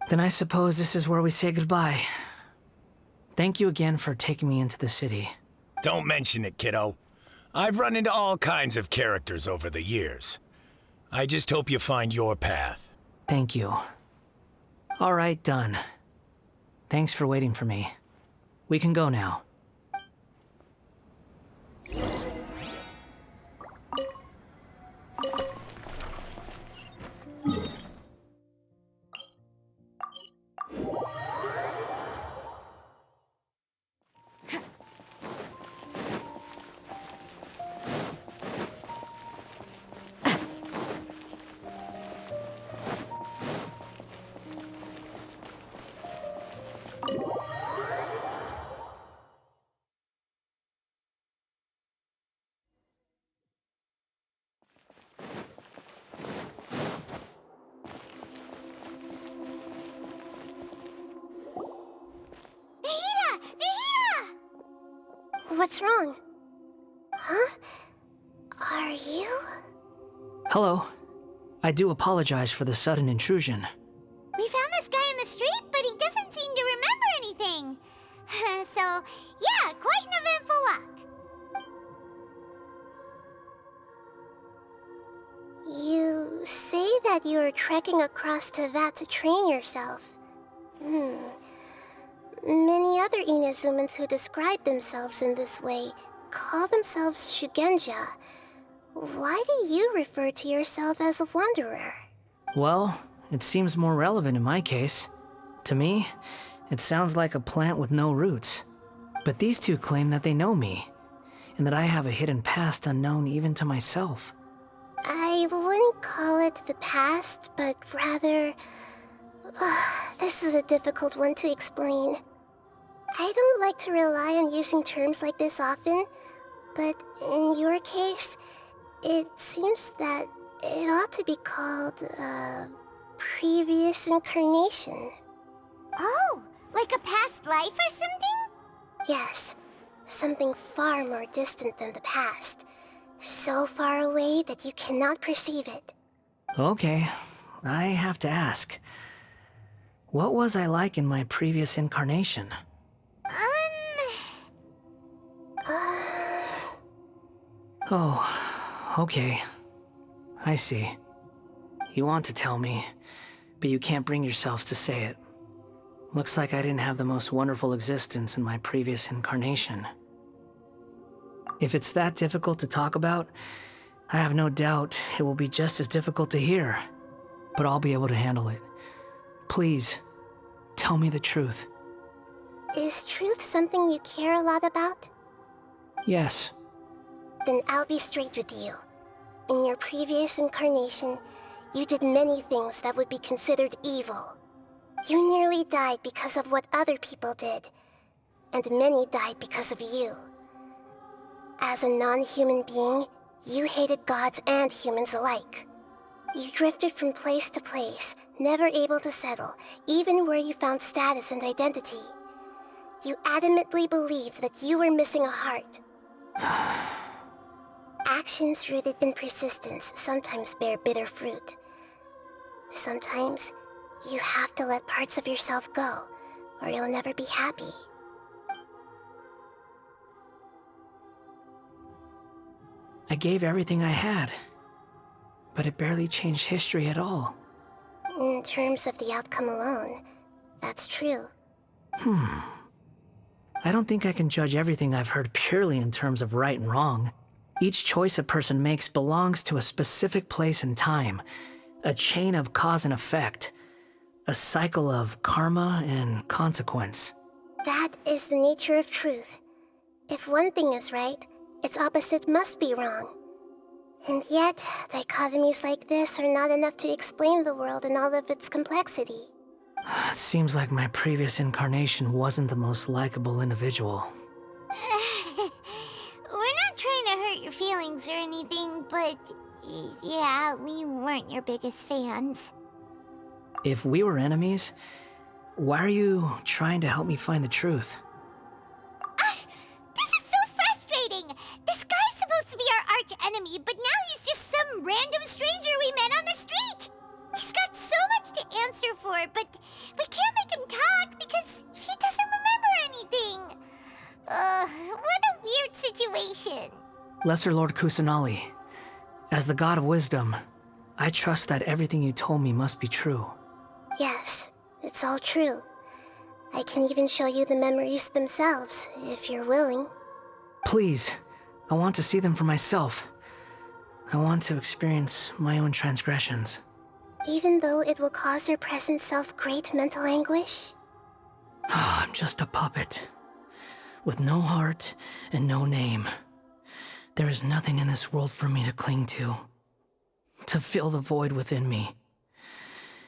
Then I suppose this is where we say goodbye. Thank you again for taking me into the city. Don't mention it, kiddo. I've run into all kinds of characters over the years. I just hope you find your path. Thank you. All right, done. Thanks for waiting for me. We can go now. What's wrong? Huh? Are you? Hello. I do apologize for the sudden intrusion. We found this guy in the street, but he doesn't seem to remember anything. So, yeah, quite an eventful walk. You say that you are trekking across Tevat to train yourself. Many other Inazumans who describe themselves in this way call themselves Shugenja. Why do you refer to yourself as a wanderer? Well, it seems more relevant in my case. To me, it sounds like a plant with no roots. But these two claim that they know me, and that I have a hidden past unknown even to myself. I wouldn't call it the past, but rather... this is a difficult one to explain. I don't like to rely on using terms like this often, but in your case, it seems that it ought to be called previous incarnation. Oh, like a past life or something? Yes, something far more distant than the past. So far away that you cannot perceive it. Okay, I have to ask. What was I like in my previous incarnation? Oh, okay. I see. You want to tell me, but you can't bring yourselves to say it. Looks like I didn't have the most wonderful existence in my previous incarnation. If it's that difficult to talk about, I have no doubt it will be just as difficult to hear, but I'll be able to handle it. Please, tell me the truth. Is truth something you care a lot about? Yes. Then I'll be straight with you. In your previous incarnation, you did many things that would be considered evil. You nearly died because of what other people did, and many died because of you. As a non-human being, you hated gods and humans alike. You drifted from place to place, never able to settle, even where you found status and identity. You adamantly believed that you were missing a heart, Actions rooted in persistence sometimes bear bitter fruit. Sometimes, you have to let parts of yourself go, or you'll never be happy. I gave everything I had, but it barely changed history at all. In terms of the outcome alone, that's true. I don't think I can judge everything I've heard purely in terms of right and wrong. Each choice a person makes belongs to a specific place and time, a chain of cause and effect, a cycle of karma and consequence. That is the nature of truth. If one thing is right, its opposite must be wrong. And yet, dichotomies like this are not enough to explain the world in all of its complexity. It seems like my previous incarnation wasn't the most likable individual. We're not trying to hurt your feelings or anything, but yeah, we weren't your biggest fans. If we were enemies, why are you trying to help me find the truth? This is so frustrating! This guy's supposed to be our arch enemy, but now he's just some random stranger we met on the street! He's got so much to answer for, but we can't make him talk because he doesn't remember anything. What a weird situation. Lesser Lord Kusanali, as the god of wisdom, I trust that everything you told me must be true. Yes, it's all true. I can even show you the memories themselves, if you're willing. Please, I want to see them for myself. I want to experience my own transgressions. Even though it will cause your present self great mental anguish? I'm just a puppet, with no heart and no name. There is nothing in this world for me to cling to fill the void within me.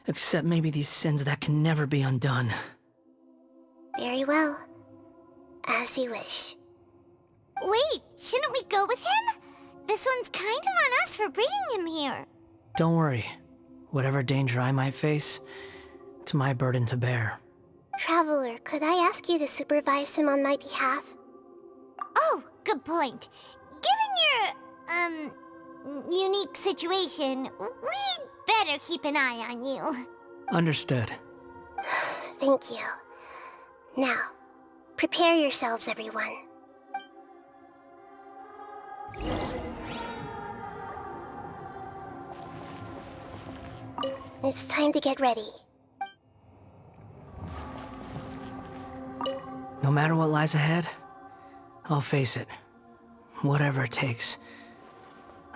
Except maybe these sins that can never be undone. Very well. As you wish. Wait, shouldn't we go with him? This one's kind of on us for bringing him here. Don't worry. Whatever danger I might face, it's my burden to bear. Traveler, could I ask you to supervise him on my behalf? Oh, good point. Given your, unique situation, we'd better keep an eye on you. Understood. Thank you. Now, prepare yourselves, everyone. It's time to get ready. No matter what lies ahead, I'll face it. Whatever it takes.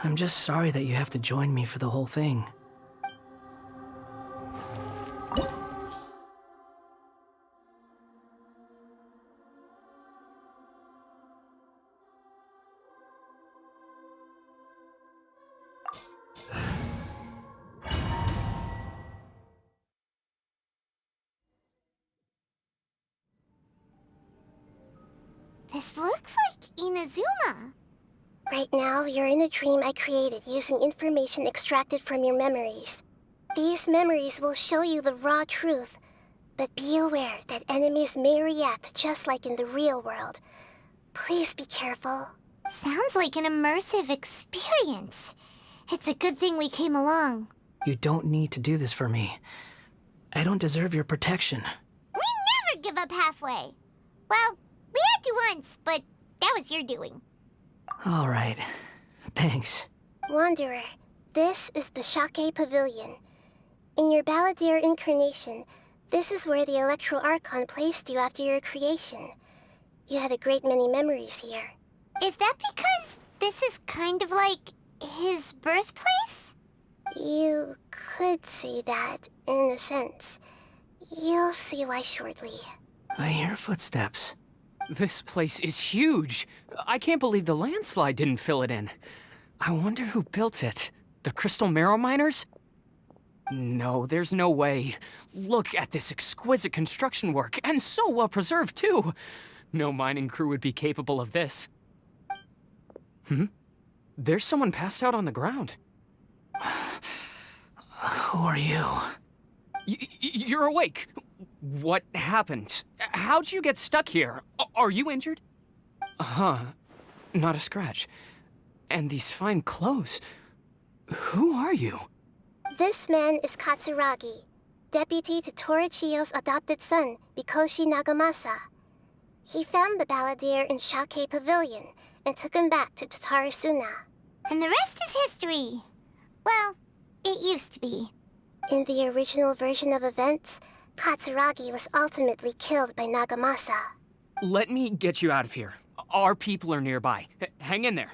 I'm just sorry that you have to join me for the whole thing. This looks like Inazuma. Right now, you're in a dream I created using information extracted from your memories. These memories will show you the raw truth, but be aware that enemies may react just like in the real world. Please be careful. Sounds like an immersive experience. It's a good thing we came along. You don't need to do this for me. I don't deserve your protection. We never give up halfway. Well, we had to once, but that was your doing. All right. Thanks. Wanderer, this is the Shake Pavilion. In your Balladeer incarnation, this is where the Electro Archon placed you after your creation. You had a great many memories here. Is that because this is kind of like his birthplace? You could say that, in a sense. You'll see why shortly. I hear footsteps. This place is huge. I can't believe the landslide didn't fill it in. I wonder who built it. The Crystal Marrow Miners? No, there's no way. Look at this exquisite construction work, and so well preserved, too. No mining crew would be capable of this. There's someone passed out on the ground. Who are you? You're awake. What happened? How'd you get stuck here? Are you injured? Not a scratch. And these fine clothes. Who are you? This man is Katsuragi, deputy to Torichiyo's adopted son, Mikoshi Nagamasa. He found the Balladeer in Shake Pavilion and took him back to Tatarasuna. And the rest is history. Well, it used to be. In the original version of events, Katsuragi was ultimately killed by Nagamasa. Let me get you out of here. Our people are nearby. Hang in there.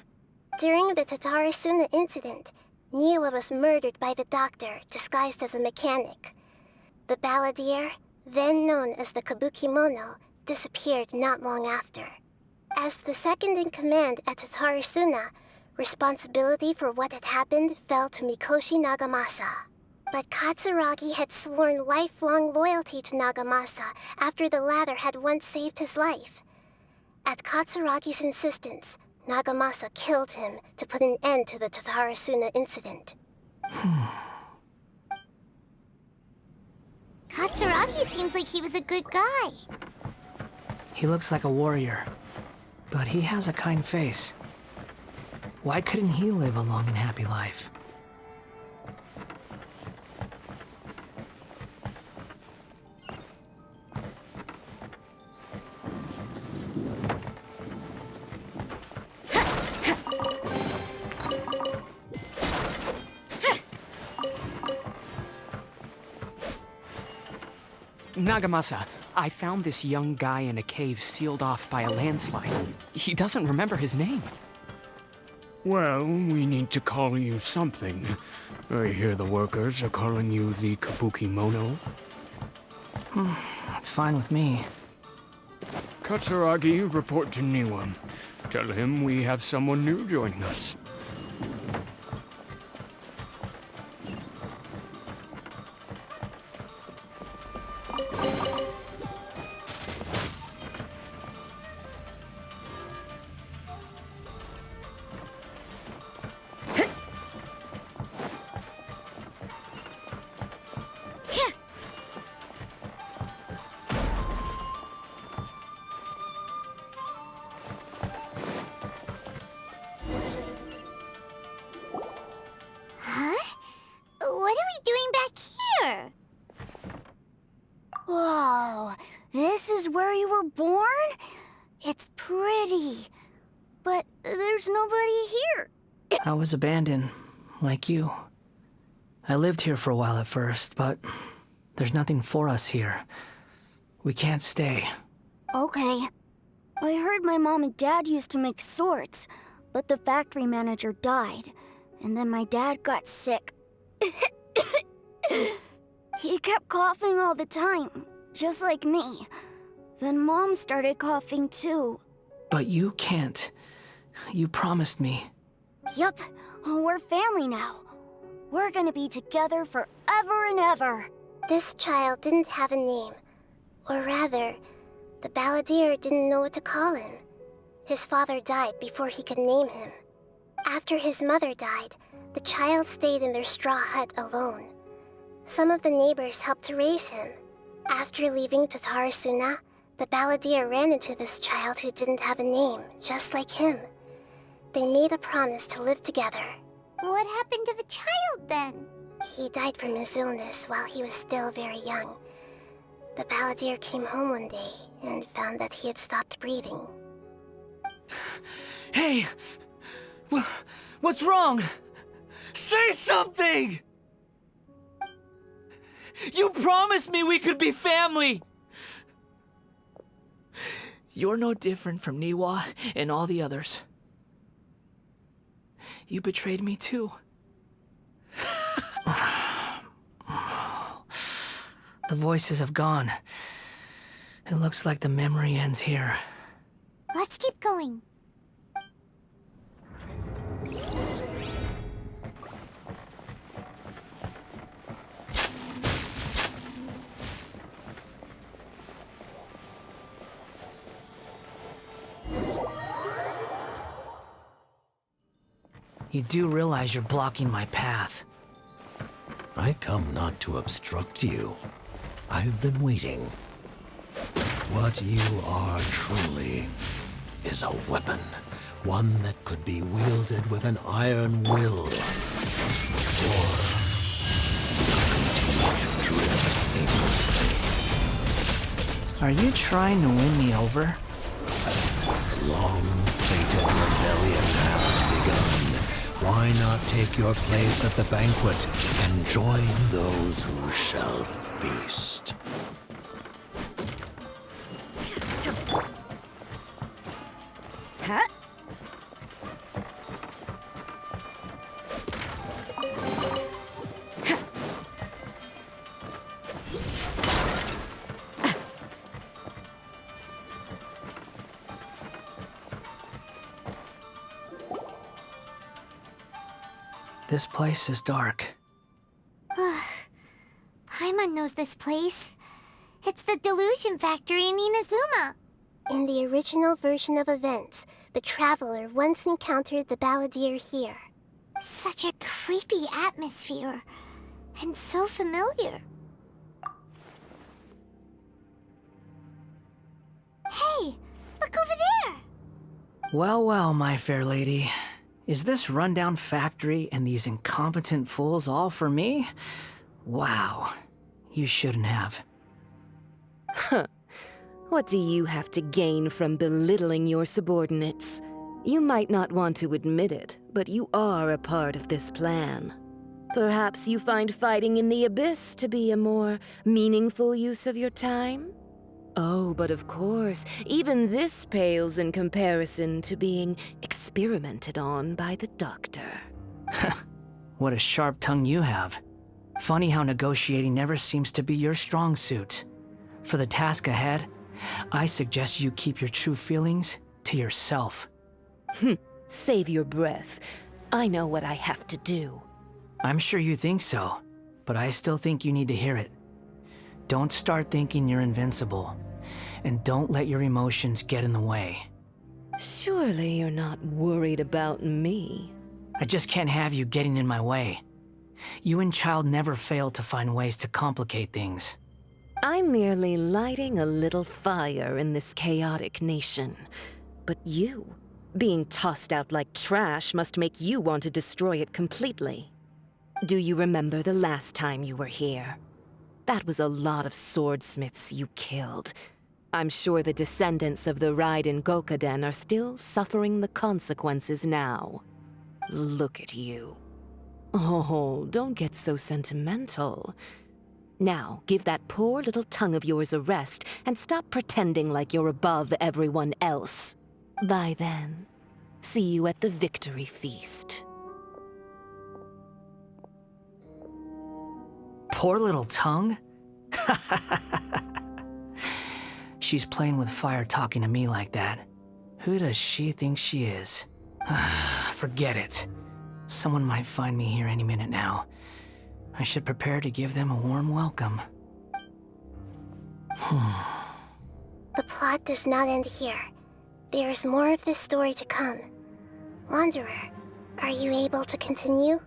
During the Tatarasuna incident, Niwa was murdered by the doctor disguised as a mechanic. The Balladeer, then known as the Kabukimono, disappeared not long after. As the second in command at Tatarasuna, responsibility for what had happened fell to Mikoshi Nagamasa. But Katsuragi had sworn lifelong loyalty to Nagamasa after the latter had once saved his life. At Katsuragi's insistence, Nagamasa killed him to put an end to the Tatarasuna incident. Katsuragi seems like he was a good guy. He looks like a warrior, but he has a kind face. Why couldn't he live a long and happy life? Nagamasa, I found this young guy in a cave sealed off by a landslide. He doesn't remember his name. Well, we need to call you something. I hear the workers are calling you the Kabukimono. That's fine with me. Katsuragi, report to Niwa. Tell him we have someone new joining us. What are we doing back here? Whoa, this is where you were born? It's pretty, but there's nobody here. I was abandoned, like you. I lived here for a while at first, but there's nothing for us here. We can't stay. Okay. I heard my mom and dad used to make swords, but the factory manager died, and then my dad got sick. He kept coughing all the time, just like me. Then Mom started coughing too. But you can't. You promised me. Yup, we're family now. We're gonna be together forever and ever. This child didn't have a name. Or rather, the Balladeer didn't know what to call him. His father died before he could name him. After his mother died, the child stayed in their straw hut alone. Some of the neighbors helped to raise him. After leaving Tatarasuna, the Balladeer ran into this child who didn't have a name, just like him. They made a promise to live together. What happened to the child then? He died from his illness while he was still very young. The Balladeer came home one day and found that he had stopped breathing. Hey! What's wrong? Say something! You promised me we could be family! You're no different from Niwa and all the others. You betrayed me too. The voices have gone. It looks like the memory ends here. Let's keep going. You do realize you're blocking my path. I come not to obstruct you. I've been waiting. What you are truly is a weapon One that could be wielded with an iron will. Or continue to drift aimlessly. Are you trying to win me over? Long-fated rebellion has begun. Why not take your place at the banquet and join those who shall feast? Huh? This place is dark. Paimon knows this place. It's the Delusion Factory in Inazuma. In the original version of events, the Traveler once encountered the Balladeer here. Such a creepy atmosphere. And so familiar. Hey, look over there! Well, well, my fair lady. Is this rundown factory and these incompetent fools all for me? Wow. You shouldn't have. Huh. What do you have to gain from belittling your subordinates? You might not want to admit it, but you are a part of this plan. Perhaps you find fighting in the Abyss to be a more meaningful use of your time? Oh, but of course, even this pales in comparison to being experimented on by the Doctor. What a sharp tongue you have. Funny how negotiating never seems to be your strong suit. For the task ahead, I suggest you keep your true feelings to yourself. Save your breath. I know what I have to do. I'm sure you think so, but I still think you need to hear it. Don't start thinking you're invincible, and don't let your emotions get in the way. Surely you're not worried about me. I just can't have you getting in my way. You and Child never fail to find ways to complicate things. I'm merely lighting a little fire in this chaotic nation. But you, being tossed out like trash, must make you want to destroy it completely. Do you remember the last time you were here? That was a lot of swordsmiths you killed. I'm sure the descendants of the Raiden Gokaden are still suffering the consequences now. Look at you. Oh, don't get so sentimental. Now, give that poor little tongue of yours a rest and stop pretending like you're above everyone else. Bye then. See you at the victory feast. Poor little tongue? She's playing with fire talking to me like that. Who does she think she is? Forget it. Someone might find me here any minute now. I should prepare to give them a warm welcome. The plot does not end here. There is more of this story to come. Wanderer, are you able to continue?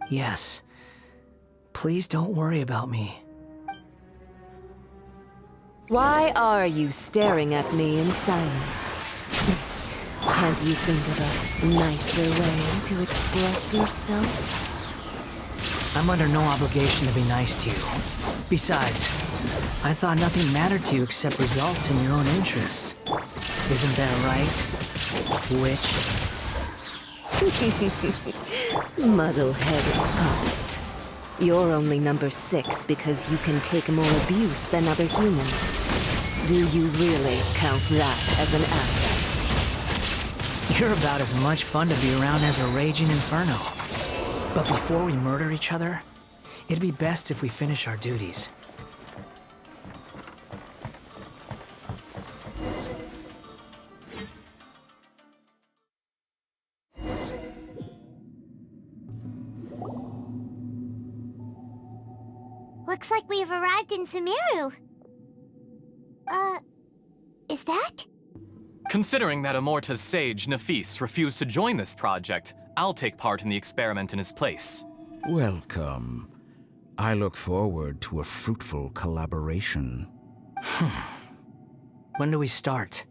Yes. Please don't worry about me. Why are you staring at me in silence? Can't you think of a nicer way to express yourself? I'm under no obligation to be nice to you. Besides, I thought nothing mattered to you except results in your own interests. Isn't that right, witch? Muddle-headed puppet. You're only number 6 because you can take more abuse than other humans. Do you really count that as an asset? You're about as much fun to be around as a raging inferno. But before we murder each other, it'd be best if we finish our duties. Looks like we've arrived in Sumeru. Is that? Considering that Amorta's sage, Nafis, refused to join this project, I'll take part in the experiment in his place. Welcome. I look forward to a fruitful collaboration. When do we start?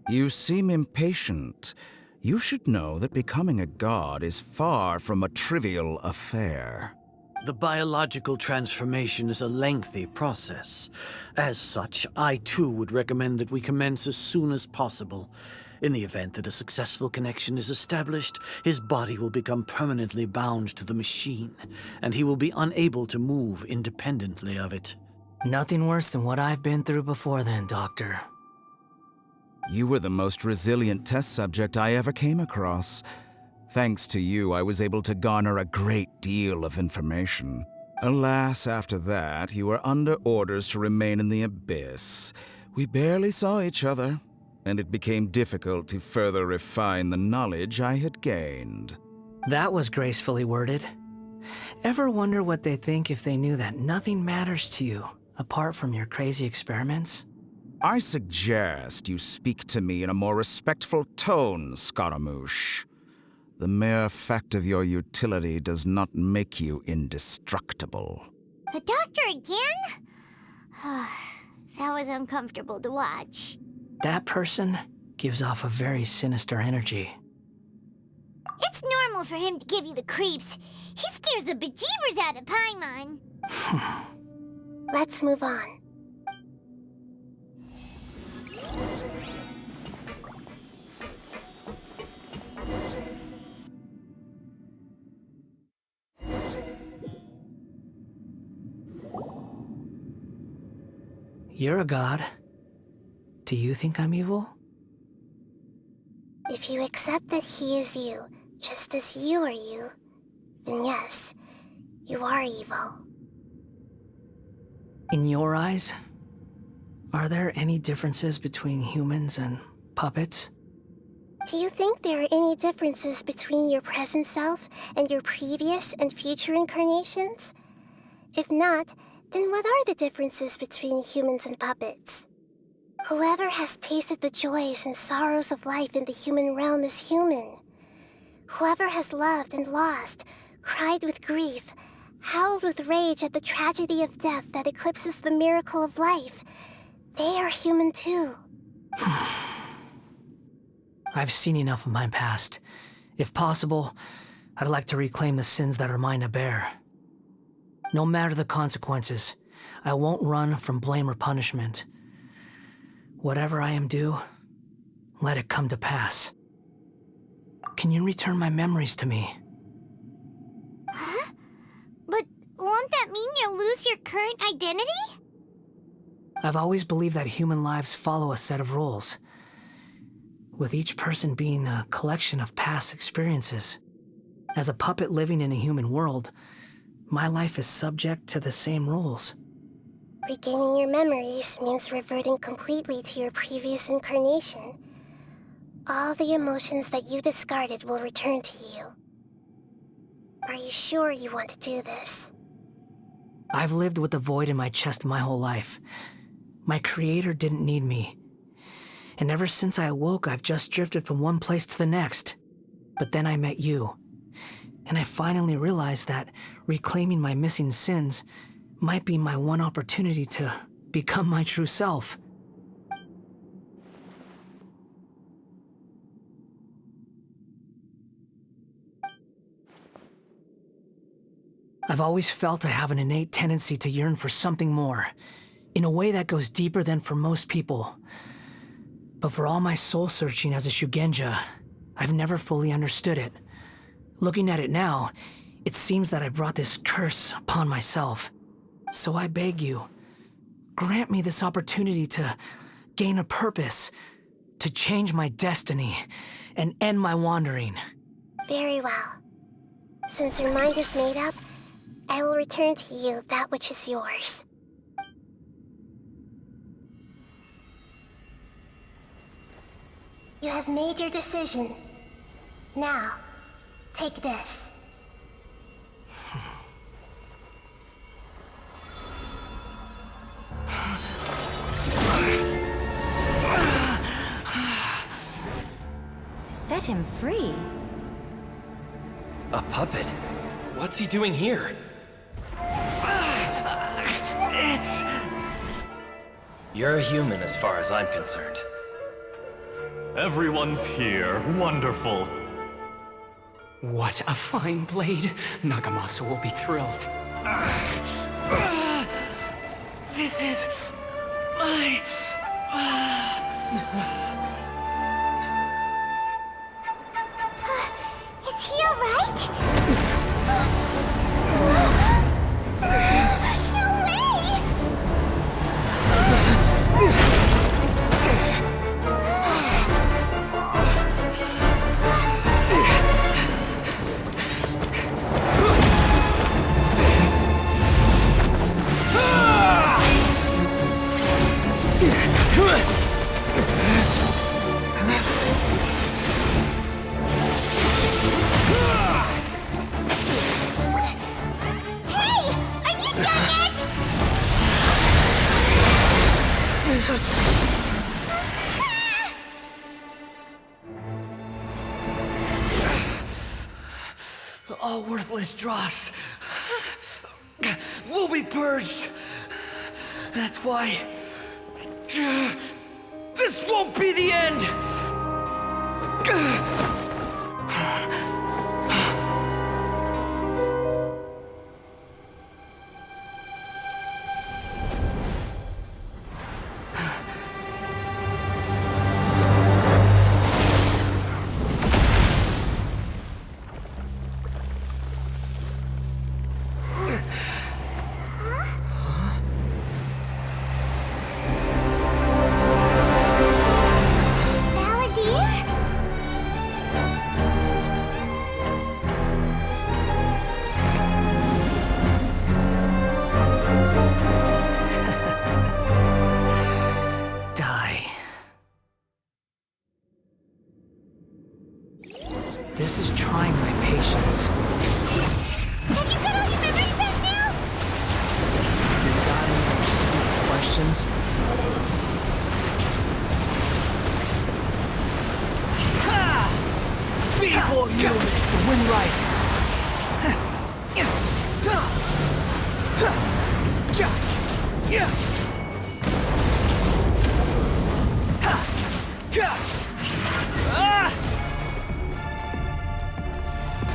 You seem impatient. You should know that becoming a god is far from a trivial affair. The biological transformation is a lengthy process. As such, I too would recommend that we commence as soon as possible. In the event that a successful connection is established, his body will become permanently bound to the machine, and he will be unable to move independently of it. Nothing worse than what I've been through before then, Doctor. You were the most resilient test subject I ever came across. Thanks to you, I was able to garner a great deal of information. Alas, after that, you were under orders to remain in the abyss. We barely saw each other, and it became difficult to further refine the knowledge I had gained. That was gracefully worded. Ever wonder what they think if they knew that nothing matters to you, apart from your crazy experiments? I suggest you speak to me in a more respectful tone, Scaramouche. The mere fact of your utility does not make you indestructible. The doctor again? That was uncomfortable to watch. That person gives off a very sinister energy. It's normal for him to give you the creeps. He scares the bejeebers out of Paimon. Let's move on. You're a god. Do you think I'm evil? If you accept that he is you, just as you are you, then yes, you are evil. In your eyes, are there any differences between humans and puppets? Do you think there are any differences between your present self and your previous and future incarnations? If not, then what are the differences between humans and puppets? Whoever has tasted the joys and sorrows of life in the human realm is human. Whoever has loved and lost, cried with grief, howled with rage at the tragedy of death that eclipses the miracle of life, they are human too. I've seen enough of my past. If possible, I'd like to reclaim the sins that are mine to bear. No matter the consequences, I won't run from blame or punishment. Whatever I am due, let it come to pass. Can you return my memories to me? Huh? But won't that mean you'll lose your current identity? I've always believed that human lives follow a set of rules, with each person being a collection of past experiences. As a puppet living in a human world, my life is subject to the same rules. Regaining your memories means reverting completely to your previous incarnation. All the emotions that you discarded will return to you. Are you sure you want to do this? I've lived with a void in my chest my whole life. My creator didn't need me. And ever since I awoke, I've just drifted from one place to the next. But then I met you. And I finally realized that reclaiming my missing sins might be my one opportunity to become my true self. I've always felt I have an innate tendency to yearn for something more, in a way that goes deeper than for most people. But for all my soul-searching as a Shugenja, I've never fully understood it. Looking at it now, it seems that I brought this curse upon myself. So I beg you, grant me this opportunity to gain a purpose, to change my destiny, and end my wandering. Very well. Since your mind is made up, I will return to you that which is yours. You have made your decision. Now, take this. Set him free? A puppet? What's he doing here? You're a human as far as I'm concerned. Everyone's here. Wonderful. What a fine blade. Nagamasa will be thrilled. This is my... Is he alright? No way! All worthless dross will be purged. That's why this won't be the end. This is trying my patience. Have you got all your memories back now? You got any questions? Ha! Feeble human! The wind rises.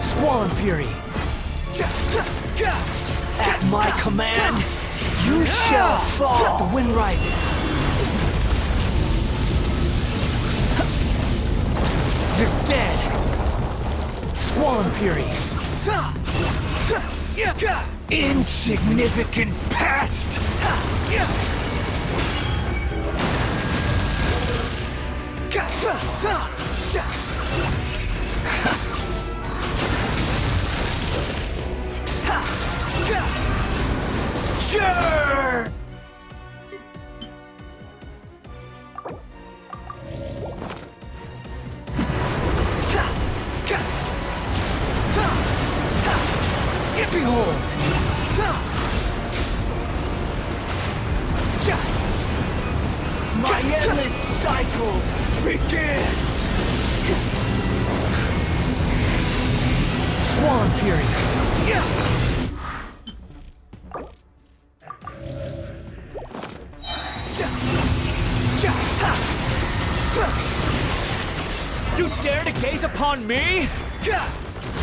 Squall Fury! At my command, you shall fall! The wind rises. You're dead! Squall Fury! Insignificant pest! Sure! Behold! My endless cycle begins! Squall Fury! You dare to gaze upon me?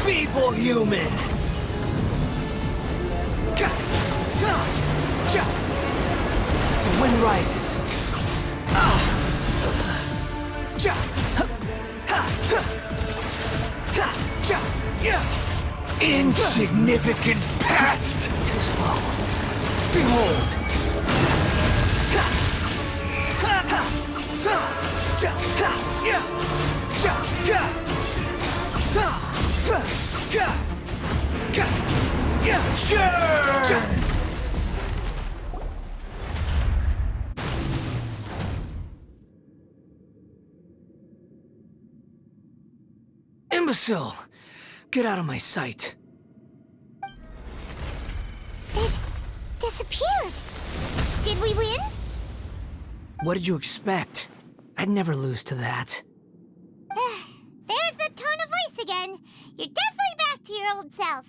Feeble human! The wind rises. Insignificant pest! Too slow. Behold! Sure! Imbecile! Get out of my sight. It disappeared. Did we win? What did you expect? I'd never lose to that. There's the tone of voice again. You're definitely back to your old self.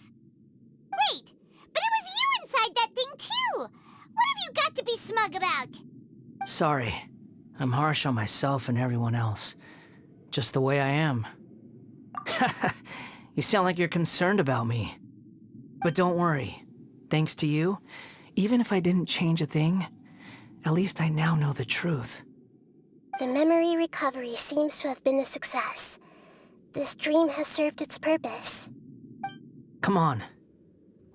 Wait, but it was you inside that thing too! What have you got to be smug about? Sorry. I'm harsh on myself and everyone else. just the way I am. You sound like you're concerned about me. But don't worry. Thanks to you, even if I didn't change a thing, at least I now know the truth. The memory recovery seems to have been a success. This dream has served its purpose. Come on.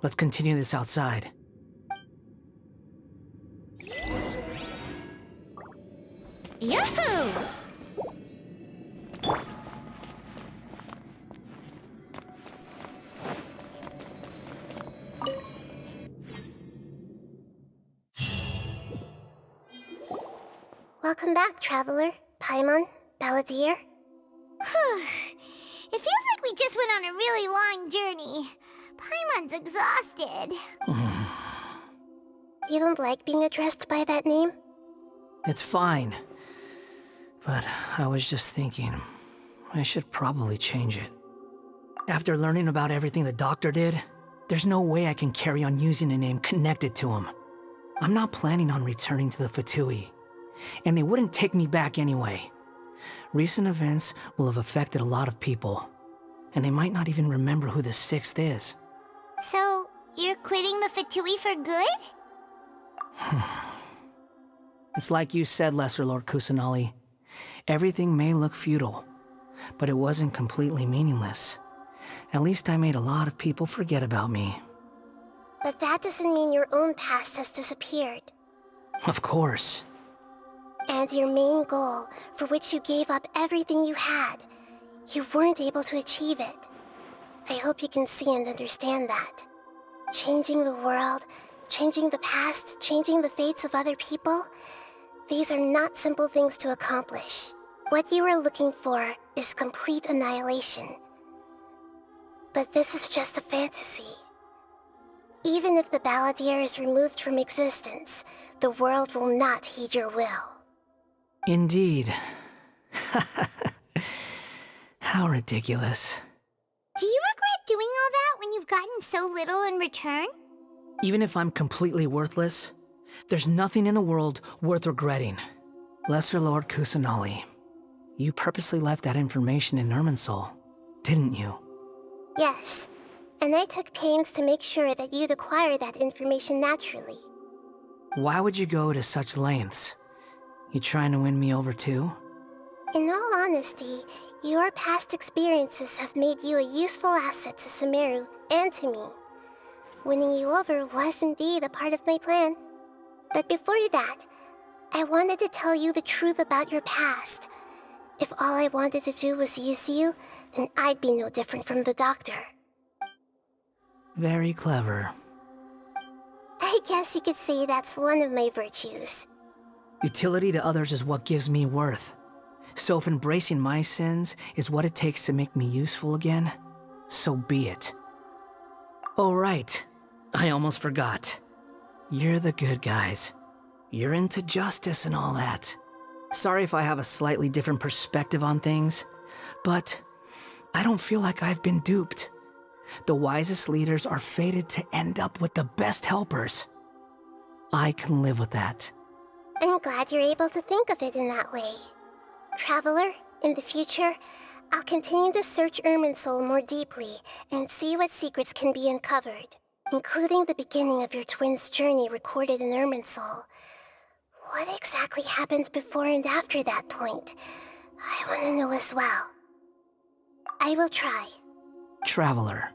Let's continue this outside. Yahoo! Welcome back, Traveler, Paimon, Balladeer. It feels like we just went on a really long journey. Paimon's exhausted. You don't like being addressed by that name? It's fine. But I was just thinking, I should probably change it. After learning about everything the doctor did, there's no way I can carry on using a name connected to him. I'm not planning on returning to the Fatui, and they wouldn't take me back anyway. Recent events will have affected a lot of people, and they might not even remember who the sixth is. So, you're quitting the Fatui for good? It's like you said, Lesser Lord Kusanali. Everything may look futile, but it wasn't completely meaningless. At least I made a lot of people forget about me. But that doesn't mean your own past has disappeared. Of course. And your main goal, for which you gave up everything you had, you weren't able to achieve it. I hope you can see and understand that. Changing the world, changing the past, changing the fates of other people, these are not simple things to accomplish. What you are looking for is complete annihilation. But this is just a fantasy. Even if the Balladeer is removed from existence, the world will not heed your will. Indeed. How ridiculous. Do you regret doing all that when you've gotten so little in return? Even if I'm completely worthless, there's nothing in the world worth regretting. Lesser Lord Kusanali, you purposely left that information in Irminsul, didn't you? Yes, and I took pains to make sure that you'd acquire that information naturally. Why would you go to such lengths? You trying to win me over too? In all honesty, your past experiences have made you a useful asset to Sumeru and to me. Winning you over was indeed a part of my plan. But before that, I wanted to tell you the truth about your past. If all I wanted to do was use you, then I'd be no different from the doctor. Very clever. I guess you could say that's one of my virtues. Utility to others is what gives me worth. So if embracing my sins is what it takes to make me useful again, so be it. Oh right, I almost forgot. You're the good guys. You're into justice and all that. Sorry if I have a slightly different perspective on things, but I don't feel like I've been duped. The wisest leaders are fated to end up with the best helpers. I can live with that. I'm glad you're able to think of it in that way. Traveler, in the future, I'll continue to search Irminsul more deeply and see what secrets can be uncovered, including the beginning of your twins' journey recorded in Irminsul. What exactly happened before and after that point? I want to know as well. I will try. Traveler.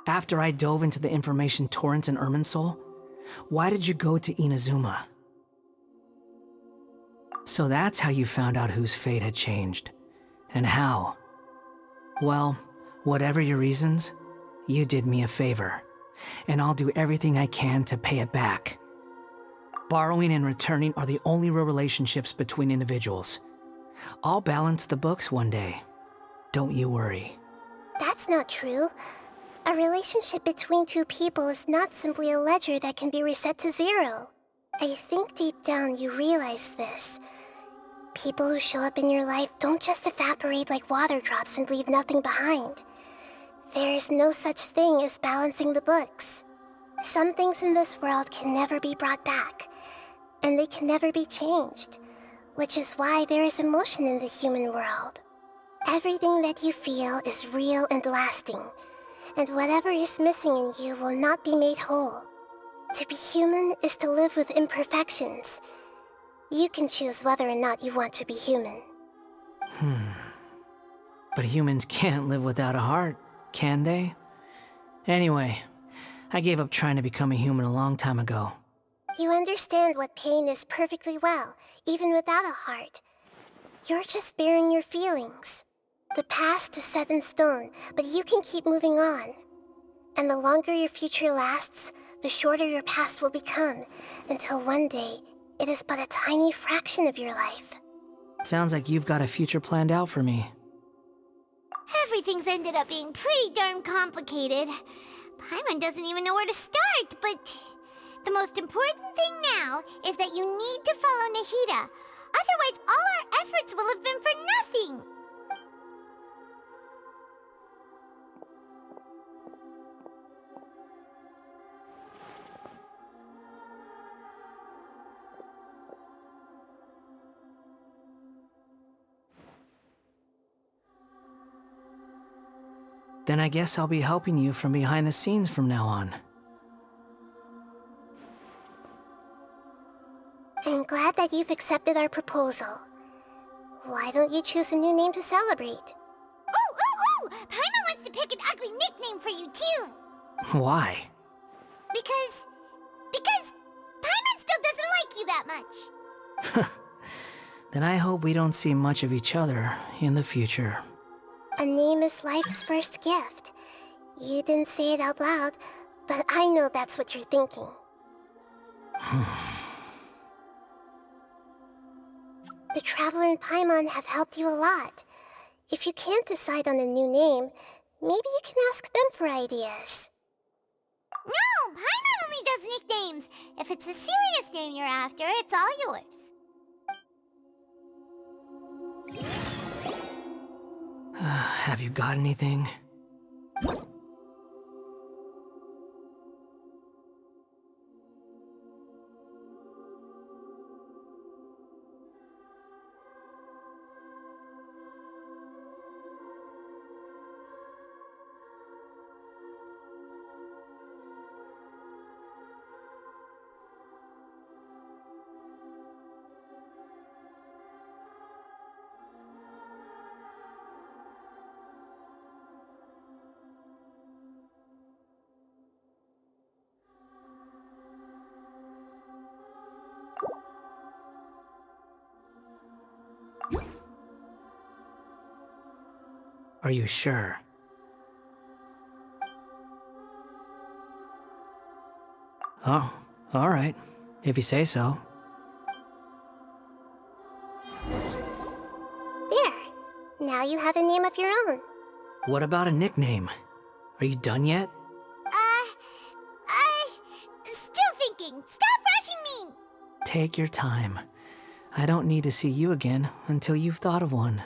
After I dove into the information torrent in Irminsul, why did you go to Inazuma? So that's how you found out whose fate had changed. And how. Well, whatever your reasons, you did me a favor, and I'll do everything I can to pay it back. Borrowing and returning are the only real relationships between individuals. I'll balance the books one day. Don't you worry. That's not true. A relationship between two people is not simply a ledger that can be reset to zero. I think deep down you realize this. People who show up in your life don't just evaporate like water drops and leave nothing behind. There is no such thing as balancing the books. Some things in this world can never be brought back, and they can never be changed. which is why there is emotion in the human world. Everything that you feel is real and lasting, and whatever is missing in you will not be made whole. To be human is to live with imperfections. You can choose whether or not you want to be human. But humans can't live without a heart, can they? Anyway, I gave up trying to become a human a long time ago. You understand what pain is perfectly well, even without a heart. You're just bearing your feelings. The past is set in stone, but you can keep moving on. And the longer your future lasts, the shorter your past will become, until one day, it is but a tiny fraction of your life. Sounds like you've got a future planned out for me. Everything's ended up being pretty darn complicated. Paimon doesn't even know where to start, but the most important thing now is that you need to follow Nahida. Otherwise, all our efforts will have been for nothing. Then I guess I'll be helping you from behind the scenes from now on. I'm glad that you've accepted our proposal. Why don't you choose a new name to celebrate? Ooh! Paimon wants to pick an ugly nickname for you, too! Why? Because Paimon still doesn't like you that much. Then I hope we don't see much of each other in the future. A name is life's first gift. You didn't say it out loud, but I know that's what you're thinking. The Traveler and Paimon have helped you a lot. If you can't decide on a new name, maybe you can ask them for ideas. No! Paimon only does nicknames! If it's a serious name you're after, it's all yours. Have you got anything? Are you sure? Oh, all right. If you say so. There. Now you have a name of your own. What about a nickname? Are you done yet? Still thinking. Stop rushing me! Take your time. I don't need to see you again until you've thought of one.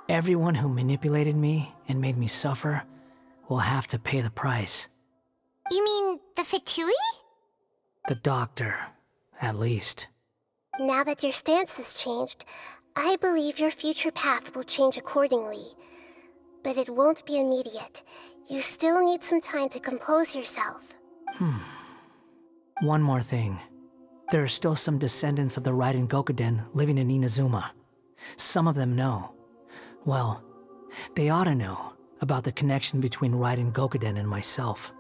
Everyone who manipulated me and made me suffer will have to pay the price. You mean the Fatui? The doctor, at least. Now that your stance has changed, I believe your future path will change accordingly. But it won't be immediate. You still need some time to compose yourself. One more thing. There are still some descendants of the Raiden Gokuden living in Inazuma. Some of them know. Well, they ought to know about the connection between Raiden Gokuden and myself.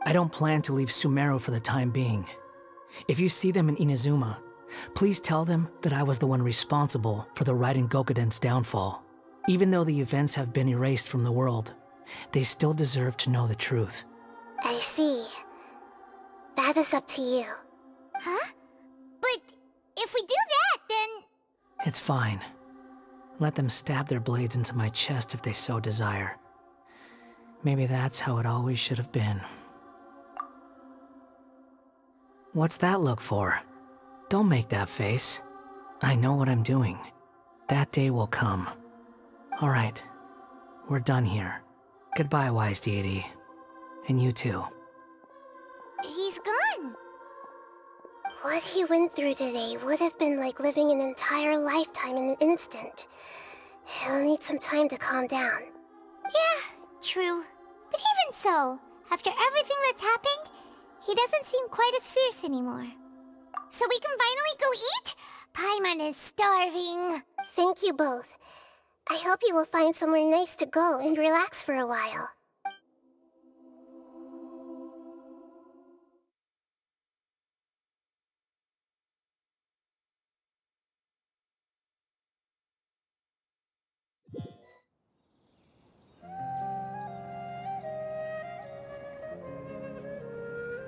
I don't plan to leave Sumeru for the time being. If you see them in Inazuma, please tell them that I was the one responsible for the Raiden Gokuden's downfall. Even though the events have been erased from the world, they still deserve to know the truth. I see. That is up to you. Huh? But if we do that, then... It's fine. Let them stab their blades into my chest if they so desire. Maybe that's how it always should have been. What's that look for? Don't make that face. I know what I'm doing. That day will come. All right, we're done here. Goodbye, wise deity. And you too. He's gone. What he went through today would have been like living an entire lifetime in an instant. He'll need some time to calm down. Yeah, true. But even so, after everything that's happened, he doesn't seem quite as fierce anymore. So we can finally go eat? Paimon is starving. Thank you both. I hope you will find somewhere nice to go and relax for a while.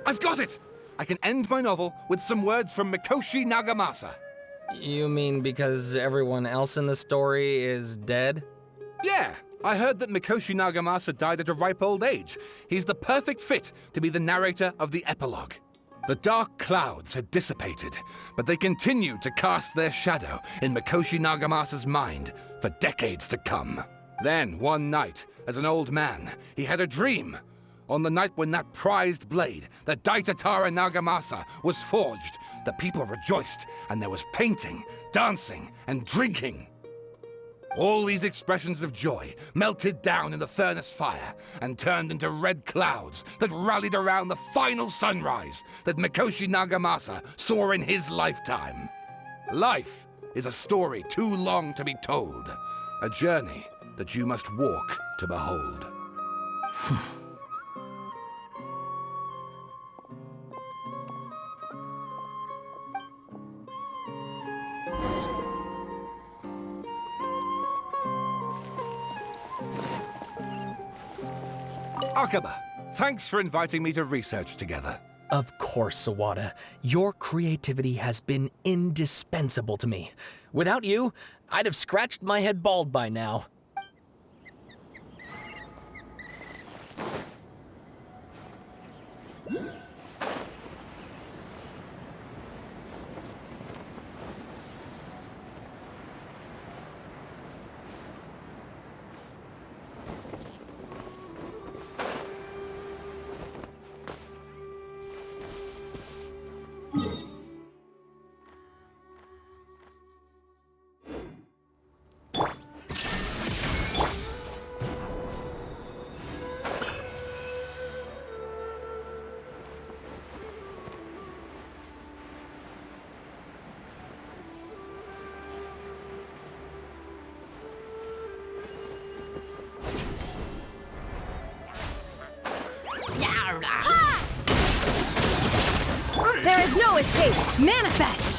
I've got it! I can end my novel with some words from Mikoshi Nagamasa. You mean because everyone else in the story is dead? Yeah, I heard that Mikoshi Nagamasa died at a ripe old age. He's the perfect fit to be the narrator of the epilogue. The dark clouds had dissipated, but they continued to cast their shadow in Mikoshi Nagamasa's mind for decades to come. Then, one night, as an old man, he had a dream. On the night when that prized blade, the Daitatara Nagamasa, was forged, the people rejoiced, and there was painting, dancing, and drinking. All these expressions of joy melted down in the furnace fire and turned into red clouds that rallied around the final sunrise that Mikoshi Nagamasa saw in his lifetime. Life is a story too long to be told, a journey that you must walk to behold. Akaba, thanks for inviting me to research together. Of course, Sawada. Your creativity has been indispensable to me. Without you, I'd have scratched my head bald by now. There is no escape! Manifest!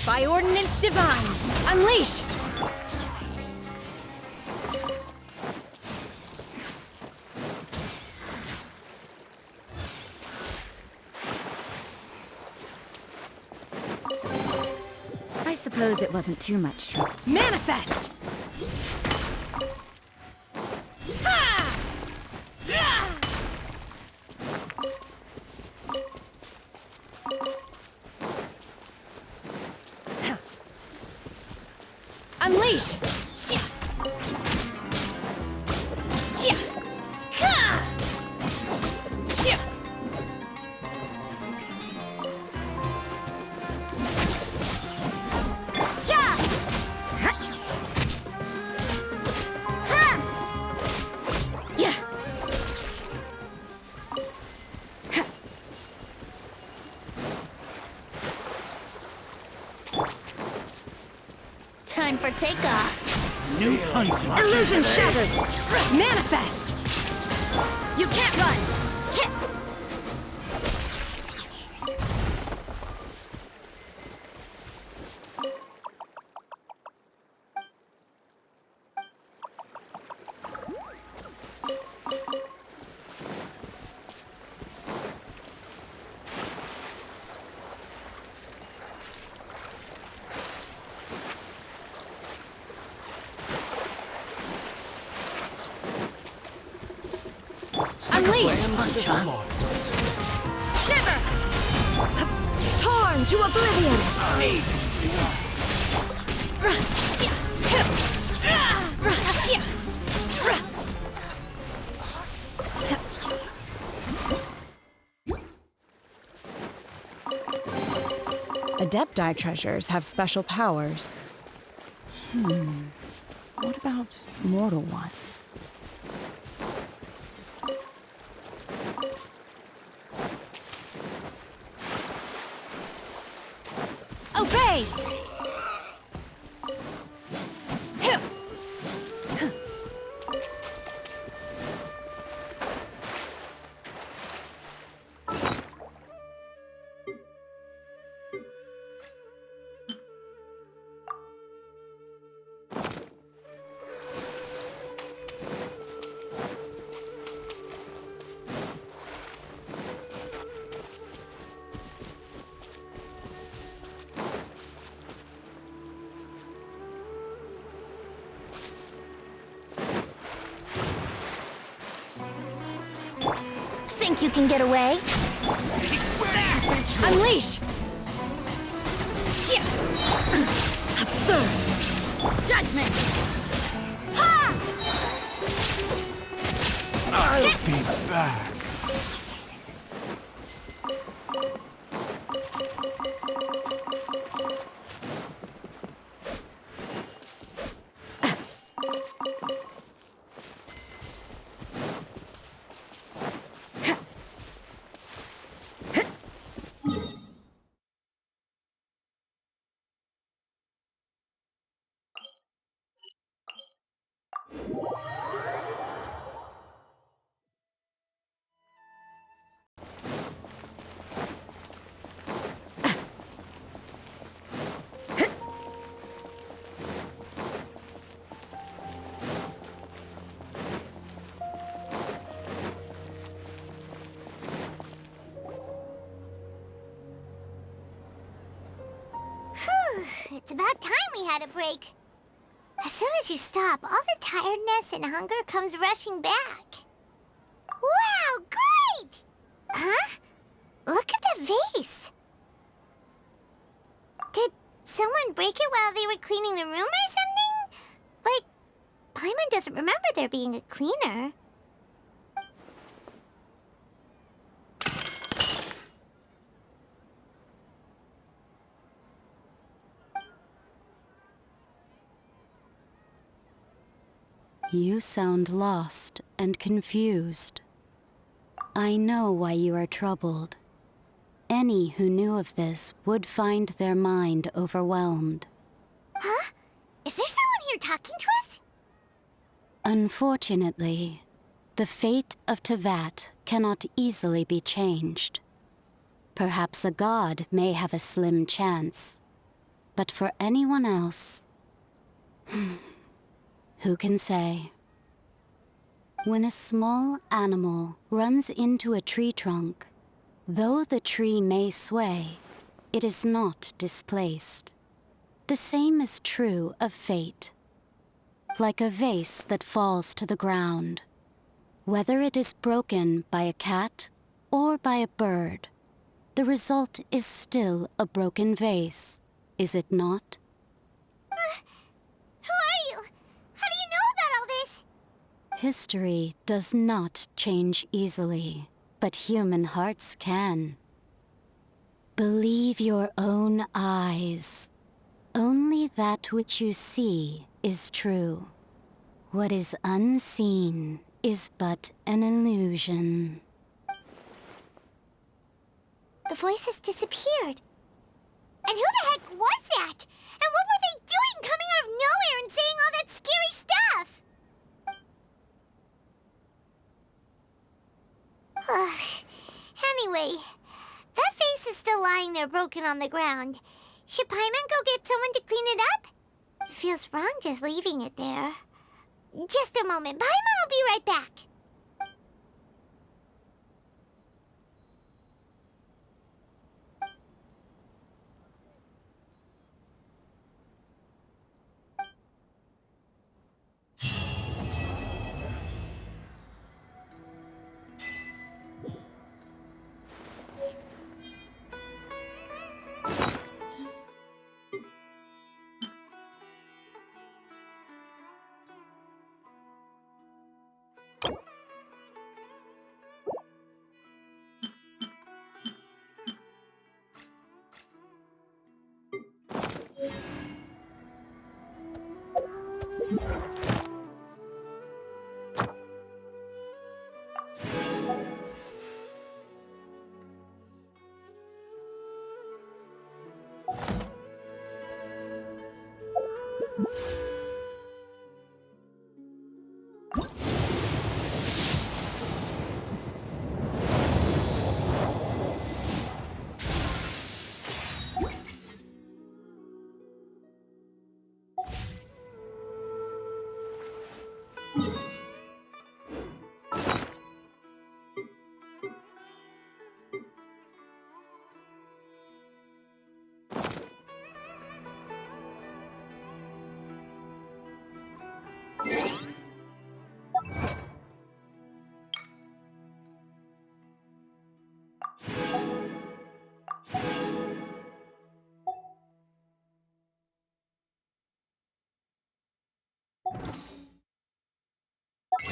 By ordinance divine, unleash! I suppose it wasn't too much trouble. Manifest! Unleash! Time for takeoff. New illusion shattered! Manifest! You can't run! Unleash! Shiver! Torn to oblivion! Adepti treasures have special powers. What about mortal ones? Obey! Think you can get away? Unleash! Absurd! Judgment! Ha! I'll be back. It's about time we had a break. As soon as you stop, all the tiredness and hunger comes rushing back. Wow, great! Huh? Look at the vase. Did someone break it while they were cleaning the room or something? But Paimon doesn't remember there being a cleaner. You sound lost and confused. I know why you are troubled. Any who knew of this would find their mind overwhelmed. Huh? Is there someone here talking to us? Unfortunately, the fate of Tevat cannot easily be changed. Perhaps a god may have a slim chance, but for anyone else... Who can say? When a small animal runs into a tree trunk, though the tree may sway, it is not displaced. The same is true of fate. Like a vase that falls to the ground, whether it is broken by a cat or by a bird, the result is still a broken vase, is it not? Who are you? How do you know about all this? History does not change easily, but human hearts can. Believe your own eyes. Only that which you see is true. What is unseen is but an illusion. The voice has disappeared. And who the heck was that? And what were they doing coming out of nowhere and saying all that scary stuff? Anyway, that face is still lying there broken on the ground. Should Paimon go get someone to clean it up? It feels wrong just leaving it there. Just a moment. Paimon will be right back.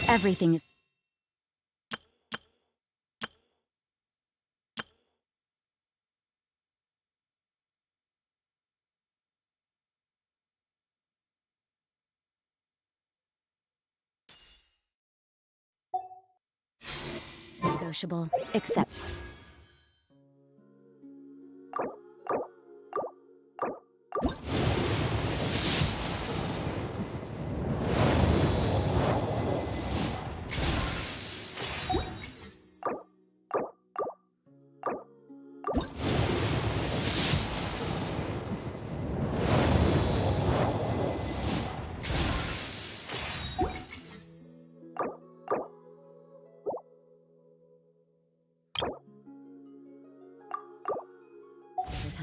Everything is... negotiable, except...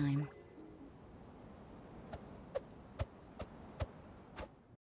time.